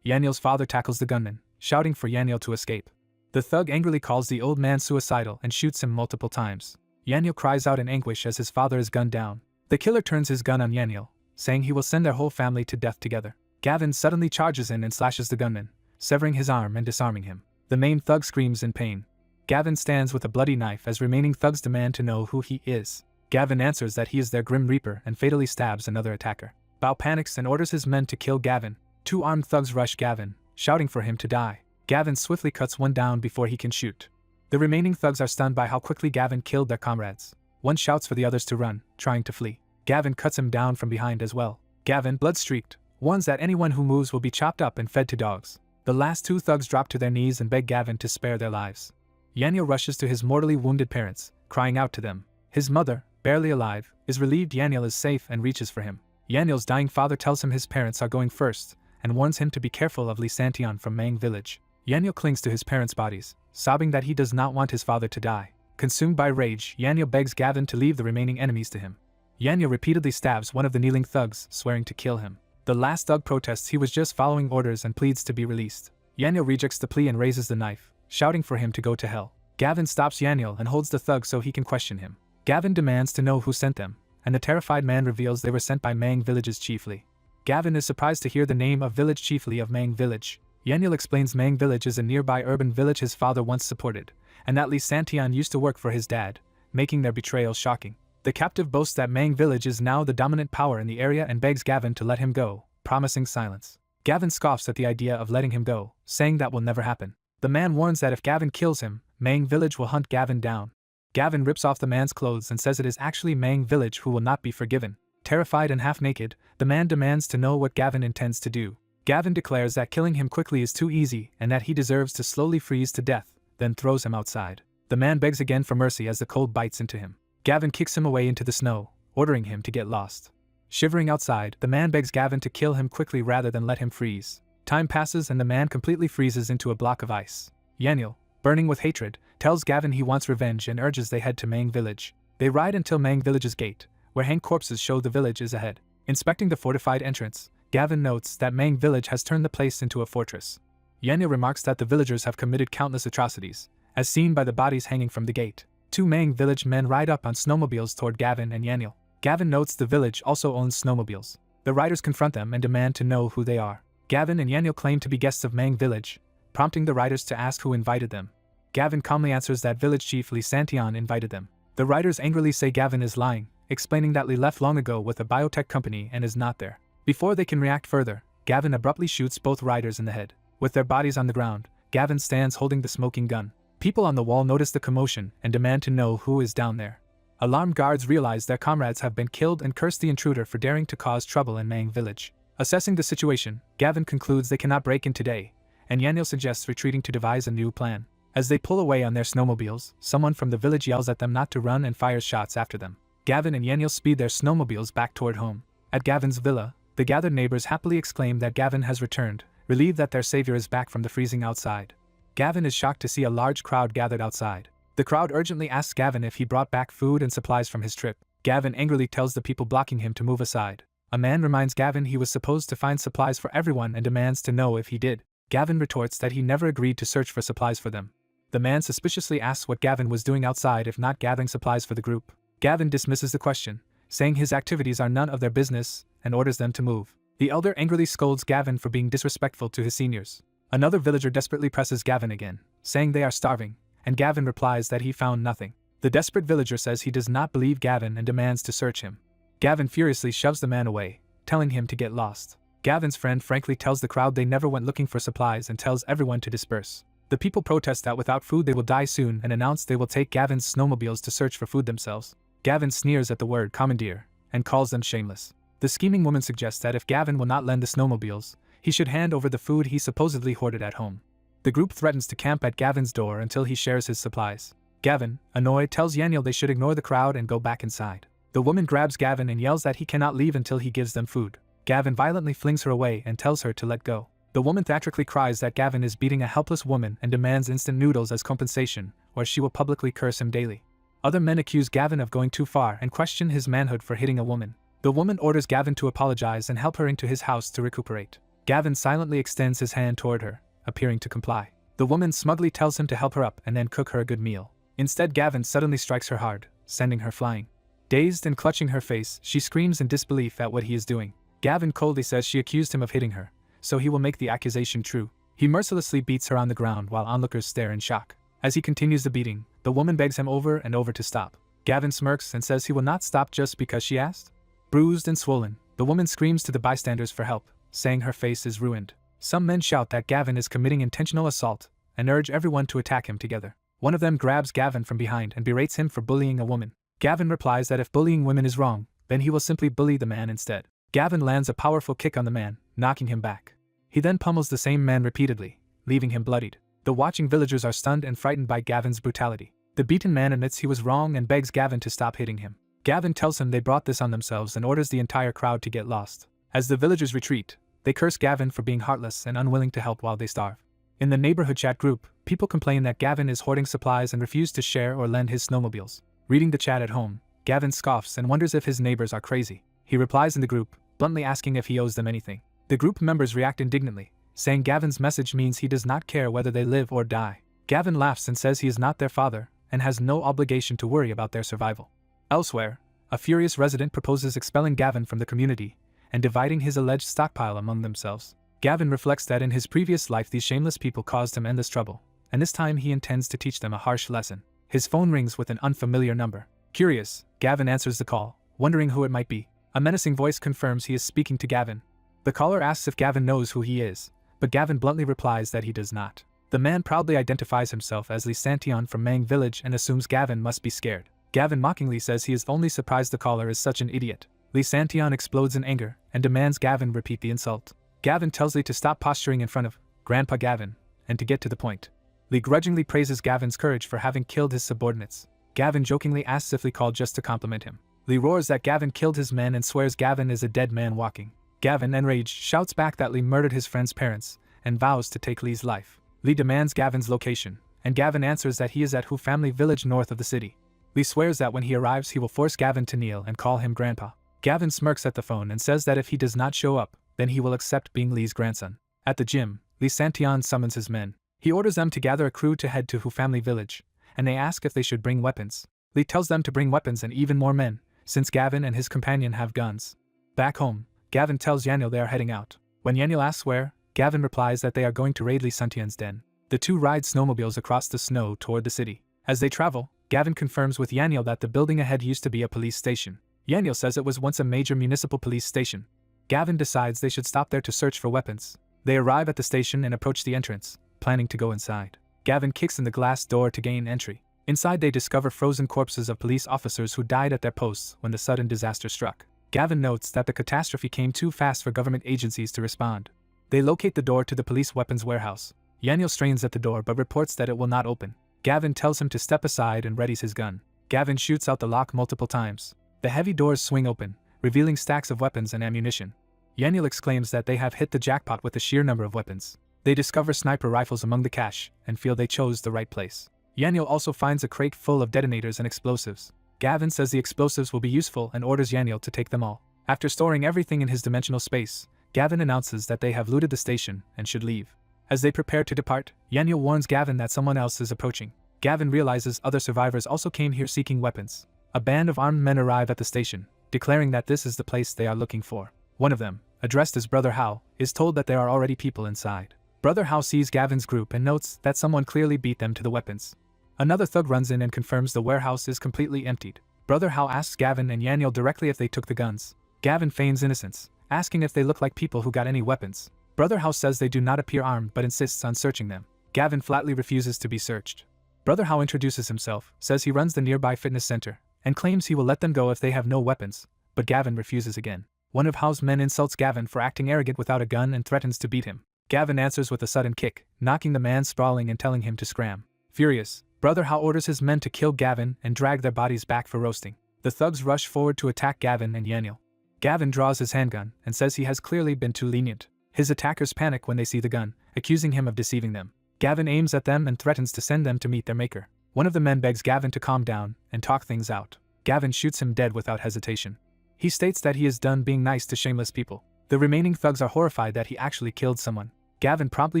Yananiel's father tackles the gunman, shouting for Yananiel to escape. The thug angrily calls the old man suicidal and shoots him multiple times. Yananiel cries out in anguish as his father is gunned down. The killer turns his gun on Yananiel, saying he will send their whole family to death together. Gavin suddenly charges in and slashes the gunman, severing his arm and disarming him. The main thug screams in pain. Gavin stands with a bloody knife as remaining thugs demand to know who he is. Gavin answers that he is their Grim Reaper and fatally stabs another attacker. Bao panics and orders his men to kill Gavin. 2 armed thugs rush Gavin, shouting for him to die. Gavin swiftly cuts one down before he can shoot. The remaining thugs are stunned by how quickly Gavin killed their comrades. One shouts for the others to run, trying to flee. Gavin cuts him down from behind as well. Gavin, blood-streaked, warns that anyone who moves will be chopped up and fed to dogs. The last 2 thugs drop to their knees and beg Gavin to spare their lives. Yananiel rushes to his mortally wounded parents, crying out to them. His mother, barely alive, is relieved Yananiel is safe and reaches for him. Yananiel's dying father tells him his parents are going first, and warns him to be careful of Lee Santion from Mang village. Yananiel clings to his parents' bodies, sobbing that he does not want his father to die. Consumed by rage, Yananiel begs Gavin to leave the remaining enemies to him. Yananiel repeatedly stabs one of the kneeling thugs, swearing to kill him. The last thug protests he was just following orders and pleads to be released. Yananiel rejects the plea and raises the knife, shouting for him to go to hell. Gavin stops Yananiel and holds the thug so he can question him. Gavin demands to know who sent them, and the terrified man reveals they were sent by Mang village's chief Lee. Gavin is surprised to hear the name of village chief Lee of Mang village. Yananiel explains Mang village is a nearby urban village his father once supported, and that Lee Santion used to work for his dad, making their betrayal shocking. The captive boasts that Mang village is now the dominant power in the area and begs Gavin to let him go, promising silence. Gavin scoffs at the idea of letting him go, saying that will never happen. The man warns that if Gavin kills him, Mang village will hunt Gavin down. Gavin rips off the man's clothes and says it is actually Mang village who will not be forgiven. Terrified and half-naked, the man demands to know what Gavin intends to do. Gavin declares that killing him quickly is too easy and that he deserves to slowly freeze to death, then throws him outside. The man begs again for mercy as the cold bites into him. Gavin kicks him away into the snow, ordering him to get lost. Shivering outside, the man begs Gavin to kill him quickly rather than let him freeze. Time passes and the man completely freezes into a block of ice. Yananiel, burning with hatred, tells Gavin he wants revenge and urges they head to Mang village. They ride until Mang village's gate, where hanged corpses show the village is ahead. Inspecting the fortified entrance, Gavin notes that Mang village has turned the place into a fortress. Yananiel remarks that the villagers have committed countless atrocities, as seen by the bodies hanging from the gate. 2 Mang village men ride up on snowmobiles toward Gavin and Yananiel. Gavin notes the village also owns snowmobiles. The riders confront them and demand to know who they are. Gavin and Yananiel claim to be guests of Mang village, prompting the riders to ask who invited them. Gavin calmly answers that village chief Lee Santion invited them. The riders angrily say Gavin is lying, explaining that Lee left long ago with a biotech company and is not there. Before they can react further, Gavin abruptly shoots both riders in the head. With their bodies on the ground, Gavin stands holding the smoking gun. People on the wall notice the commotion and demand to know who is down there. Alarmed guards realize their comrades have been killed and curse the intruder for daring to cause trouble in Mang village. Assessing the situation, Gavin concludes they cannot break in today, and Yananiel suggests retreating to devise a new plan. As they pull away on their snowmobiles, someone from the village yells at them not to run and fires shots after them. Gavin and Yananiel speed their snowmobiles back toward home. At Gavin's villa, the gathered neighbors happily exclaim that Gavin has returned, relieved that their savior is back from the freezing outside. Gavin is shocked to see a large crowd gathered outside. The crowd urgently asks Gavin if he brought back food and supplies from his trip. Gavin angrily tells the people blocking him to move aside. A man reminds Gavin he was supposed to find supplies for everyone and demands to know if he did. Gavin retorts that he never agreed to search for supplies for them. The man suspiciously asks what Gavin was doing outside if not gathering supplies for the group. Gavin dismisses the question, saying his activities are none of their business, and orders them to move. The elder angrily scolds Gavin for being disrespectful to his seniors. Another villager desperately presses Gavin again, saying they are starving, and Gavin replies that he found nothing. The desperate villager says he does not believe Gavin and demands to search him. Gavin furiously shoves the man away, telling him to get lost. Gavin's friend frankly tells the crowd they never went looking for supplies and tells everyone to disperse. The people protest that without food they will die soon and announce they will take Gavin's snowmobiles to search for food themselves. Gavin sneers at the word commandeer and calls them shameless. The scheming woman suggests that if Gavin will not lend the snowmobiles, he should hand over the food he supposedly hoarded at home. The group threatens to camp at Gavin's door until he shares his supplies. Gavin, annoyed, tells Yananiel they should ignore the crowd and go back inside. The woman grabs Gavin and yells that he cannot leave until he gives them food. Gavin violently flings her away and tells her to let go. The woman theatrically cries that Gavin is beating a helpless woman and demands instant noodles as compensation, or she will publicly curse him daily. Other men accuse Gavin of going too far and question his manhood for hitting a woman. The woman orders Gavin to apologize and help her into his house to recuperate. Gavin silently extends his hand toward her, appearing to comply. The woman smugly tells him to help her up and then cook her a good meal. Instead, Gavin suddenly strikes her hard, sending her flying. Dazed and clutching her face, she screams in disbelief at what he is doing. Gavin coldly says she accused him of hitting her, so he will make the accusation true. He mercilessly beats her on the ground while onlookers stare in shock. As he continues the beating, the woman begs him over and over to stop. Gavin smirks and says he will not stop just because she asked. Bruised and swollen, the woman screams to the bystanders for help, saying her face is ruined. Some men shout that Gavin is committing intentional assault and urge everyone to attack him together. One of them grabs Gavin from behind and berates him for bullying a woman. Gavin replies that if bullying women is wrong, then he will simply bully the man instead. Gavin lands a powerful kick on the man, knocking him back. He then pummels the same man repeatedly, leaving him bloodied. The watching villagers are stunned and frightened by Gavin's brutality. The beaten man admits he was wrong and begs Gavin to stop hitting him. Gavin tells him they brought this on themselves and orders the entire crowd to get lost. As the villagers retreat, they curse Gavin for being heartless and unwilling to help while they starve. In the neighborhood chat group, people complain that Gavin is hoarding supplies and refuse to share or lend his snowmobiles. Reading the chat at home, Gavin scoffs and wonders if his neighbors are crazy. He replies in the group, bluntly asking if he owes them anything. The group members react indignantly, saying Gavin's message means he does not care whether they live or die. Gavin laughs and says he is not their father and has no obligation to worry about their survival. Elsewhere, a furious resident proposes expelling Gavin from the community and dividing his alleged stockpile among themselves. Gavin reflects that in his previous life these shameless people caused him endless trouble, and this time he intends to teach them a harsh lesson. His phone rings with an unfamiliar number. Curious, Gavin answers the call, wondering who it might be. A menacing voice confirms he is speaking to Gavin. The caller asks if Gavin knows who he is, but Gavin bluntly replies that he does not. The man proudly identifies himself as Reincarnation from Mang village and assumes Gavin must be scared. Gavin mockingly says he is only surprised the caller is such an idiot. Reincarnation explodes in anger and demands Gavin repeat the insult. Gavin tells Lee to stop posturing in front of Grandpa Gavin and to get to the point. Lee grudgingly praises Gavin's courage for having killed his subordinates. Gavin jokingly asks if Lee called just to compliment him. Lee roars that Gavin killed his men and swears Gavin is a dead man walking. Gavin, enraged, shouts back that Lee murdered his friend's parents and vows to take Lee's life. Lee demands Gavin's location, and Gavin answers that he is at Hu family village north of the city. Lee swears that when he arrives he will force Gavin to kneel and call him Grandpa. Gavin smirks at the phone and says that if he does not show up, then he will accept being Lee's grandson. At the gym, Reincarnation summons his men. He orders them to gather a crew to head to Hu family village, and they ask if they should bring weapons. Lee tells them to bring weapons and even more men, since Gavin and his companion have guns. Back home, Gavin tells Yananiel they are heading out. When Yananiel asks where, Gavin replies that they are going to raid Reincarnation's den. The two ride snowmobiles across the snow toward the city. As they travel, Gavin confirms with Yananiel that the building ahead used to be a police station. Yananiel says it was once a major municipal police station. Gavin decides they should stop there to search for weapons. They arrive at the station and approach the entrance, planning to go inside. Gavin kicks in the glass door to gain entry. Inside they discover frozen corpses of police officers who died at their posts when the sudden disaster struck. Gavin notes that the catastrophe came too fast for government agencies to respond. They locate the door to the police weapons warehouse. Yananiel strains at the door but reports that it will not open. Gavin tells him to step aside and readies his gun. Gavin shoots out the lock multiple times. The heavy doors swing open, revealing stacks of weapons and ammunition. Yananiel exclaims that they have hit the jackpot with the sheer number of weapons. They discover sniper rifles among the cache and feel they chose the right place. Yananiel also finds a crate full of detonators and explosives. Gavin says the explosives will be useful and orders Yananiel to take them all. After storing everything in his dimensional space, Gavin announces that they have looted the station and should leave. As they prepare to depart, Yananiel warns Gavin that someone else is approaching. Gavin realizes other survivors also came here seeking weapons. A band of armed men arrive at the station, declaring that this is the place they are looking for. One of them, addressed as Brother Hao, is told that there are already people inside. Brother Hao sees Gavin's group and notes that someone clearly beat them to the weapons. Another thug runs in and confirms the warehouse is completely emptied. Brother Hao asks Gavin and Yananiel directly if they took the guns. Gavin feigns innocence, asking if they look like people who got any weapons. Brother Hao says they do not appear armed but insists on searching them. Gavin flatly refuses to be searched. Brother Hao introduces himself, says he runs the nearby fitness center, and claims he will let them go if they have no weapons, but Gavin refuses again. One of Hao's men insults Gavin for acting arrogant without a gun and threatens to beat him. Gavin answers with a sudden kick, knocking the man sprawling and telling him to scram. Furious, Brother Hao orders his men to kill Gavin and drag their bodies back for roasting. The thugs rush forward to attack Gavin and Yananiel. Gavin draws his handgun and says he has clearly been too lenient. His attackers panic when they see the gun, accusing him of deceiving them. Gavin aims at them and threatens to send them to meet their maker. One of the men begs Gavin to calm down and talk things out. Gavin shoots him dead without hesitation. He states that he is done being nice to shameless people. The remaining thugs are horrified that he actually killed someone. Gavin promptly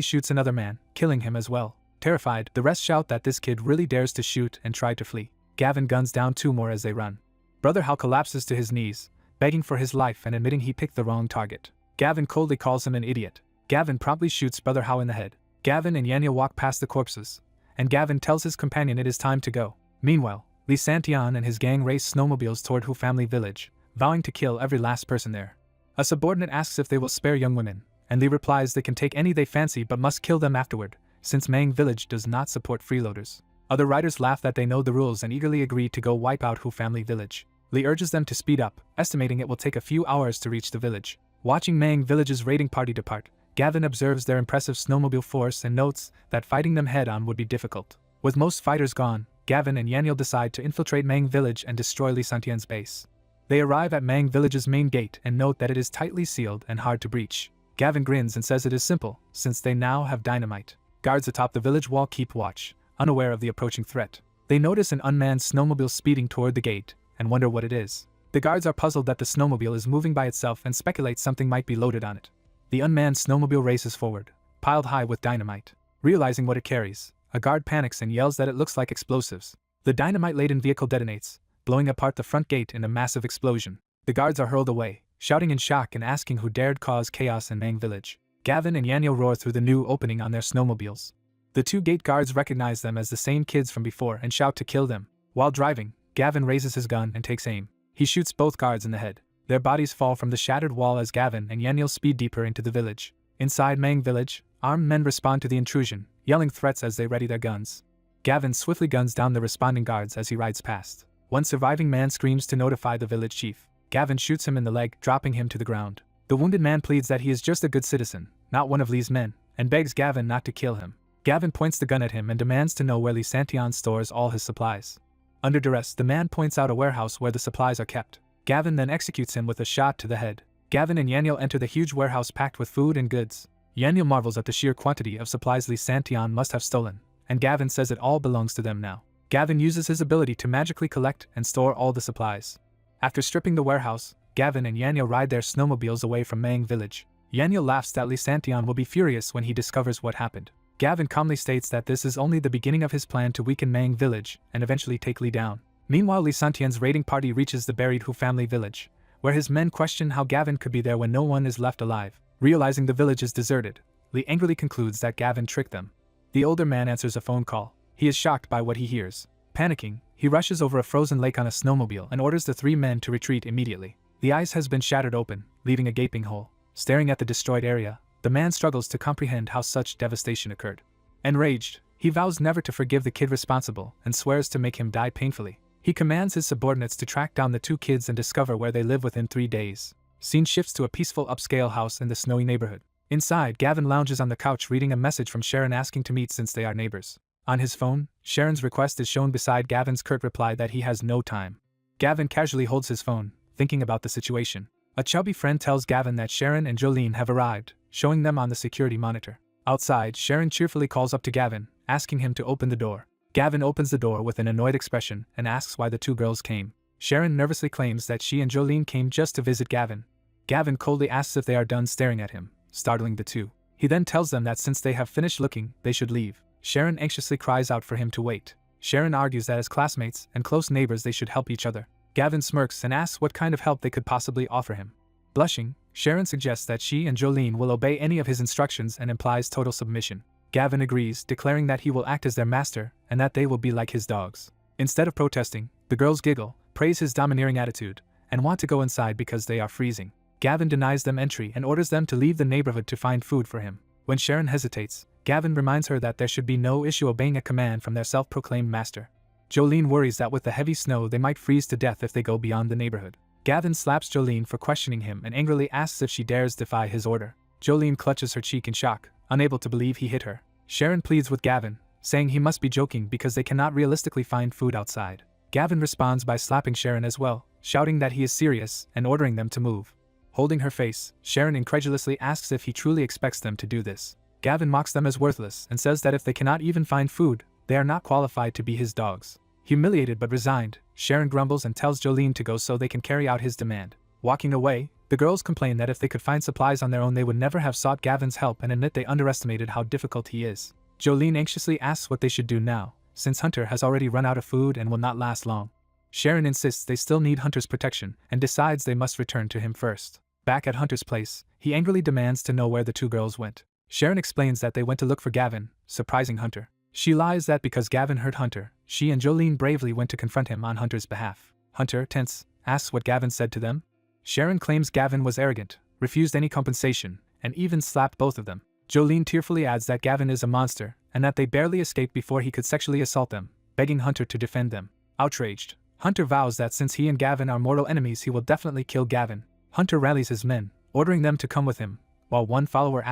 shoots another man, killing him as well. Terrified, the rest shout that this kid really dares to shoot and try to flee. Gavin guns down 2 more as they run. Brother Hao collapses to his knees, begging for his life and admitting he picked the wrong target. Gavin coldly calls him an idiot. Gavin promptly shoots Brother Hao in the head. Gavin and Yananiel walk past the corpses, and Gavin tells his companion it is time to go. Meanwhile, Lee Santian and his gang race snowmobiles toward Hu Family Village, vowing to kill every last person there. A subordinate asks if they will spare young women, and Lee replies they can take any they fancy but must kill them afterward, since Mang Village does not support freeloaders. Other riders laugh that they know the rules and eagerly agree to go wipe out Hu Family Village. Lee urges them to speed up, estimating it will take a few hours to reach the village. Watching Mang Village's raiding party depart, Gavin observes their impressive snowmobile force and notes that fighting them head-on would be difficult. With most fighters gone, Gavin and Yananiel decide to infiltrate Mang Village and destroy Lee Santian's base. They arrive at Mang Village's main gate and note that it is tightly sealed and hard to breach. Gavin grins and says it is simple, since they now have dynamite. Guards atop the village wall keep watch, unaware of the approaching threat. They notice an unmanned snowmobile speeding toward the gate and wonder what it is. The guards are puzzled that the snowmobile is moving by itself and speculate something might be loaded on it. The unmanned snowmobile races forward, piled high with dynamite. Realizing what it carries, a guard panics and yells that it looks like explosives. The dynamite-laden vehicle detonates, blowing apart the front gate in a massive explosion. The guards are hurled away, shouting in shock and asking who dared cause chaos in Mang Village. Gavin and Yananiel roar through the new opening on their snowmobiles. The 2 gate guards recognize them as the same kids from before and shout to kill them. While driving, Gavin raises his gun and takes aim. He shoots both guards in the head. Their bodies fall from the shattered wall as Gavin and Yananiel speed deeper into the village. Inside Mang Village, armed men respond to the intrusion, yelling threats as they ready their guns. Gavin swiftly guns down the responding guards as he rides past. One surviving man screams to notify the village chief. Gavin shoots him in the leg, dropping him to the ground. The wounded man pleads that he is just a good citizen, not one of Lee's men, and begs Gavin not to kill him. Gavin points the gun at him and demands to know where Lee Santian stores all his supplies. Under duress, the man points out a warehouse where the supplies are kept. Gavin then executes him with a shot to the head. Gavin and Yananiel enter the huge warehouse packed with food and goods. Yananiel marvels at the sheer quantity of supplies Lee Santian must have stolen, and Gavin says it all belongs to them now. Gavin uses his ability to magically collect and store all the supplies. After stripping the warehouse, Gavin and Yananiel ride their snowmobiles away from Mang Village. Yananiel laughs that Lee Santian will be furious when he discovers what happened. Gavin calmly states that this is only the beginning of his plan to weaken Mang Village and eventually take Lee down. Meanwhile, Lee Santian's raiding party reaches the buried Hu Family Village, where his men question how Gavin could be there when no one is left alive. Realizing the village is deserted, Lee angrily concludes that Gavin tricked them. The older man answers a phone call. He is shocked by what he hears. Panicking, he rushes over a frozen lake on a snowmobile and orders the 3 men to retreat immediately. The ice has been shattered open, leaving a gaping hole. Staring at the destroyed area, the man struggles to comprehend how such devastation occurred. Enraged, he vows never to forgive the kid responsible and swears to make him die painfully. He commands his subordinates to track down the 2 kids and discover where they live within 3 days. Scene shifts to a peaceful upscale house in the snowy neighborhood. Inside, Gavin lounges on the couch reading a message from Sharon asking to meet since they are neighbors. On his phone, Sharon's request is shown beside Gavin's curt reply that he has no time. Gavin casually holds his phone, thinking about the situation. A chubby friend tells Gavin that Sharon and Jolene have arrived, showing them on the security monitor. Outside, Sharon cheerfully calls up to Gavin, asking him to open the door. Gavin opens the door with an annoyed expression and asks why the 2 girls came. Sharon nervously claims that she and Jolene came just to visit Gavin. Gavin coldly asks if they are done staring at him, startling the 2. He then tells them that since they have finished looking, they should leave. Sharon anxiously cries out for him to wait. Sharon argues that as classmates and close neighbors they should help each other. Gavin smirks and asks what kind of help they could possibly offer him. Blushing, Sharon suggests that she and Jolene will obey any of his instructions and implies total submission. Gavin agrees, declaring that he will act as their master and that they will be like his dogs. Instead of protesting, the girls giggle, praise his domineering attitude, and want to go inside because they are freezing. Gavin denies them entry and orders them to leave the neighborhood to find food for him. When Sharon hesitates, Gavin reminds her that there should be no issue obeying a command from their self-proclaimed master. Jolene worries that with the heavy snow they might freeze to death if they go beyond the neighborhood. Gavin slaps Jolene for questioning him and angrily asks if she dares defy his order. Jolene clutches her cheek in shock, unable to believe he hit her. Sharon pleads with Gavin, saying he must be joking because they cannot realistically find food outside. Gavin responds by slapping Sharon as well, shouting that he is serious and ordering them to move. Holding her face, Sharon incredulously asks if he truly expects them to do this. Gavin mocks them as worthless and says that if they cannot even find food, they are not qualified to be his dogs. Humiliated but resigned, Sharon grumbles and tells Jolene to go so they can carry out his demand. Walking away, the girls complain that if they could find supplies on their own they would never have sought Gavin's help and admit they underestimated how difficult he is. Jolene anxiously asks what they should do now, since Hunter has already run out of food and will not last long. Sharon insists they still need Hunter's protection and decides they must return to him first. Back at Hunter's place, he angrily demands to know where the 2 girls went. Sharon explains that they went to look for Gavin, surprising Hunter. She lies that because Gavin hurt Hunter, she and Jolene bravely went to confront him on Hunter's behalf. Hunter, tense, asks what Gavin said to them. Sharon claims Gavin was arrogant, refused any compensation, and even slapped both of them. Jolene tearfully adds that Gavin is a monster, and that they barely escaped before he could sexually assault them, begging Hunter to defend them. Outraged, Hunter vows that since he and Gavin are mortal enemies he will definitely kill Gavin. Hunter rallies his men, ordering them to come with him, while one follower asks